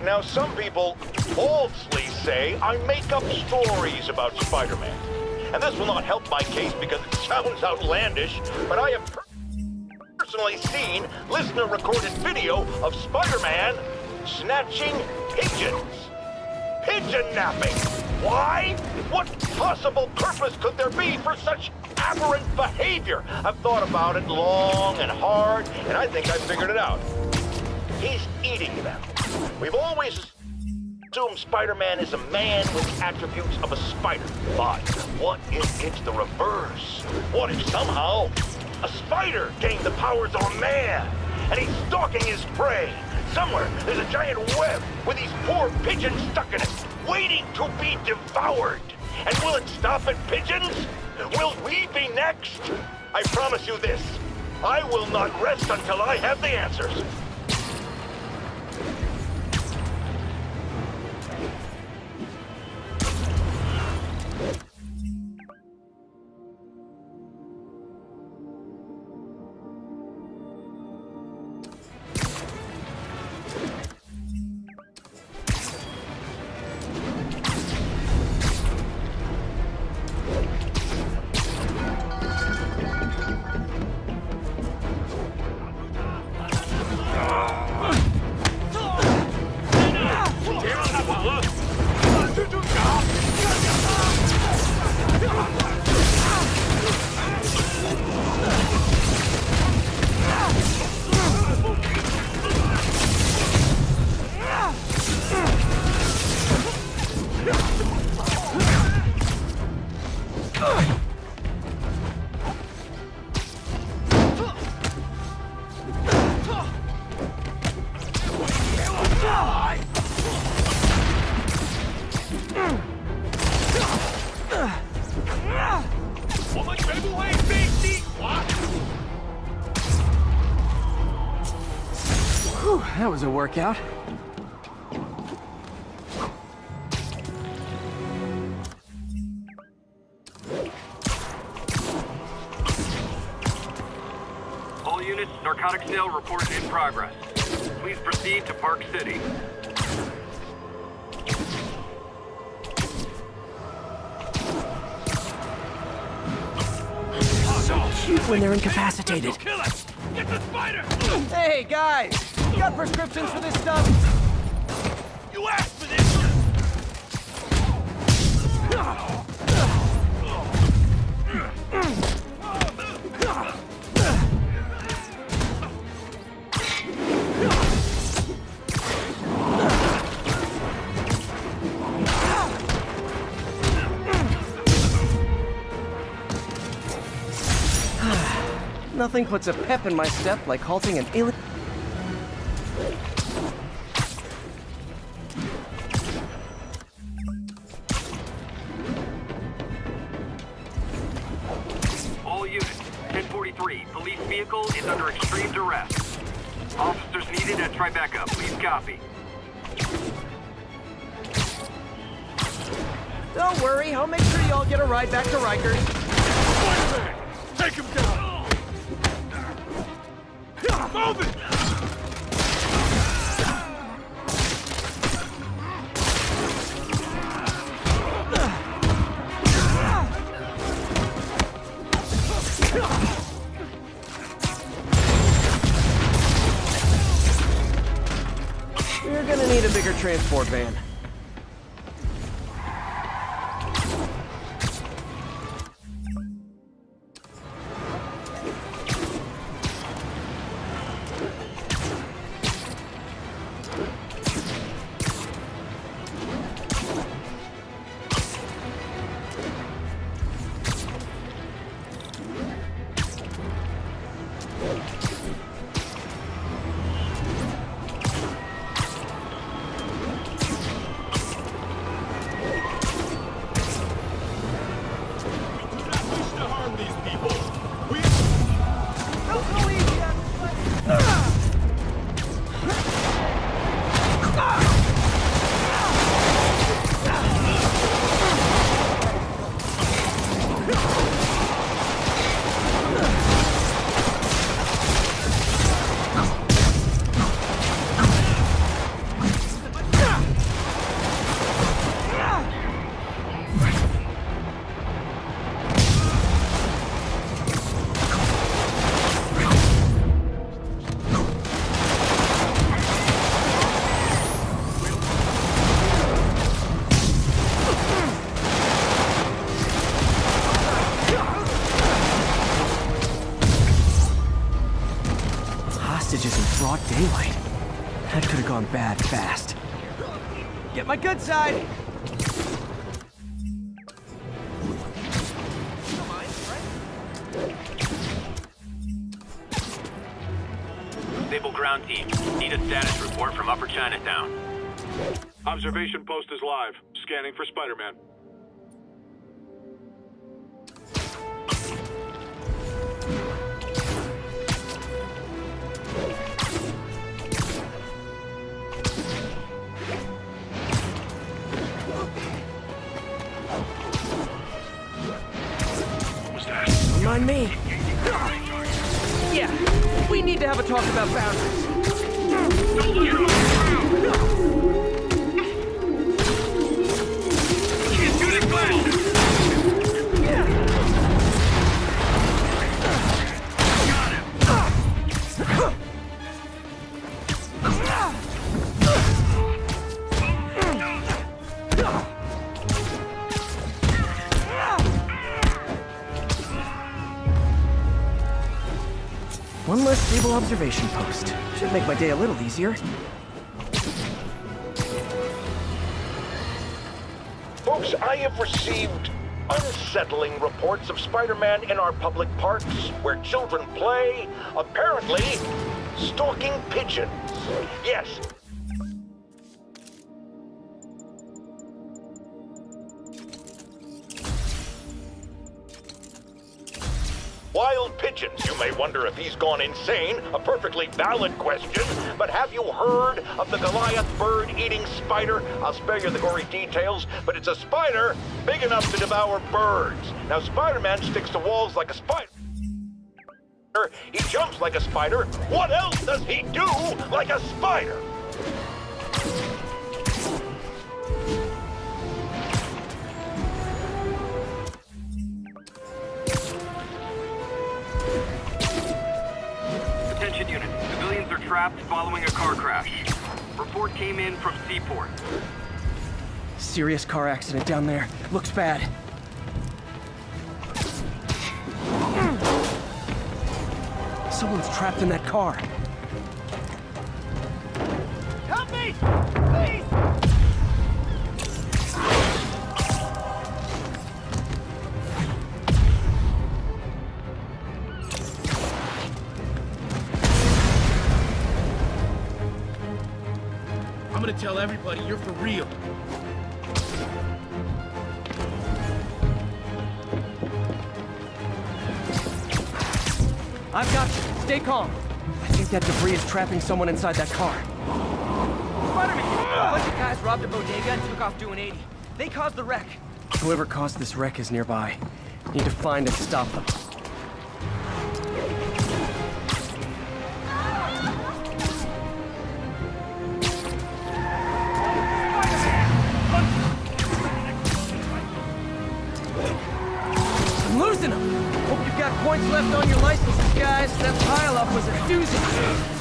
Now, some people falsely say I make up stories about Spider-Man. And this will not help my case because it sounds outlandish, but I have personally seen listener-recorded video of Spider-Man snatching pigeons. Pigeon napping. Why? What possible purpose could there be for such aberrant behavior? I've thought about it long and hard, and I think I figured it out. He's eating them. We've always assumed Spider-Man is a man with the attributes of a spider. But what if it's the reverse? What if somehow a spider gained the powers of a man and he's stalking his prey? Somewhere there's a giant web with these poor pigeons stuck in it, waiting to be devoured. And will it stop at pigeons? Will we be next? I promise you this. I will not rest until I have the answers. That was a workout. All units, narcotic sale report in progress. Please proceed to Park City. So cute when they're incapacitated. Kill us! Get the spider! Hey, guys! You got prescriptions for this stuff? You asked for this! Nothing puts a pep in my step like halting an alien. All units, 1043. Police vehicle is under extreme duress. Officers needed at Tribeca. Please copy. Don't worry, I'll make sure you all get a ride back to Rikers. Take him down! Move it! You're gonna need a bigger transport van. Hostages in broad daylight. That could have gone bad fast. Get my good side! Stable ground team. Need a status report from Upper Chinatown. Observation post is live. Scanning for Spider-Man. Mind me. Yeah, we need to have a talk about boundaries. One less stable observation post. Should make my day a little easier. Folks, I have received unsettling reports of Spider-Man in our public parks, where children play, apparently stalking pigeons. Yes. Wild pigeons. You may wonder if he's gone insane. A perfectly valid question. But have you heard of the Goliath bird-eating spider? I'll spare you the gory details, but it's a spider big enough to devour birds. Now, Spider-Man sticks to walls like a spider. He jumps like a spider. What else does he do like a spider? Attention units. Civilians are trapped following a car crash. Report came in from Seaport. Serious car accident down there. Looks bad. Someone's trapped in that car. Help me! Please! tell everybody you're for real. I've got you. Stay calm. I think that debris is trapping someone inside that car. Spider-Man! A bunch of guys robbed a bodega and took off doing 80. They caused the wreck. Whoever caused this wreck is nearby. Need to find and stop them. I'm losing them! Hope you've got points left on your licenses, guys. That pile-up was a doozy.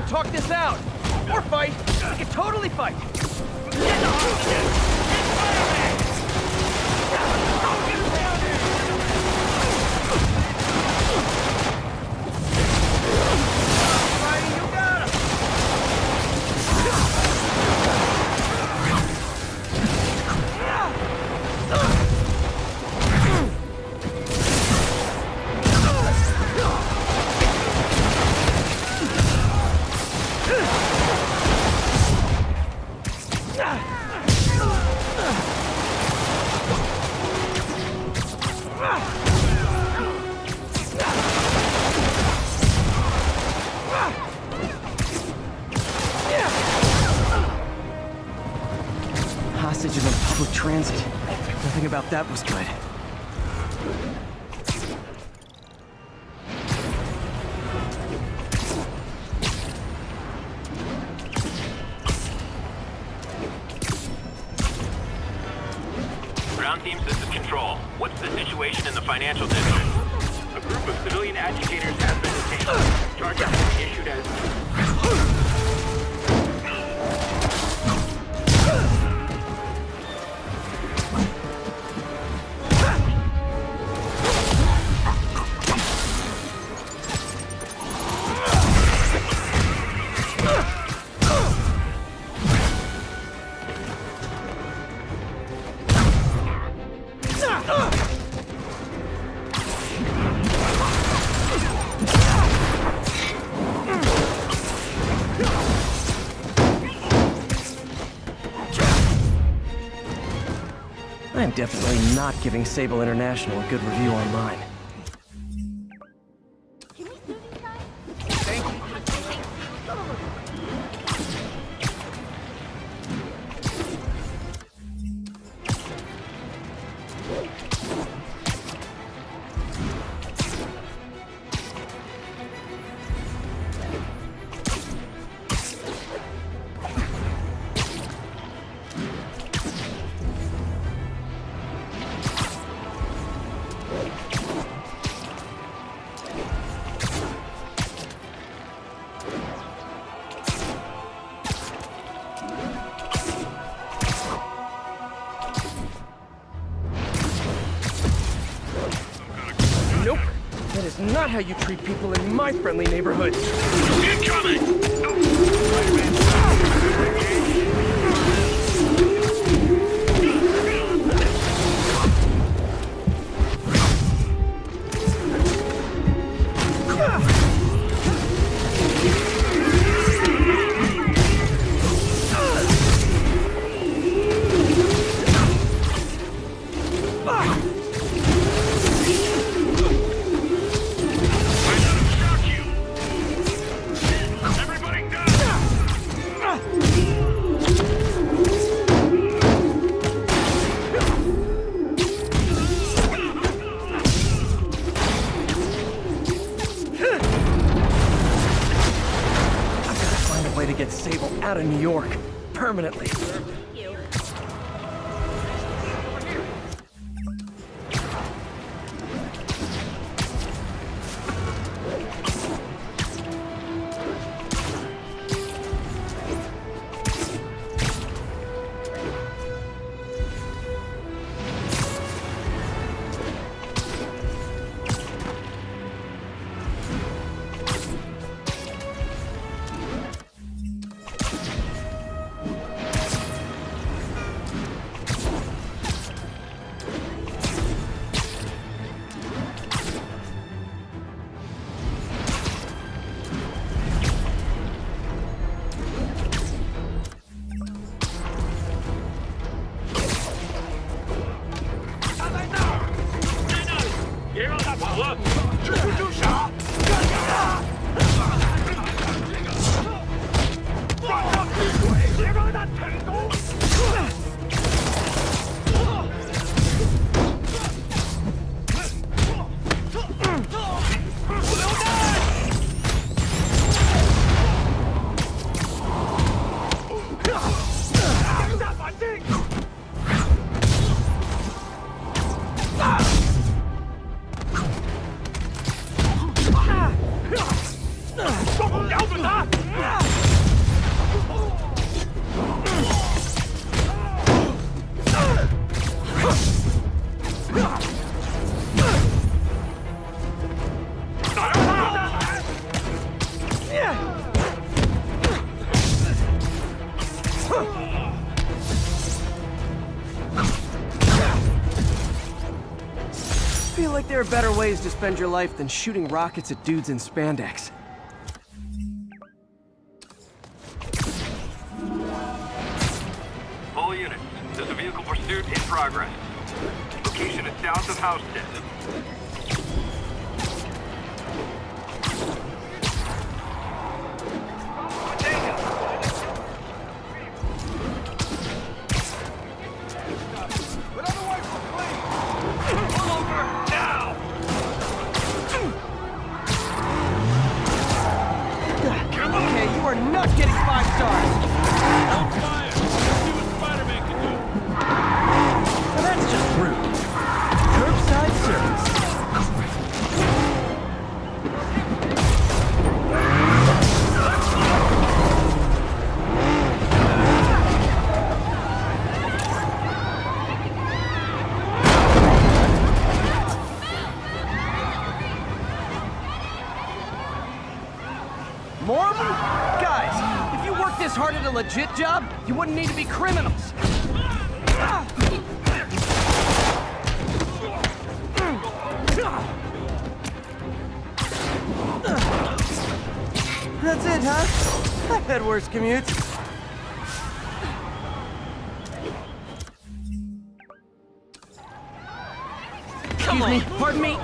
Talk this out! Or fight! We can totally fight! Hostages on public transit. Nothing about that was good. Ground team, this is Control. What's the situation in the financial district? A group of civilian agitators has been detained. Charges have been issued as... I'm definitely not giving Sable International a good review online. Nope. That is not how you treat people in my friendly neighborhood. Incoming! Way to get Sable out of New York permanently. 好了，这不就傻？放上屁鬼，别让他成功！不留弹！当下反击！双方瞄准他！I feel like there are better ways to spend your life than shooting rockets at dudes in spandex. All units, there's a vehicle pursuit in progress. Location is south of Housestead. Okay, you are not getting 5 stars! Don't fire! See what Spider-Man can do! Now that's just rude. Curbside service. More of them? Guys, if you worked this hard at a legit job, you wouldn't need to be criminals. That's it, huh? I've had worse commutes. Excuse me, pardon me.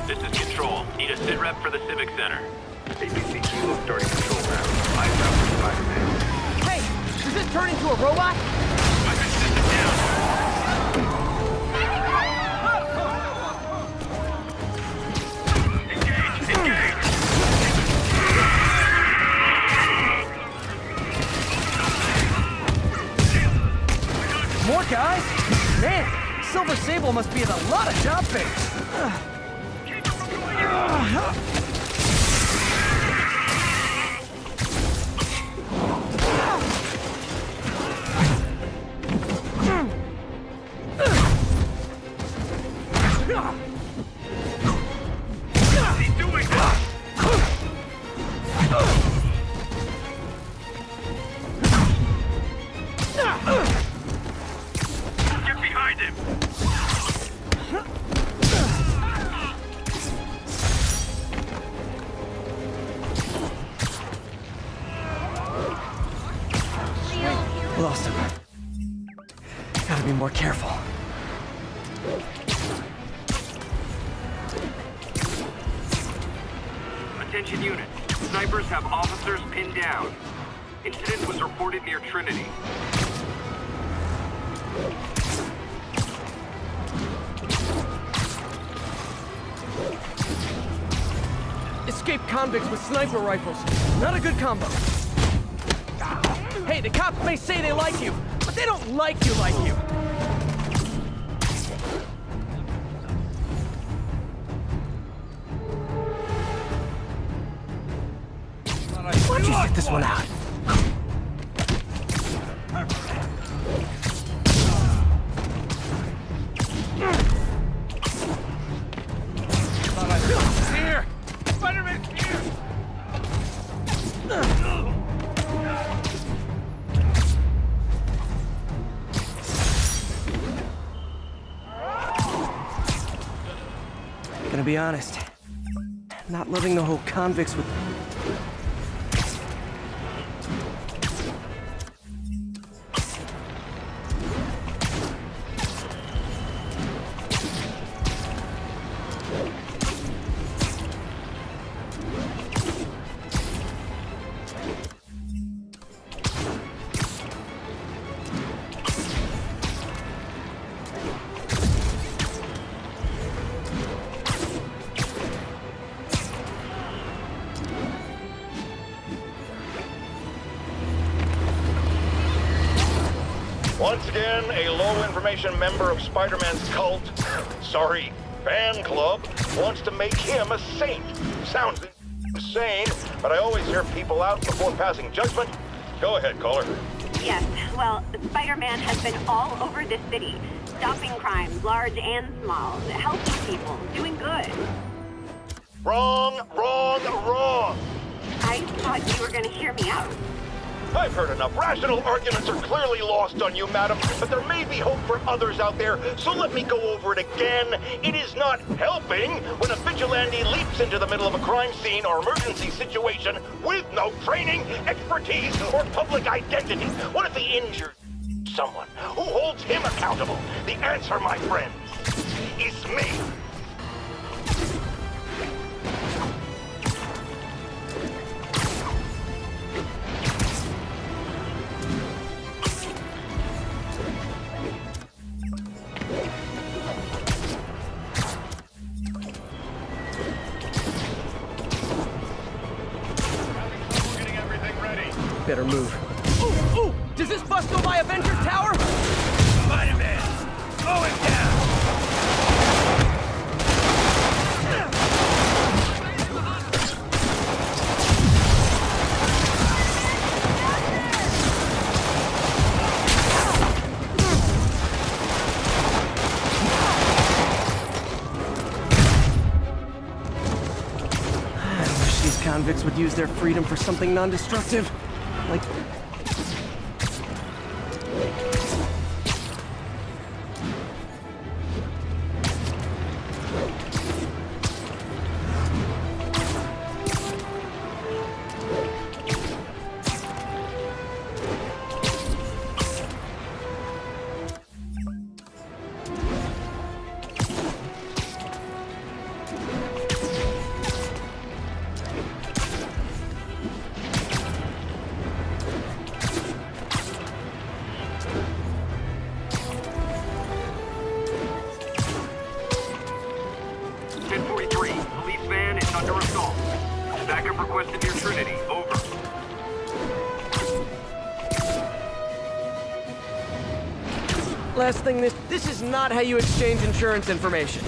This is Control. Need a sit rep for the Civic Center. ABC Kilo starting control now. Eyes out for Spider-Man. Hey, does this turn into a robot? Weapon system down. More guys? Man, Silver Sable must be at a lot of job fairs. Get behind him! Lost him. Gotta be more careful. Attention units. Snipers have officers pinned down. Incident was reported near Trinity. Escaped convicts with sniper rifles. Not a good combo. Hey, the cops may say they like you, but they don't like you. Why don't you sit this one out? Here! Spider-Man's here! Gonna be honest. Not loving the whole convicts with... Once again, a low-information member of Spider-Man's cult, sorry, fan club, wants to make him a saint. Sounds insane, but I always hear people out before passing judgment. Go ahead, caller. Yes, well, Spider-Man has been all over this city, stopping crimes, large and small, helping people, doing good. Wrong, wrong, wrong! I thought you were gonna hear me out. I've heard enough. Rational arguments are clearly lost on you, madam, but there may be hope for others out there, so let me go over it again. It is not helping when a vigilante leaps into the middle of a crime scene or emergency situation with no training, expertise, or public identity. What if he injures someone? Who holds him accountable? The answer, my friends, is me. Better move. Ooh, ooh! Does this bus go by Avengers Tower? Spider-Man! Slow him down! I wish these convicts would use their freedom for something non-destructive. Like... Last thing, this is not how you exchange insurance information.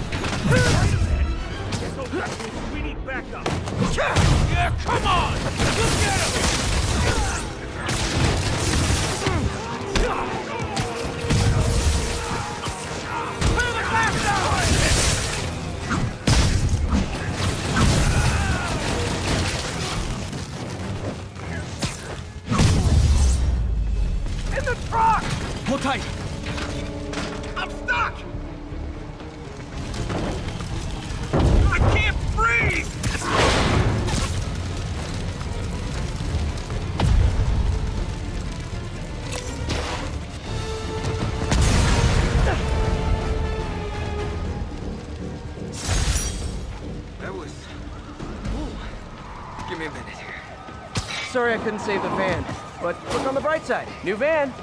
We need backup. Yeah, come on! Look at him! In the truck! Hold tight. I'm stuck! I can't breathe! That was... Ooh. Give me a minute here. Sorry I couldn't save the van, but look on the bright side. New van.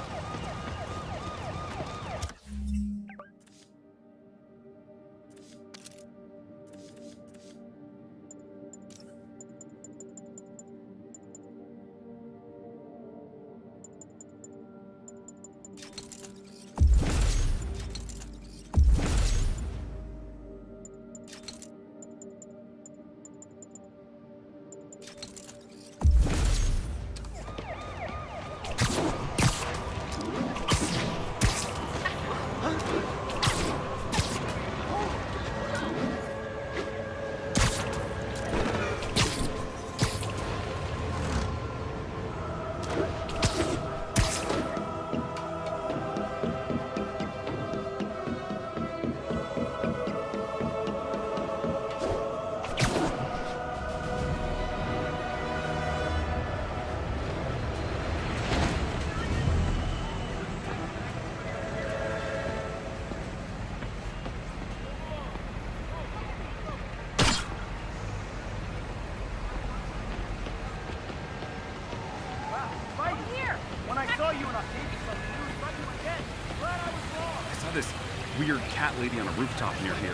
This weird cat lady on a rooftop near here.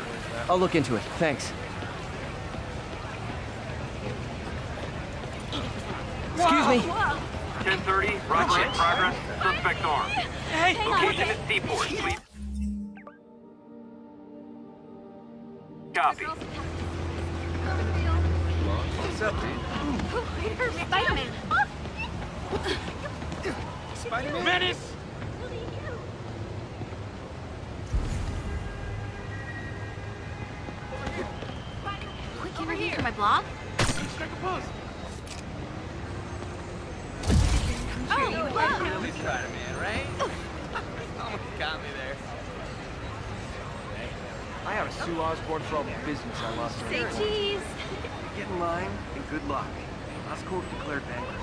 I'll look into it. Thanks. Excuse me. 1030, robbery in progress, suspect armed. Hey! Location is Seaport, please. Copy. What's up, dude? Spider-Man! Spider-Man? Menace! Quick, over here. My blog? Strike a pose. Oh, whoa! This Spider-Man, right? Almost got me there. I ought to sue Osborn for all the business I lost. Say cheese! Get in line and good luck. Oscorp declared bankruptcy.